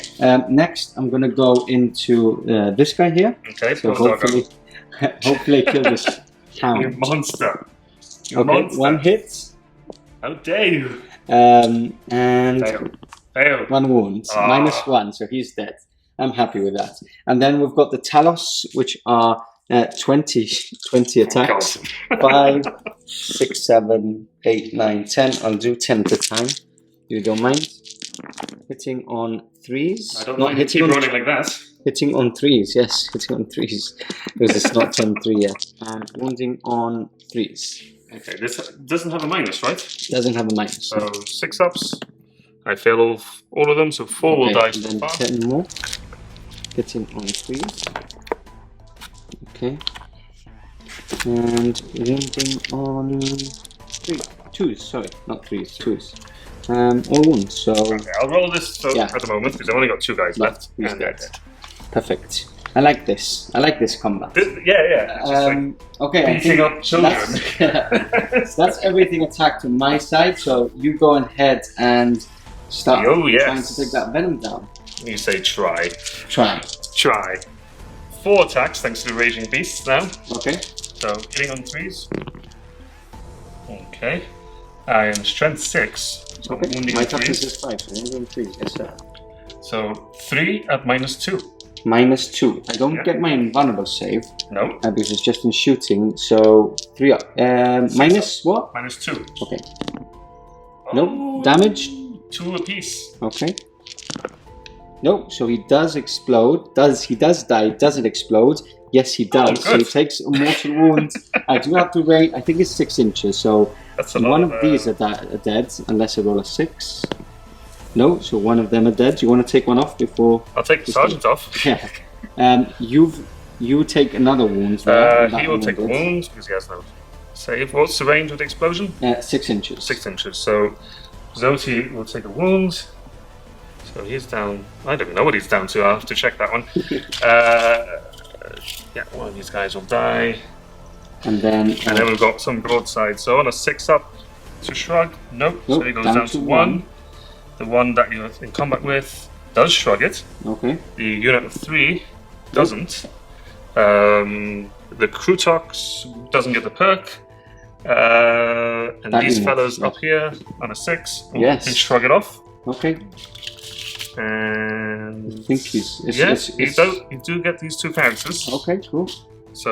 next I'm gonna go into this guy here. Okay, so hopefully kill this hound. You monster. You okay, monster. 1 hit. How dare you? And Fail. 1 wound, -1, so he's dead. I'm happy with that. And then we've got the Talos, which are 20 attacks. 5, 6, 7, 8, 9, 10. I'll do 10 at a time. You don't mind? Hitting on 3s. I don't know. Keep rolling like that. Hitting on 3s, yes. Hitting on 3s. Because it's not 10-3 yet. And wounding on 3s. Okay, this doesn't have a minus, right? Doesn't have a minus. So 6 ups. I fail all of them, so 4 will die so far. 10 more. Hitting on 3s. Okay. And wounding on 2s, sorry, not 3s, 2s. All wounds, so... Okay, I'll roll this at the moment, because I've only got 2 guys left. He's dead. Perfect. I like this. I like this combat. Okay, beating up children. That's everything attacked on my side, so you go ahead and start trying to take that venom down. You say try. Try. 4 attacks thanks to the Raging Beasts now. Okay. So hitting on 3s. Okay. I am strength 6. So okay. Wounding My on 3s. toughness is 5, so wounding on 3s. Yes, sir. So 3 at -2. -2. I don't get my invulnerable save. No. Because it's just in shooting. So 3 up. Minus what? -2. Okay. No damage. 2 apiece. Okay. Nope, so he does explode. He does die. Does it explode? Yes, he does. So he takes a mortal wound. I do have to rate, I think it's 6 inches. So one of these are dead, unless I roll a 6. No, so one of them are dead. Do you want to take one off before? I'll take the sergeant off. Yeah. You take another wound. He will take a wound because he has no save. What's the range of the explosion? 6 inches. 6 inches. So Zoti will take a wound. So he's down. I don't even know what he's down to. I'll have to check that one. Yeah, one of these guys will die. And then we've got some broadside. So on a 6 up to shrug. Nope. So he goes down to 1. The one that you're in combat with does shrug it. Okay. The unit of 3 doesn't. The Croutox doesn't get the perk. And these fellows up here on a 6 can shrug it off. Okay. And I think you do get these 2 characters. Okay, cool. So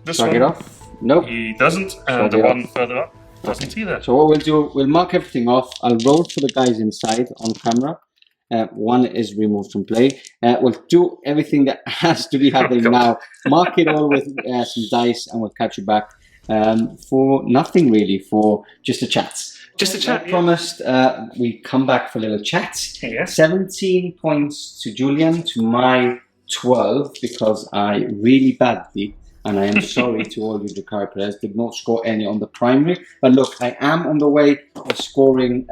this shrug one it off. Nope. He doesn't, and the one further up doesn't either. So what we'll do, we'll mark everything off. I'll roll for the guys inside on camera. 1 is removed from play. We'll do everything that has to be happening now. Mark it all with some dice, and we'll catch you back for nothing really, for just a chat. Just a chat. I promised we come back for a little chat. Yes. 17 points to Julian, to my 12, because I really badly, and I am sorry to all you Drukhari players, did not score any on the primary. But look, I am on the way of scoring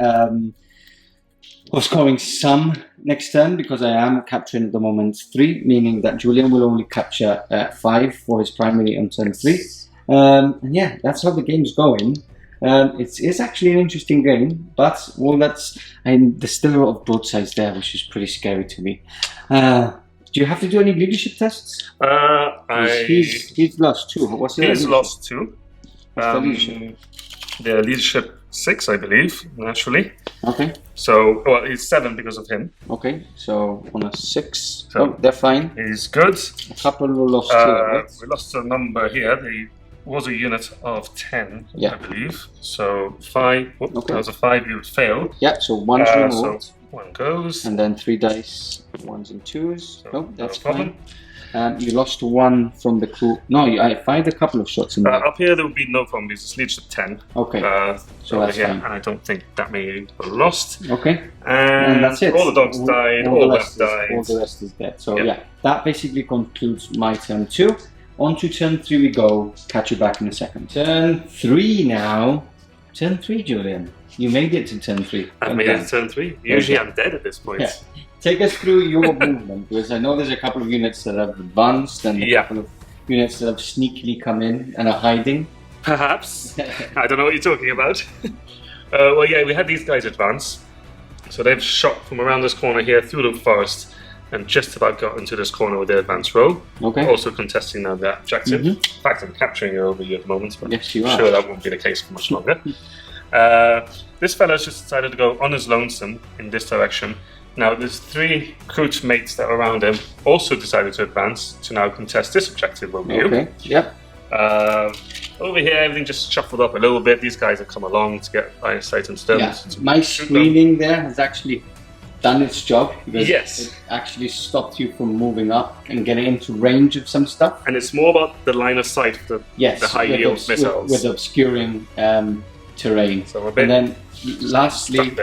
some next turn, because I am capturing at the moment 3, meaning that Julian will only capture 5 for his primary on turn 3. And yeah, that's how the game's going. It's actually an interesting game, but there's still a lot of broadsides there, which is pretty scary to me. Do you have to do any leadership tests? He's lost 2. What's the He's lost 2. What's the leadership? The leadership 6, I believe, naturally. Okay. So, well, he's 7 because of him. Okay, so on a 6. So they're fine. He's good. A couple were lost 2. Right? We lost a number here. Was a unit of 10, I believe. So 5. That was a 5. You would fail. Yeah. So 1's removed. So 1 goes. And then 3 dice, 1s and 2s. So nope, that's no problem. Fine. You lost 1 from the crew. No, I fired a couple of shots in there. Up here there would be no problem because it's leadership 10. Okay. So that's fine. And I don't think that many were lost. Okay. And that's it. All the dogs died. All the rest died. All the rest is dead. So yeah, that basically concludes my turn 2. On to turn 3 we go. Catch you back in a second. Turn 3 now. Turn 3, Julian. You made it to turn 3. I've made it to turn 3. Usually I'm dead at this point. Yeah. Take us through your movement, because I know there's a couple of units that have advanced and a couple of units that have sneakily come in and are hiding. Perhaps. I don't know what you're talking about. Well, yeah, we had these guys advance. So they've shot from around this corner here through the forest and just about got into this corner with their advance row. Okay. Also contesting now that objective. In fact, I'm capturing it over you at the moment, but yes, you I'm sure that won't be the case for much longer. This fella's just decided to go on his lonesome in this direction. Now, there's 3 Kroot mates that are around him also decided to advance to now contest this objective over you. Okay, yep. Over here, everything just shuffled up a little bit. These guys have come along to get line of sight and stuff. Yeah. My screening there has actually done its job, because it actually stopped you from moving up and getting into range of some stuff. And it's more about the line of sight of the high yield missiles. With obscuring terrain. So a bit and then lastly,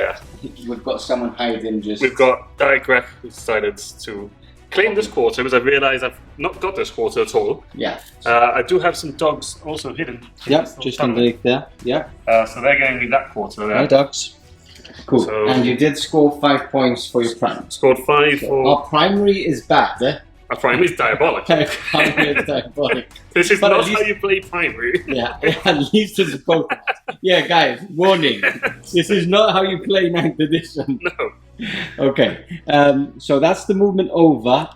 we've got someone hiding just... We've got Digref who decided to claim this quarter, because I realise I've not got this quarter at all. Yeah. I do have some dogs also hidden. Yep, just underneath there. Yeah. So they're going in that quarter there. Hi, dogs. Cool. So, and you did score 5 points for your primary. Scored 5 for... Our primary is bad, eh? Our primary is diabolic. Our primary is diabolic. This is not how you play primary. Yeah, at least it's both. Yeah, guys, warning. This is not how you play 9th edition. No. Okay, so that's the movement over.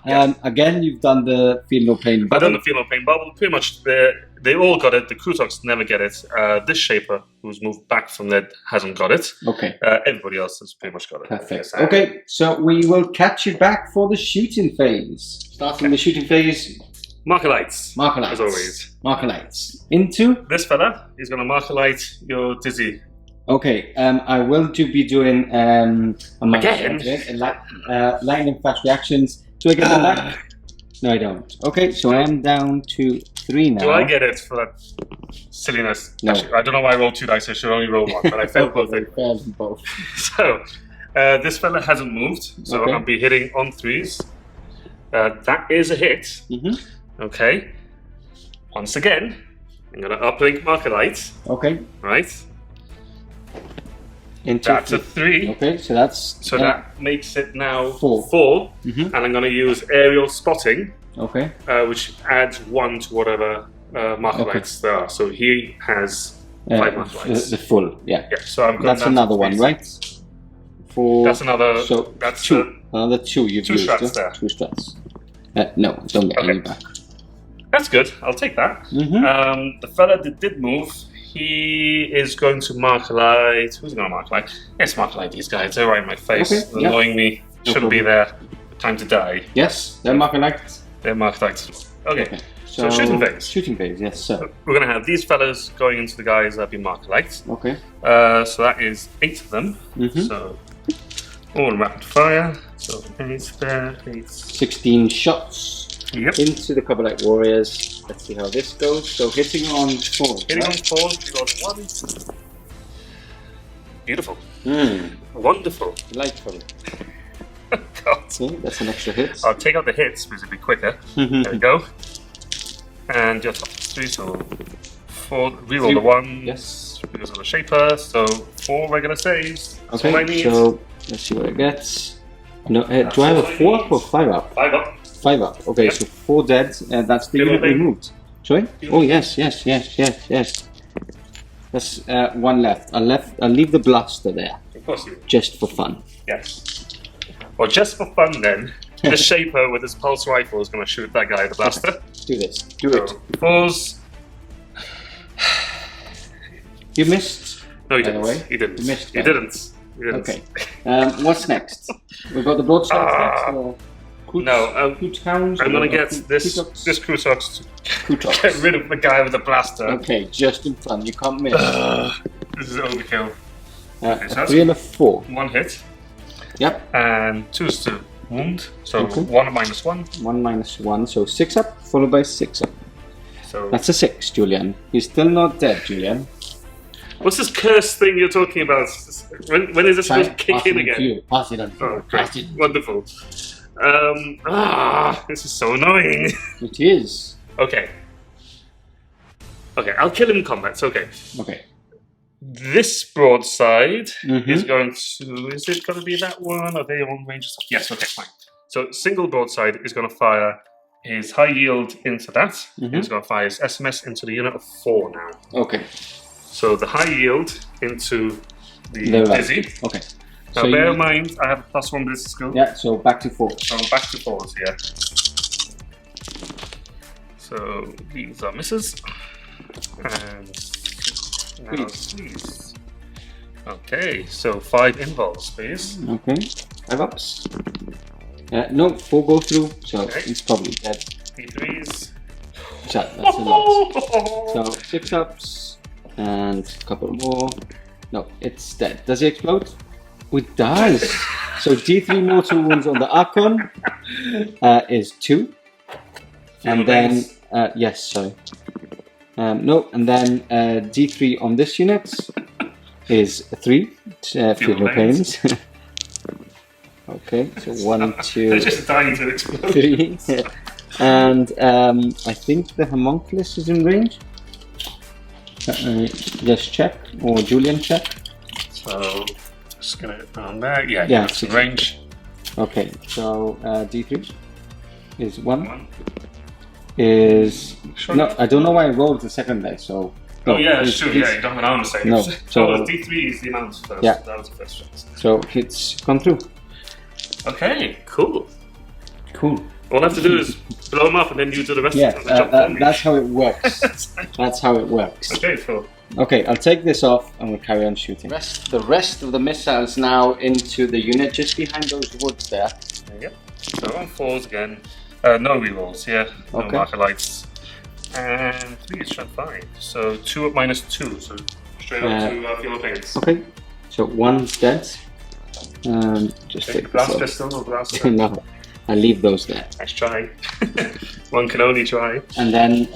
Again, you've done the Feel No Pain bubble. I've done the Feel No Pain bubble. Pretty much, they all got it. The Croutox never get it. This Shaper, who's moved back from there, hasn't got it. Okay. Everybody else has pretty much got it. Perfect. Okay, so we will catch you back for the shooting phase. Starting the shooting phase. Marker lights. Marker lights. As always. Marker lights. Into? This fella is going to marker light your Dizzy. Okay, I will be doing a again? lightning fast reactions. Do I get them back? No, I don't. Okay, so I am down to 3 now. Do I get it for that silliness? No. Actually, I don't know why I rolled 2 dice. I should only roll 1, but I failed both. both. So, this fella hasn't moved, so I'll be hitting on 3s. That is a hit. Okay. Once again, I'm going to uplink marker light. Okay. Right. That's a 3. Okay, so that's... So that makes it now 4. 4. And I'm going to use aerial spotting. Okay. Which adds 1 to whatever marker lights there are. So he has 5 marker lights. The full, yeah. Yeah, so I've got that's another one, right? 4. That's another... So that's 2. Another 2 you've used. 2 strats there. 2 strats. No, don't get any back. That's good. I'll take that. The fella that did move, he is going to marker light. Who's going to marker light? Yes, marker light these guys. They're right in my face. Okay, They're annoying me. Shouldn't be there. Time to die. Yes, they're marker lights. They're marker lights. Okay. So shooting phase. Shooting phase, yes, sir. We're going to have these fellas going into the guys that have been marker lights. Okay. So that is 8 of them. So all rapid fire. So 8 there, 8. 16 shots. Yep. Into the Cobblite Warriors. Let's see how this goes. So hitting on 4. Hitting on 4, we got 1. Beautiful. Wonderful. Delightful. God. Okay, that's an extra hit. I'll take out the hits because it'll be quicker. There we go. And your top 3, so 4. Reroll the 1. Yes. Because of the Shaper, so 4 regular saves. That's okay, all I need. So let's see what it gets. No, do I have a 4 up or 5 up? 5 up. 5 up. Okay, so 4 dead, and that's the unit removed. Sorry? Oh yes. That's 1 left. I'll leave the blaster there. Of course you will. Just for fun. Yes. Well, just for fun then, the Shaper with his pulse rifle is going to shoot that guy with the blaster. Do this. Do it. 4s. You missed. No, you didn't. You didn't. You missed. You didn't. Okay. What's next? We've got the broadswords next. Or Kroot Hounds. I'm going to get this Croutox to get rid of the guy with the blaster. Okay, just in front. You can't miss. This is overkill. Okay, so 3 and a 4. 1 hit. Yep. And 2 is to wound. So 1 minus 1. 1 minus 1. So 6 up, followed by 6 up. So that's a 6, Julian. You're still not dead, Julian. What's this curse thing you're talking about? When is this supposed to kick in again? Pass it on. Oh, great. Wonderful. This is so annoying. It is. Okay. Okay, I'll kill him in combat. It's okay. Okay. This broadside is going to... Is it going to be that one? Are they on range? Yes, okay, fine. So single broadside is going to fire his high yield into that. He's going to fire his SMS into the unit of 4 now. Okay. So the high yield into the Dizzy. Okay. Now so bear in mind, I have a +1 ballistic skill. Yeah, so back to 4. So back to 4s, yeah. So these are misses. And now please. Okay, so 5 involves, please. Okay, 5 ups. No, 4 go through, so it's probably dead. D3s. That's a lot. So 6 ups and a couple more. No, it's dead. Does it explode? Oh, it does. So D3 mortal wounds on the Archon is 2. And then, yes, sorry. No, and then D3 on this unit is 3. Feel no pains. Okay, so 1, 2, They're just dying to explode. 3. And I think the homunculus is in range. Just check, or Julian check. So, just get it down there. Yeah, it's in range. Okay, so D3 is 1. Is sure. No, I don't know why I rolled the second dice. So oh yeah, sure. Yeah, you don't have an armor save. No, so D3 is the amount first. Yeah, that was the first shot. So it's gone through. Okay, cool. Cool. All I have to do is blow them up, and then you do the rest of the job for me. That's how it works. That's how it works. Okay, cool. Okay, I'll take this off and we'll carry on shooting. The rest of the missiles now into the unit just behind those woods there. Yep. So on 4s again. No rerolls, yeah. No marker lights. And 3 is strength 5. So 2 at -2. So straight up to Feel of Pains. Okay. So 1's dead. Just take blast pistol or blast No, I leave those there. Nice try. One can only try. And then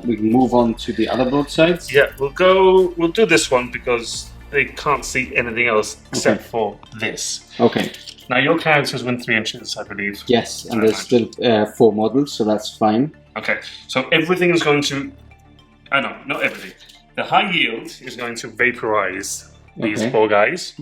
we can move on to the other broadsides. Yeah, we'll do this one because they can't see anything else except for this. Okay. Now your characters win 3 inches, I believe. Yes, and there's still 4 models, so that's fine. Okay, so everything is going to... no, not everything. The high yield is going to vaporize these 4 guys.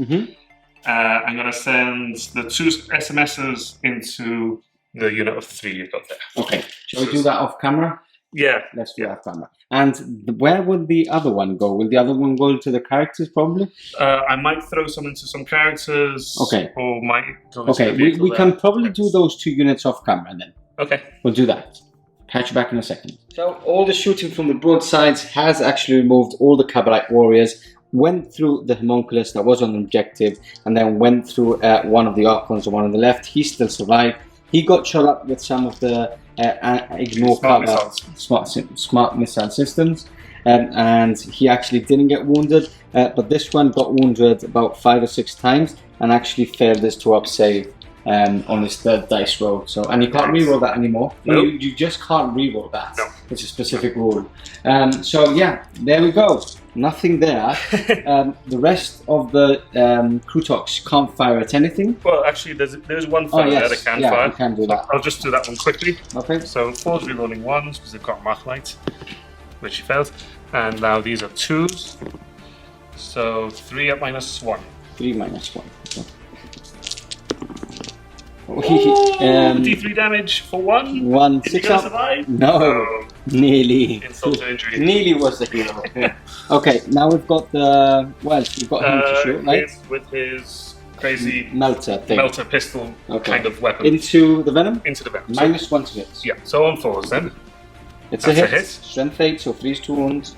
I'm going to send the 2 SMSs into the unit of 3 you've got there. Okay, shall we do that off camera? Yeah. Let's do that off camera. And where will the other one go? Will the other one go into the characters probably? I might throw some into some characters. Okay. Or might go into okay, we can probably do those 2 units off camera then. Okay. We'll do that. Catch you back in a second. So all the shooting from the broadsides has actually removed all the Cabalite warriors, went through the homunculus that was on the objective, and then went through one of the Archons, the one on the left. He still survived. He got shot up with some of the smart missile systems, and he actually didn't get wounded, but this one got wounded about 5 or 6 times and actually failed his 2-up save on his 3rd dice roll. So, and you can't reroll that anymore. Nope. You just can't reroll that. No. It's a specific rule. So yeah, there we go. Nothing there. The rest of the Croutox can't fire at anything. Well, actually, there's one fire there that can fire. You can do that. I'll just do that one quickly. Okay. So 4's rerolling 1s because they've got mark light, which he failed. And now these are 2s. So 3 at -1. 3 -1. D3 damage for 1. 1 Is 6 he gonna up. survive? No. Nearly. Insult to injury. Nearly was the hero. Okay, now we've got the... Well, we've got him to shoot, right? With his crazy melter thing. Melter pistol kind of weapon. Into the venom? Into the venom. -1 to hit. Yeah, so on 4s then. It's a hit. Strength 8, so 3's 2 wounds.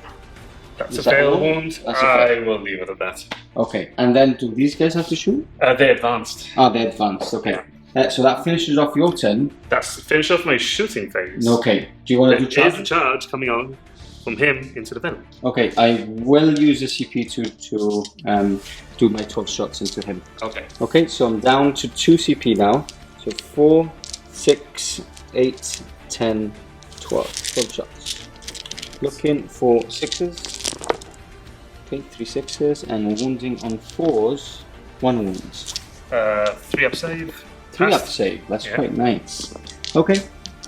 That's a fail wound. I will leave it at that. Okay, and then do these guys have to shoot? They're advanced. Ah, they're advanced, okay. So that finishes off your turn. That's finished off my shooting phase. Okay, do you want to do charge? There's a charge coming on from him into the venom. Okay, I will use the CP to do my 12 shots into him. Okay. Okay, so I'm down to 2 CP now. So 4, 6, 8, 10, 12. 12 shots. Looking for 6s. Okay, 3 6s, and wounding on 4s, 1 wounds. 3 up save. 3 up save, that's quite nice. Okay,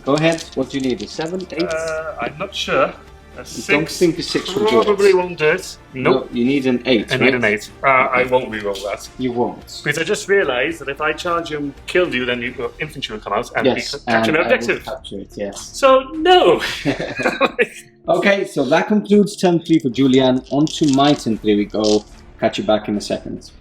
go ahead. What do you need? A 7, 8? I'm not sure. A 6 don't think a 6 will do it. probably won't do it. Nope. No, you need an 8. I need an 8. I won't reroll that. You won't. Because I just realised that if I charge you and killed you, then your infantry will come out and Yes, capture an objective. Capture it, yes. So, no! Okay, so that concludes turn 3 for Julian. On to my turn 3 we go. Catch you back in a second.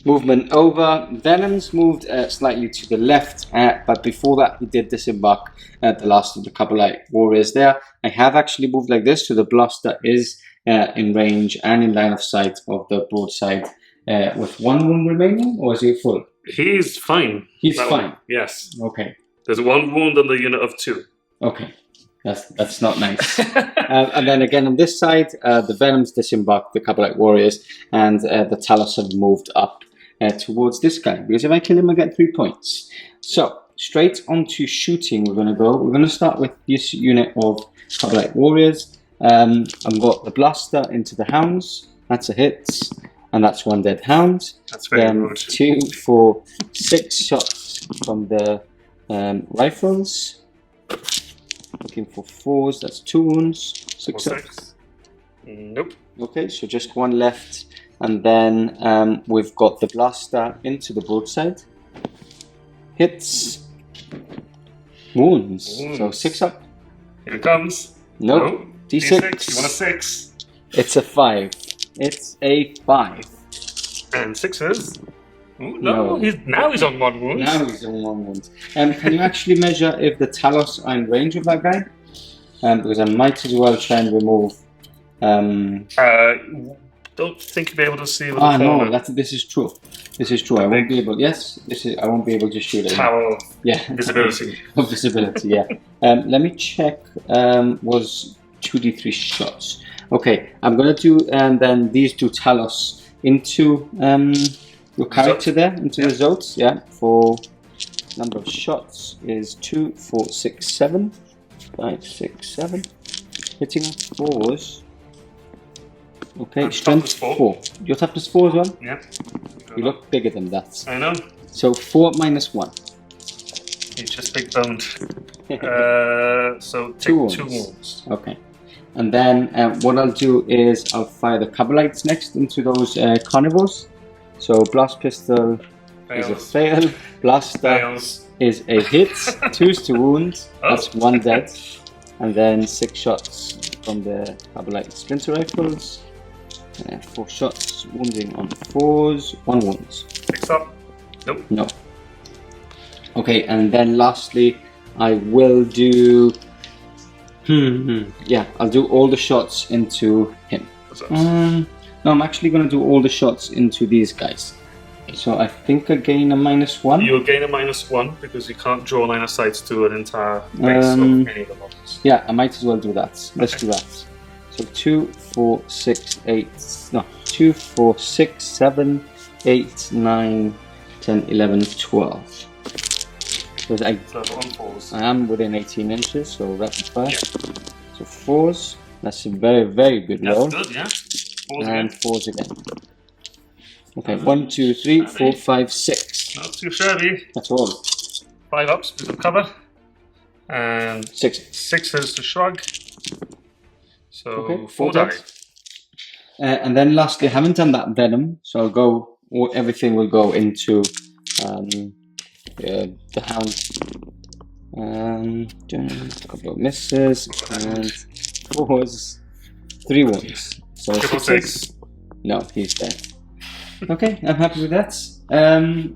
Movement over. Venom's moved slightly to the left, but before that he did disembark at the last of the Kabbalite warriors there. I have actually moved like this, so the blaster is in range and in line of sight of the broadside with 1 wound remaining, or is he full? He's fine. He's fine? Yes. Okay. There's 1 wound on the unit of 2. Okay. That's not nice. And then again on this side, the Venoms disembarked the Kabbalite warriors, and the Talos have moved up towards this guy, because if I kill him I get 3 points. So straight onto shooting we're going to go. We're going to start with this unit of Kabbalite warriors. I've got the blaster into the hounds. That's a hit, and that's 1 dead hound. That's very good. 2 for 6 shots from the rifles. Looking for 4s, that's 2 wounds. 6 shots. Nope. Okay, so just 1 left. And then we've got the blaster into the broadside. Hits. Wounds. So 6 up. Here it comes. Nope. D6. You want a 6. It's a 5. It's a 5. And 6s. Ooh, no. Now he's on 1 wound. Now he's on 1 wound. Can you actually measure if the Talos are in range of that guy? Because I might as well try and remove... don't think you'll be able to see with the no, this is true. This is true. I won't be able. Yes, I won't be able to shoot it. Tower. Yeah. Visibility. Of visibility. Yeah. Let me check. Was 2d3 shots. Okay, I'm gonna do and then these 2 Talos into your character there into the Zotes. Yeah. For number of shots is 2, 4, 6, 7, 5, 6, 7. Hitting 4s. Okay, strength 4. Your toughness 4 as well? Yeah. You look bigger than that. I know. So 4 minus 1. He's just big boned. So take 2 wounds. 2 wounds. Okay. And then what I'll do is I'll fire the Kabbalites next into those carnivores. So blast pistol is a fail. Blaster is a hit. 2's to wound. That's 1 dead. And then 6 shots from the Kabbalite splinter rifles. 4 shots, wounding on 4s, 1 wounds. 6 up. Nope. No. Okay, and then lastly, I will do... Yeah, I'll do all the shots into him. No, I'm actually going to do all the shots into these guys. So I think I gain a -1. You'll gain a -1 because you can't draw line of sight to an entire base of any of the models. Yeah, I might as well do that. Let's do that. So 2, 4, 6, 8... No, 2, 4, 6, 7, 8, 9, 10, 11, 12. So I am within 18 inches, so rapid fire. Yeah. So 4s, that's a very, very good roll. That's good, yeah. 4s and again. 4s again. Okay, 1, 2, 3, 4, 5, 6. Not too shabby. That's all. 5 ups with some cover. And 6 is to shrug. So okay, 4 die. And then lastly, I haven't done that Venom, so I'll go, everything will go into the Hound. A couple of misses and 4s, 3 wounds. So 6. No, he's dead. Okay, I'm happy with that.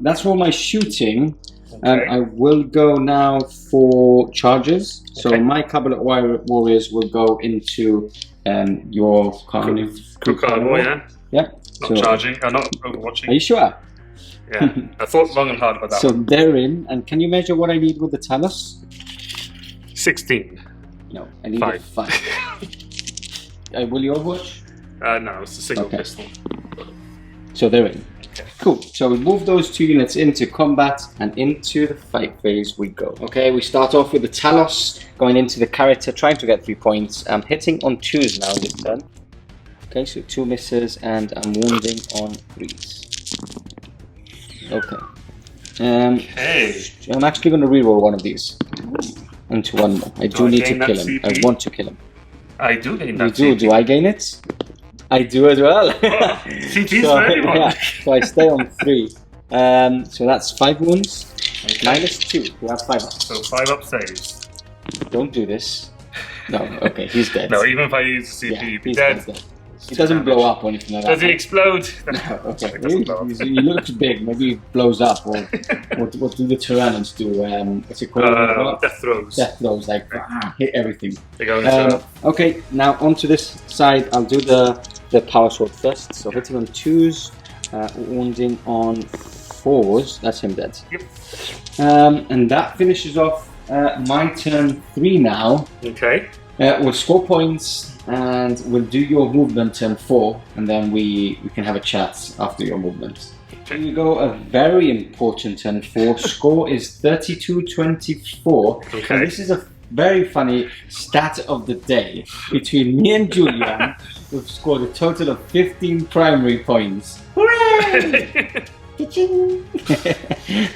That's all my shooting. Okay. I will go now for charges. Okay. So my Kabbalite warriors will go into your Kroot Carnivore, yeah? Yeah. Not charging, not overwatching. Are you sure? Yeah, I thought long and hard about that. So they're in, and can you measure what I need with the Talos? 16. No, I need 5. 5. Will you overwatch? No, it's a single pistol. So they're in. Okay. Cool. So we move those 2 units into combat, and into the fight phase we go. Okay, we start off with the Talos going into the character, trying to get 3 points. I'm hitting on 2s now this turn. Okay, so 2 misses, and I'm wounding on 3s. Okay. I'm actually going to reroll one of these into 1 more. I do need to kill him. I want to kill him. I do gain You that. do. CP. Do I gain it? I do as well. CP's for everyone. Yeah, so I stay on 3. So that's 5 wounds. Okay. Minus 2. You have 5 up. So 5 up saves. Don't do this. No, okay, he's dead. No, even if I use CP, yeah, you'd be he's dead. dead. It doesn't blow up or anything like that. Does he explode? No, okay. It doesn't blow up. He looks big. Maybe it blows up. Or what do the Tyrannons do? What's it called? Death throws. Death throws, like hit everything. They go into Okay, now onto this side. I'll do the power sword first. So hitting on 2s, wounding on 4s. That's him dead. Yep. And that finishes off my turn 3 now. Okay. We'll score points and we'll do your movement turn 4, and then we can have a chat after your movement. Here you go, a very important turn 4. Score is 32-24. Okay. And this is a very funny stat of the day. Between me and Julian, we've scored a total of 15 primary points. Hooray!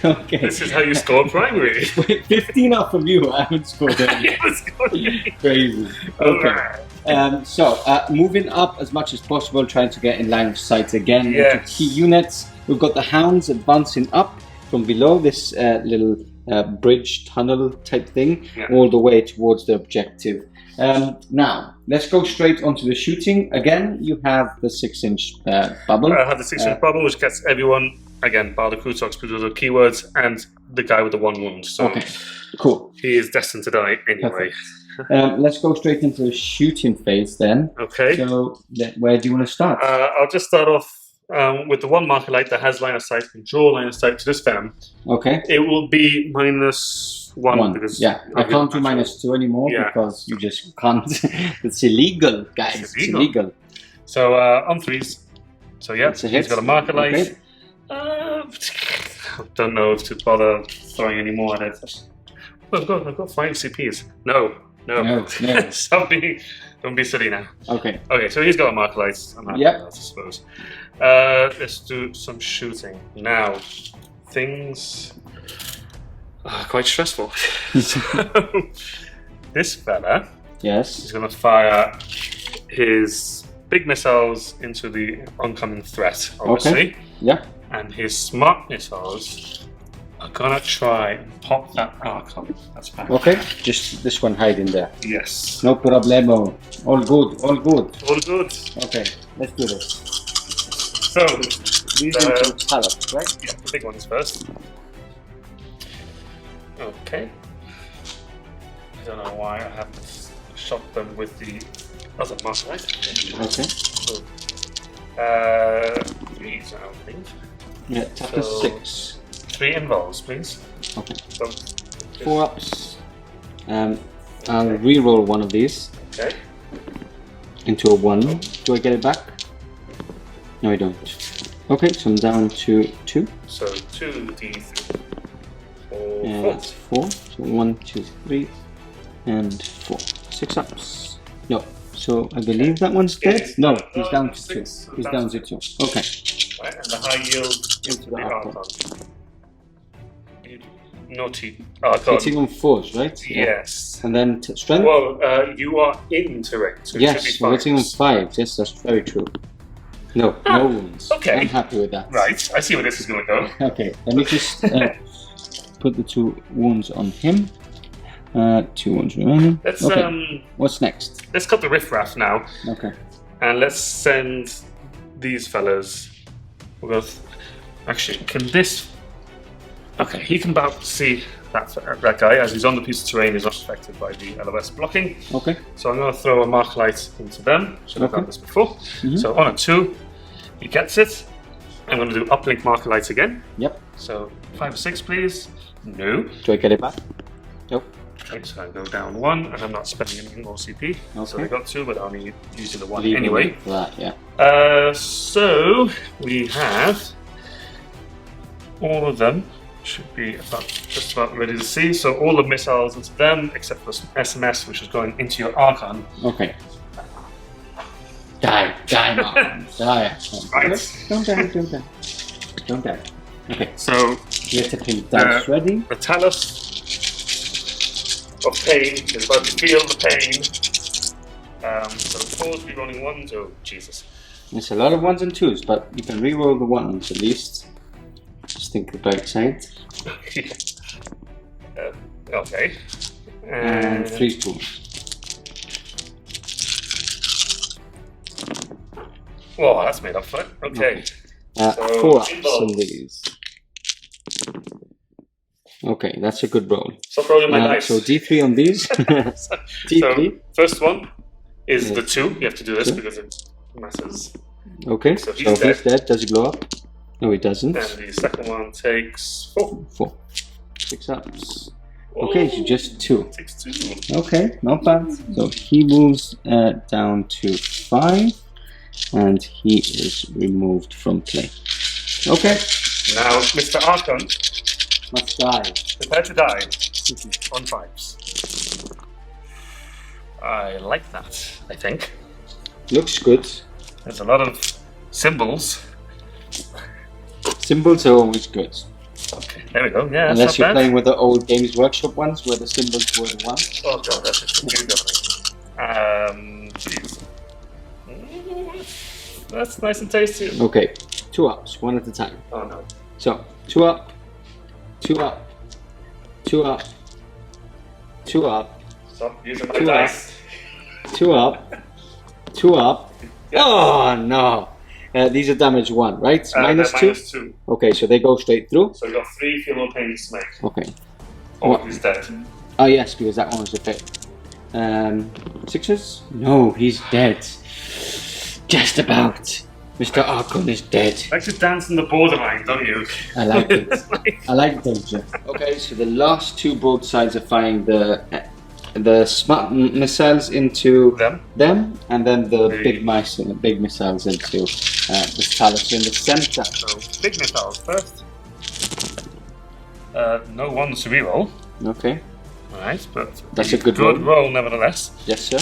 Okay. This is how you score primary. 15 up from you. I haven't scored any. Crazy. Okay. So moving up as much as possible, trying to get in line of sight again. Yes. Into key units. We've got the hounds advancing up from below this little bridge tunnel type thing, all the way towards the objective. Now, let's go straight onto the shooting. Again, you have the 6-inch bubble. I have the 6-inch bubble, which gets everyone, again, bar the Croutox, because of the keywords, and the guy with the 1 wound. So okay, cool. He is destined to die anyway. Let's go straight into the shooting phase then. Okay. So, where do you want to start? I'll just start off with the 1 marker light that has line of sight, can draw line of sight to this venom. Okay. It will be -1 because I can't do -2 anymore because you just can't. It's illegal, guys. It's illegal. So on 3s. So yeah, he's got a marker light. Okay. Don't know if to bother throwing any more at it. Oh, I've got 5 CPs. No. Don't be silly now. Okay. Okay, so he's got a marker light. I suppose. Let's do some shooting now. Things are quite stressful. This fella, is going to fire his big missiles into the oncoming threat, obviously. Okay. Yeah. And his smart missiles are going to try and pop that Archon that's back. Okay, just this one hiding there. Yes. No problemo. All good, all good. All good. Okay, let's do this. So, these are the pallets, right? Yeah, the big ones first. Okay. I don't know why I haven't shot them with the other marker light. Okay. So, 3s, I don't think. Yeah, chapter 6. 3 involves, please. Okay. So, 4 ups. I'll re-roll one of these. Okay. Into a 1. Do I get it back? No, I don't. Okay, so I'm down to 2. So 2d3. 4. Yeah, that's 4. So 1, 2, 3, and 4. 6 ups. No. So I believe that one's dead. No, he's down to 2. He's down to 2. Okay. Right, and the high yield Into the Archon. Naughty Archon. Hitting on 4s, right? Yes. And then strength? Well, you are in terrain, so it yes, should be we're hitting on 5s. Yes, that's very true. No, no wounds. Okay. I'm happy with that. Right, I see where this is going to go. Okay, let me just put the 2 wounds on him. 2 wounds remaining. Let's what's next? Let's cut the riffraff now. Okay. And let's send these fellas. We'll go. Actually, can this? Okay, he can about see that guy as he's on the piece of terrain. Is not affected by the LOS blocking. Okay. So I'm going to throw a mark light into them. Should have done this before. Mm-hmm. So on a 2, he gets it. I'm going to do uplink marker lights again. Yep. So 5 or 6, please. No. Do I get it back? Nope. Okay, so I go down 1, and I'm not spending any more CP. Okay. So I got 2, but only using the 1 Leave anyway. For that, yeah. So we have all of them should be just about ready to see. So all the missiles into them, except for SMS, which is going into your Archon. Okay. Die, man, die. Right. Don't die. Don't die. Okay. So you have to keep dice ready. The Talus of pain is about to feel the pain. So 4 rerolling 1s. Oh, Jesus. It's a lot of 1s and 2s, but you can reroll the 1s at least. Just think about side. Okay. And 3 spoons. Whoa, that's made up for it. Okay. So 4 ups on these. Okay, that's a good roll. Stop rolling my dice. So D3 on these. D3. So first one is the 2. You have to do this because it masses. Okay, so he's dead. Does he blow up? No, he doesn't. And the second one takes 4. 4. 6 ups. Okay, so just 2. Takes 2. Okay, not bad. So he moves down to 5. And he is removed from play. Okay. Now, Mr. Archon must die. Prepare to die on 5s. I like that, I think. Looks good. There's a lot of symbols. Symbols are always good. Okay, there we go. Yeah, unless you're bad. playing with the old Games Workshop ones where the symbols were the ones. Oh god, that's just confusing. Jeez. That's nice and tasty. Okay, 2 ups, 1 at a time. Oh no. So, 2 up, 2 up, 2 up, 2 up. Stop using my 2 dice. Up, 2 up, 2 up. Yeah. Oh no! These are damage 1, right? Minus 2? Minus 2. Okay, so they go straight through. So you got 3 feel no pain smite. Okay. Oh, he's dead. Oh yes, because that one was a fit. 6s? No, he's dead. Just about. Mr. Archon is dead. Like to dance on the borderline, don't you? I like it. I like danger. Okay, so the last 2 broadsides are firing the smart missiles into them, and then the big missiles into the Talus in the center. So big missiles first. No 1s to reroll. Okay. Alright, but that's a good roll nevertheless. Yes, sir.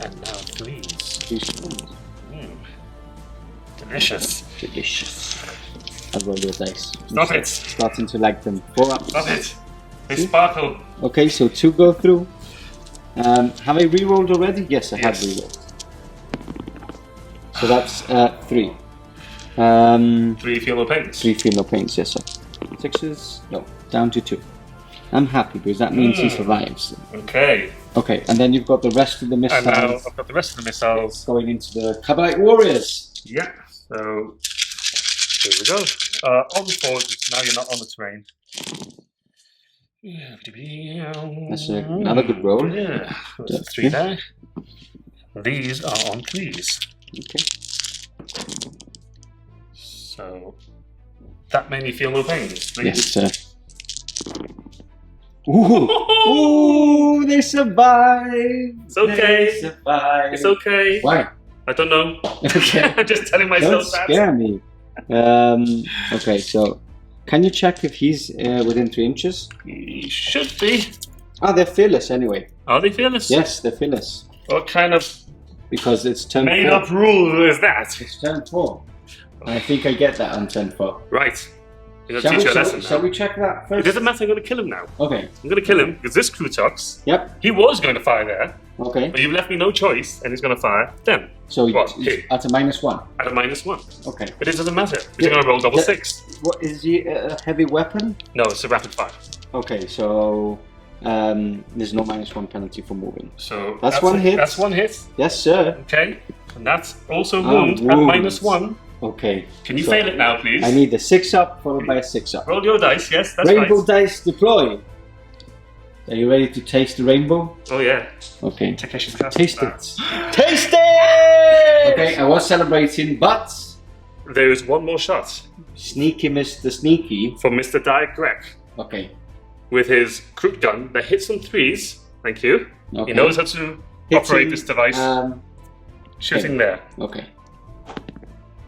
And now 3s. 3 spoons. Delicious. Delicious. I'll roll your dice. Stop it. Starting to like them. 4 ups. Stop it. They sparkle. Okay, so 2 go through. Have I re-rolled already? Yes, I have re-rolled. So that's 3. 3 feel no pains. 3 feel no pains, yes, sir. 6s? No, down to 2. I'm happy because that means he survives. Okay. Okay, and then you've got the rest of the missiles. And now I've got the rest of the missiles going into the Kabite Warriors. Yeah, so here we go. On the forge, now you're not on the terrain. That's another good roll. Yeah, there's 3 there. These are on 3s. Okay. So that made me feel no pain. Yes, sir. Ooh, ooh, they survived. It's okay. They survived. It's okay. Why? I don't know. Okay. I'm just telling myself that. Don't scare me. Okay, so can you check if he's within 3 inches? He should be. Oh, they're fearless anyway. Are they fearless? Yes, they're fearless. What kind of because it's turn 4. Made up rule is that? It's turn 4. I think I get that on turn 4. Right. You're going to teach you a lesson now. Shall we check that first? It doesn't matter, I'm going to kill him now. Okay. I'm going to kill him because this Croutox, he was going to fire there. Okay. But you've left me no choice and he's going to fire them. So he's at a -1? At a -1. Okay. But it doesn't matter. He's going to roll double 6. What, is he a heavy weapon? No, it's a rapid fire. Okay, so there's no -1 penalty for moving. So that's 1 hit. That's 1 hit. Yes, sir. Okay. And that's also wound at -1. Okay. Can you fail it now, please? I need a 6 up followed by a 6 up. Roll your dice, yes, that's Rainbow right. dice deploy. Are you ready to taste the rainbow? Oh yeah. Okay. Taste it. Taste it! Okay, I was celebrating, but there is one more shot. Sneaky Mr. Sneaky. From Mr. Diet Greg. Okay. With his Kroot gun that hits on 3s. Thank you. Okay. He knows how to operate this device. Shooting there. Okay.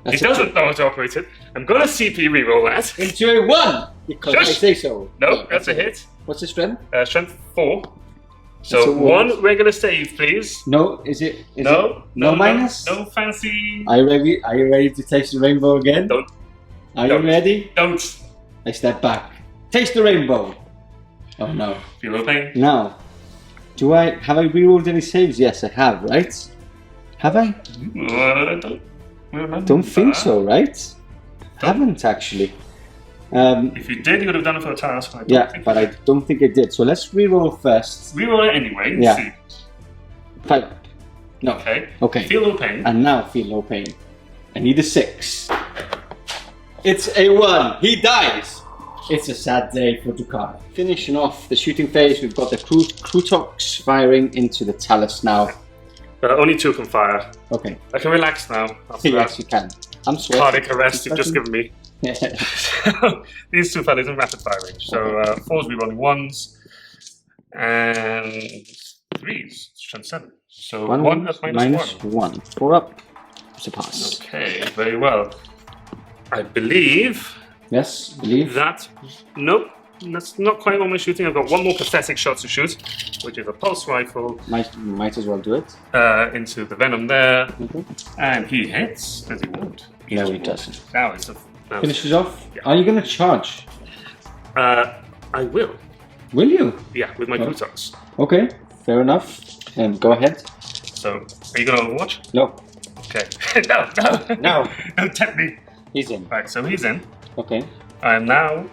He doesn't know how to operate it. I'm gonna CP reroll that. Into a 1! Because I say so. No, that's a hit. What's the strength? Strength 4. So 1 regular save, please. No, is it? No minus? No fancy. Are you ready to taste the rainbow again? Don't. Are you ready? Don't. I step back. Taste the rainbow. Oh no. Feel no pain? No. Have I rerolled any saves? Yes, I have, right? Have I? I don't remember. Don't think so, right? Haven't actually. If you did, you would have done it for a task. But I don't think I did. So let's reroll first. Reroll it anyway. Yeah. See. 5 up. No. Okay. Feel no pain. And now feel no pain. I need a 6. It's a 1. He dies. It's a sad day for Drukhari. Finishing off the shooting phase, we've got the Croutox firing into the Talus now. Only 2 can fire. Okay. I can relax now. Yes, you can. I'm sweating. Cardiac arrest you've just given me. These 2 fellas in rapid fire range. So 4s be rolling 1s and 3s. Strength 7. So 1 at minus 1. 4 up. It's a pass. Okay, very well. I believe. Yes, believe. That. Nope. That's not quite all my shooting. I've got 1 more pathetic shot to shoot, which is a pulse rifle. Might as well do it. Into the venom there. And he hits. Does he won't? No, he doesn't. Now it's finishes off. Yeah. Are you going to charge? I will. Will you? Yeah, with my Croutox. Okay, fair enough. Go ahead. So, are you going to Overwatch? No. Okay. No. Don't tempt me. He's in. Right, so he's in. Okay. I am now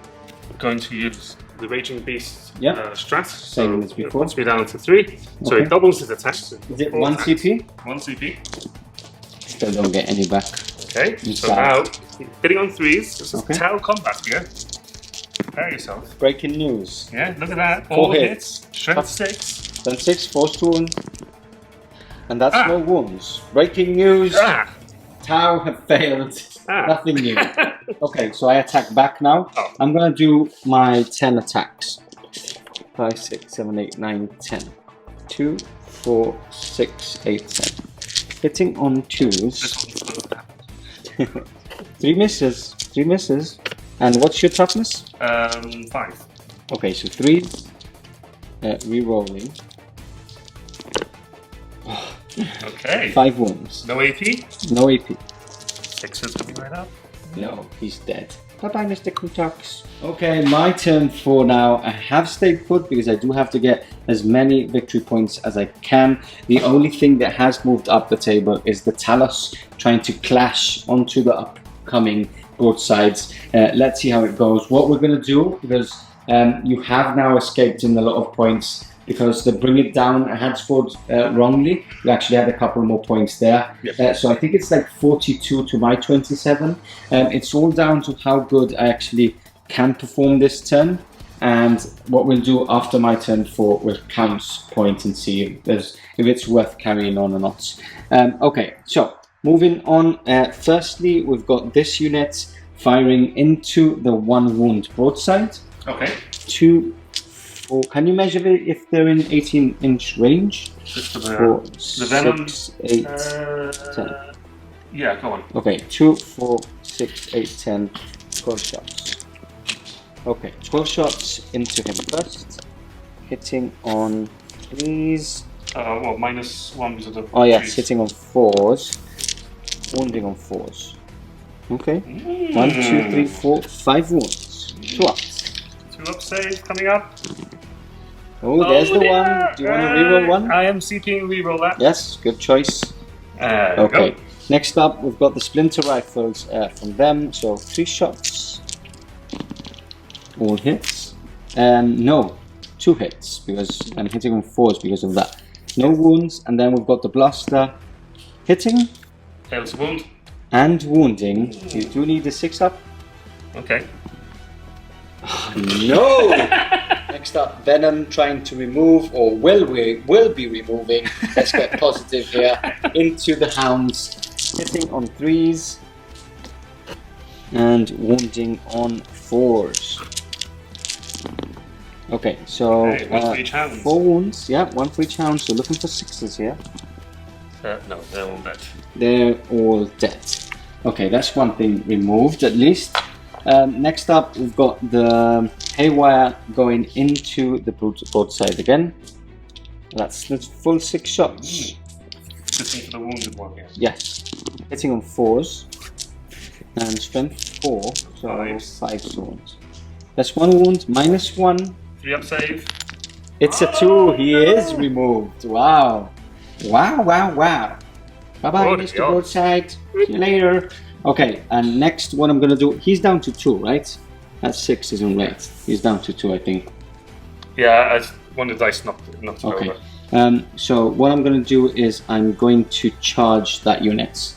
going to use the Raging Beast strat. Same as before. Puts me down to 3. So it doubles his attack. So is it 1 CP? 1 CP. Still don't get any back. Okay, so now, hitting on 3s. This is Tau combat here. Prepare yourself. Breaking news. Yeah, look at that. 4 hits. Strength 6. Strength 6, force wound. And that's no wounds. Breaking news. Tau have failed. Nothing new. Okay, so I attack back now. I'm going to do my 10 attacks. 5, 6, 7, 8, 9, 10. 2, 4, 6, 8, 10. Hitting on 2s. 3 misses. 3 misses. And what's your toughness? 5. Okay, so 3. Re-rolling. Okay. 5 wounds. No AP? No AP. 6 is coming right up. No, he's dead. Bye-bye, Mr. Croutox. Okay, my turn for now. I have stayed put because I do have to get as many victory points as I can. The only thing that has moved up the table is the Talus trying to clash onto the upcoming broadsides. Let's see how it goes. What we're going to do, because you have now escaped in a lot of points, because the Bring It Down had scored wrongly. You actually had a couple more points there. Yep. So I think it's like 42 to my 27. It's all down to how good I actually can perform this turn. And what we'll do after my turn 4, we'll count points and see if it's worth carrying on or not. Okay, so moving on. Firstly, we've got this unit firing into the 1 wound broadside. Okay. 2, 4. Can you measure it if they're in 18-inch range? Just for 4, the venoms. 6, 8, 10. Yeah, go on. Okay, 2, 4, 6, 8, 10. 12 shots. Okay, 12 shots into him first. Hitting on 3s. Well, -1 because of the. Oh yes, hitting on 4s. Wounding on 4s. Okay. 1, 2, 3, 4, 5 wounds. 2 ups. 2 up save coming up. Oh, there's the one. Do you want to reroll one? I am CPing reroll that. Yes, good choice. Okay. Go. Next up, we've got the splinter rifles from them. So 3 shots. All hits. No, 2 hits because I'm hitting on 4s because of that. No wounds, and then we've got the blaster hitting. Fails to wound. And wounding. You do need a 6 up. Okay. No! Next up, Venom trying to remove, or will be removing. Let's get positive here. Into the hounds, hitting on 3s and wounding on 4s. Okay, so 1 for each hound. 4 wounds. Yeah, 1 for each hound. So looking for 6s here. No, they're all dead. They're all dead. Okay, that's one thing removed at least. Next up, we've got the haywire going into the broadside again. That's full 6 shots. Hitting for the wounded one here. Yes, hitting on 4s and strength 4, so 5 wounds. That's 1 wound, -1. 3 up save. It's a 2. He is removed. Wow. Wow, wow, wow. Bye-bye, Mr. Broadside. See you later. Okay, and next what I'm going to do, he's down to 2, right? That 6 isn't right. He's down to 2, I think. Yeah, one of the dice knocked over. So what I'm going to do is I'm going to charge that unit.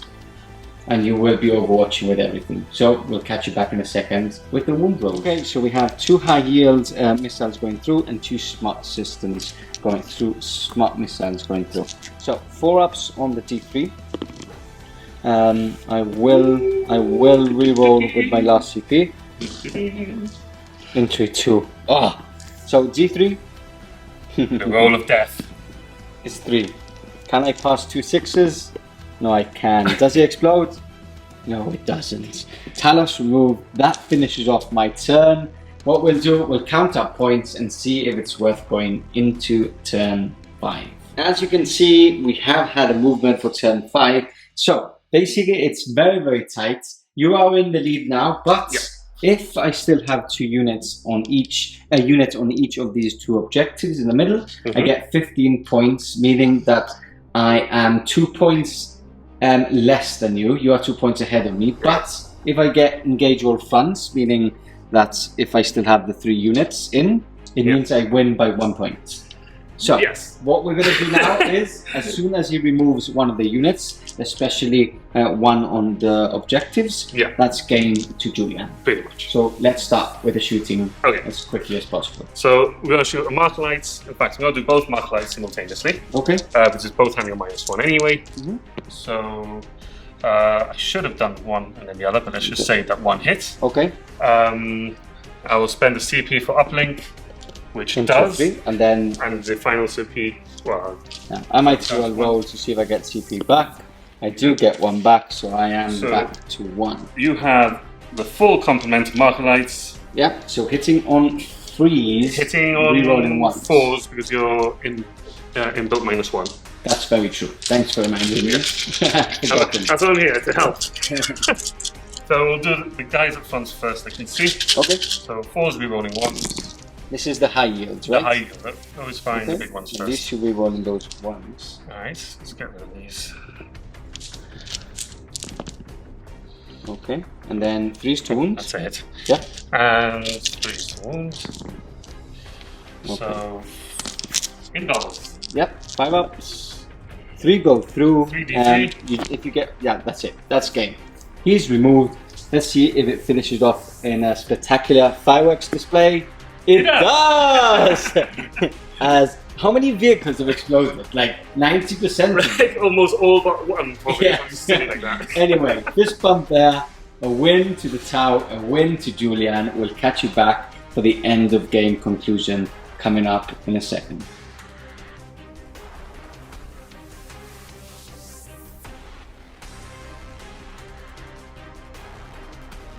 And you will be overwatching with everything. So we'll catch you back in a second with the wound roll. Okay, so we have 2 high yield missiles going through and 2 smart systems going through, smart missiles going through. So 4 ups on the D3. I will re-roll with my last CP into a 2. Oh, so D3. The roll of death is 3. Can I pass 2 6s? No, I can. Does he explode? No, it doesn't. Talos removed. That finishes off my turn. What we'll do, we'll count up points and see if it's worth going into turn 5. As you can see, we have had a movement for turn 5. So basically, it's very, very tight. You are in the lead now, but if I still have 2 units on each, a unit on each of these 2 objectives in the middle, I get 15 points, meaning that I am 2 points less than you. You are 2 points ahead of me. But if I get engage all funds, meaning that if I still have the 3 units in, it means I win by 1 point. So what we're going to do now is, as soon as he removes one of the units, especially one on the objectives, that's game to Julian. Pretty much. So let's start with the shooting as quickly as possible. So we're going to shoot a mark light. In fact, we're going to do both mark lights simultaneously. Okay. Which is both having a -1 anyway. So I should have done one and then the other, but let's just say that one hit. Okay. I will spend the CP for uplink, which does, and the final CP. Well, I might as well roll to see if I get CP back. I do get 1 back, so I am back to 1. You have the full complement of marker lights. Yeah, so hitting on 3s, hitting on rerolling 1s. 4s because you're in built -1. That's very true. Thanks for reminding me. That's all here to help. So we'll do the guys up front first, I can see. Okay. So 4s rerolling 1s. This is the high yields, right? The high yield. Those fine, the big ones first. At least you'll be rolling those 1s. Alright, let's get rid of these. Okay, and then 3s to wound. That's a hit. Yeah. And 3s to wound. Okay. So, in dollars. Yep, 5 ups. 3 go through. 3d3. If you get, that's it. That's game. He's removed. Let's see if it finishes off in a spectacular fireworks display. It does! As how many vehicles have exploded? Like 90%? Right, almost all but one, probably. Yeah. Like that. Anyway, fist bump there. A win to the Tau, a win to Julian. We'll catch you back for the end of game conclusion coming up in a second.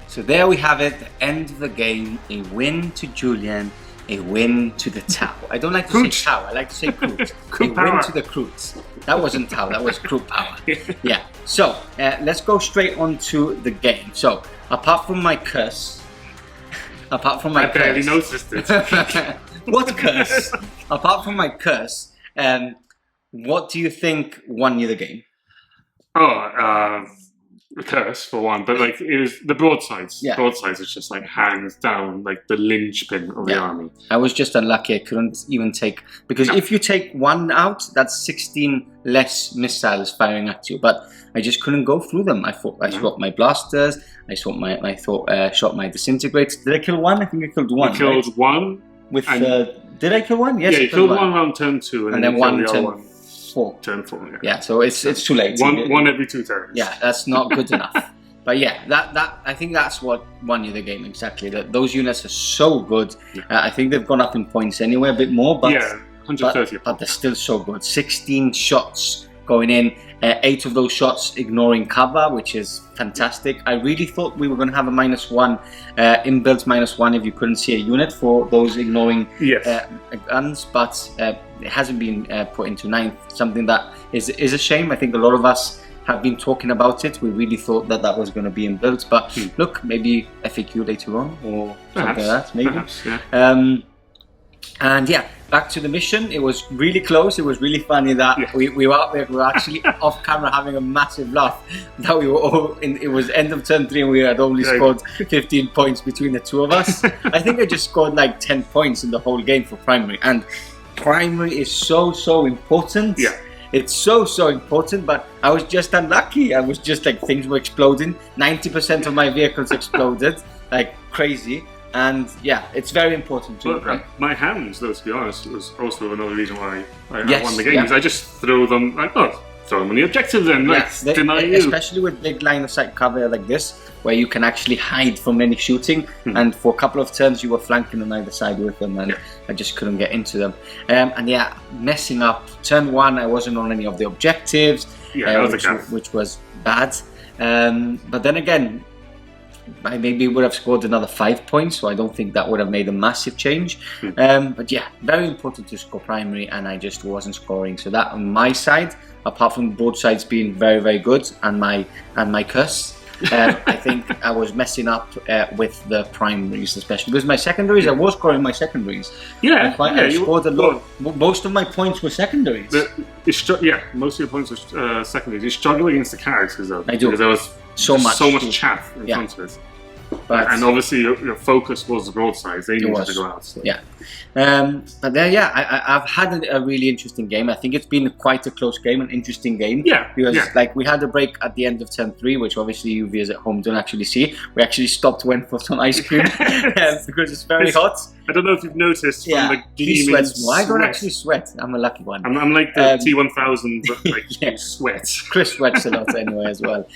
So there we have it, the end of the game, a win to Julian, a win to the Tau. I don't like to say Tau, I like to say Kroot. A win to the Kroots. That wasn't Tau, that was Kroot power. Yeah, so let's go straight on to the game. So, apart from my curse, I barely noticed it. What curse? Apart from my curse, what do you think won you the game? A curse for one, but like it was the broadsides. Yeah. Broadsides is just like hands down, like the linchpin of the army. I was just unlucky. I couldn't even take, because if you take 1 out, that's 16 less missiles firing at you. But I just couldn't go through them. I thought I shot my blasters. I shot my disintegrators. Did I kill 1? I think I killed 1. You killed 1 with. Did I kill 1? Yes. Yeah, you killed 1 round turn 2, and then 1 turn 4. Turn 4, yeah. Yeah, so it's too late. One every 2 turns. Yeah, that's not good enough. But yeah, that I think that's what won you the game exactly. That those units are so good. I think they've gone up in points anyway, a bit more. But 130. But they're still so good. 16 shots going in. 8 of those shots ignoring cover, which is fantastic. I really thought we were going to have a -1 inbuilt -1 if you couldn't see a unit for those ignoring guns, but it hasn't been put into 9th. Something that is a shame. I think a lot of us have been talking about it. We really thought that was going to be inbuilt, but look, maybe FAQ later on or something like that. Maybe. Perhaps, yeah. And yeah, back to the mission. It was really close. It was really funny that we were actually off camera having a massive laugh that we were all it was end of turn 3 and we had only scored 15 points between the two of us. I think I just scored like 10 points in the whole game for primary, and primary is so important. Yeah. It's so important, but I was just unlucky. I was just like, things were exploding. 90% of my vehicles exploded like crazy. And yeah, it's very important too. Well, my hands, though, to be honest, was also another reason why I won the game. I just throw them, throw them on the objective then, deny you. Especially with big line of sight cover like this, where you can actually hide from any shooting. And for a couple of turns, you were flanking on either side with them, and I just couldn't get into them. And yeah, messing up. Turn 1, I wasn't on any of the objectives, which was bad. But then again, I maybe would have scored another 5 points, so I don't think that would have made a massive change. But yeah, very important to score primary, and I just wasn't scoring. So that on my side, apart from both sides being very good, and my curse, I think I was messing up with the primaries, especially because my secondaries, I was scoring my secondaries. I scored a lot. Most of my points were secondaries. Most of your points were secondaries. You struggle against the characters though. I do. Because there was so much chaff in front of it. And obviously your focus was the broadsides. They needed to go out. So. Yeah. But then, I've had a really interesting game. I think it's been quite a close game, an interesting game. Because like we had a break at the end of turn 3, which obviously you viewers at home don't actually see. We actually stopped, went for some ice cream because it's very hot. I don't know if you've noticed from the he sweats more. I don't actually sweat. I'm a lucky one. I'm like the T1000, but like sweat. Chris sweats a lot anyway as well.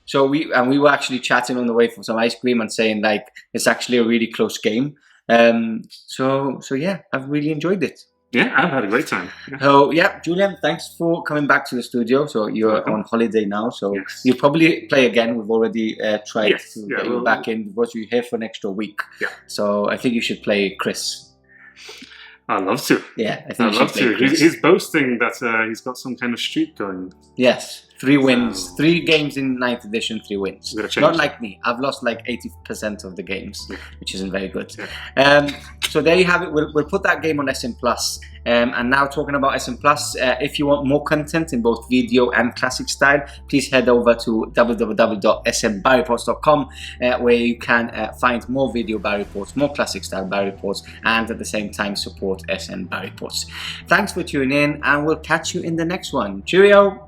So we were actually chatting on the way for some ice cream and saying like it's actually a really close game. So yeah, I've really enjoyed it. Yeah, I've had a great time. So yeah, Julian, thanks for coming back to the studio. So you're on holiday now, so you'll probably play again. We've already tried to get you back in because you're here for an extra week. So I think you should play Chris. I'd love to. Yeah, I think I'd love to. He's boasting that he's got some kind of streak going. Yes. 3 wins, 3 games in 9th edition, 3 wins. Not like me. I've lost like 80% of the games, which isn't very good. So there you have it. We'll put that game on SN Plus. And now talking about SN Plus, if you want more content in both video and classic style, please head over to www.snbarreports.com where you can find more video Barry reports, more classic style Barry reports, and at the same time support SN Barry reports. Thanks for tuning in, and we'll catch you in the next one. Cheerio!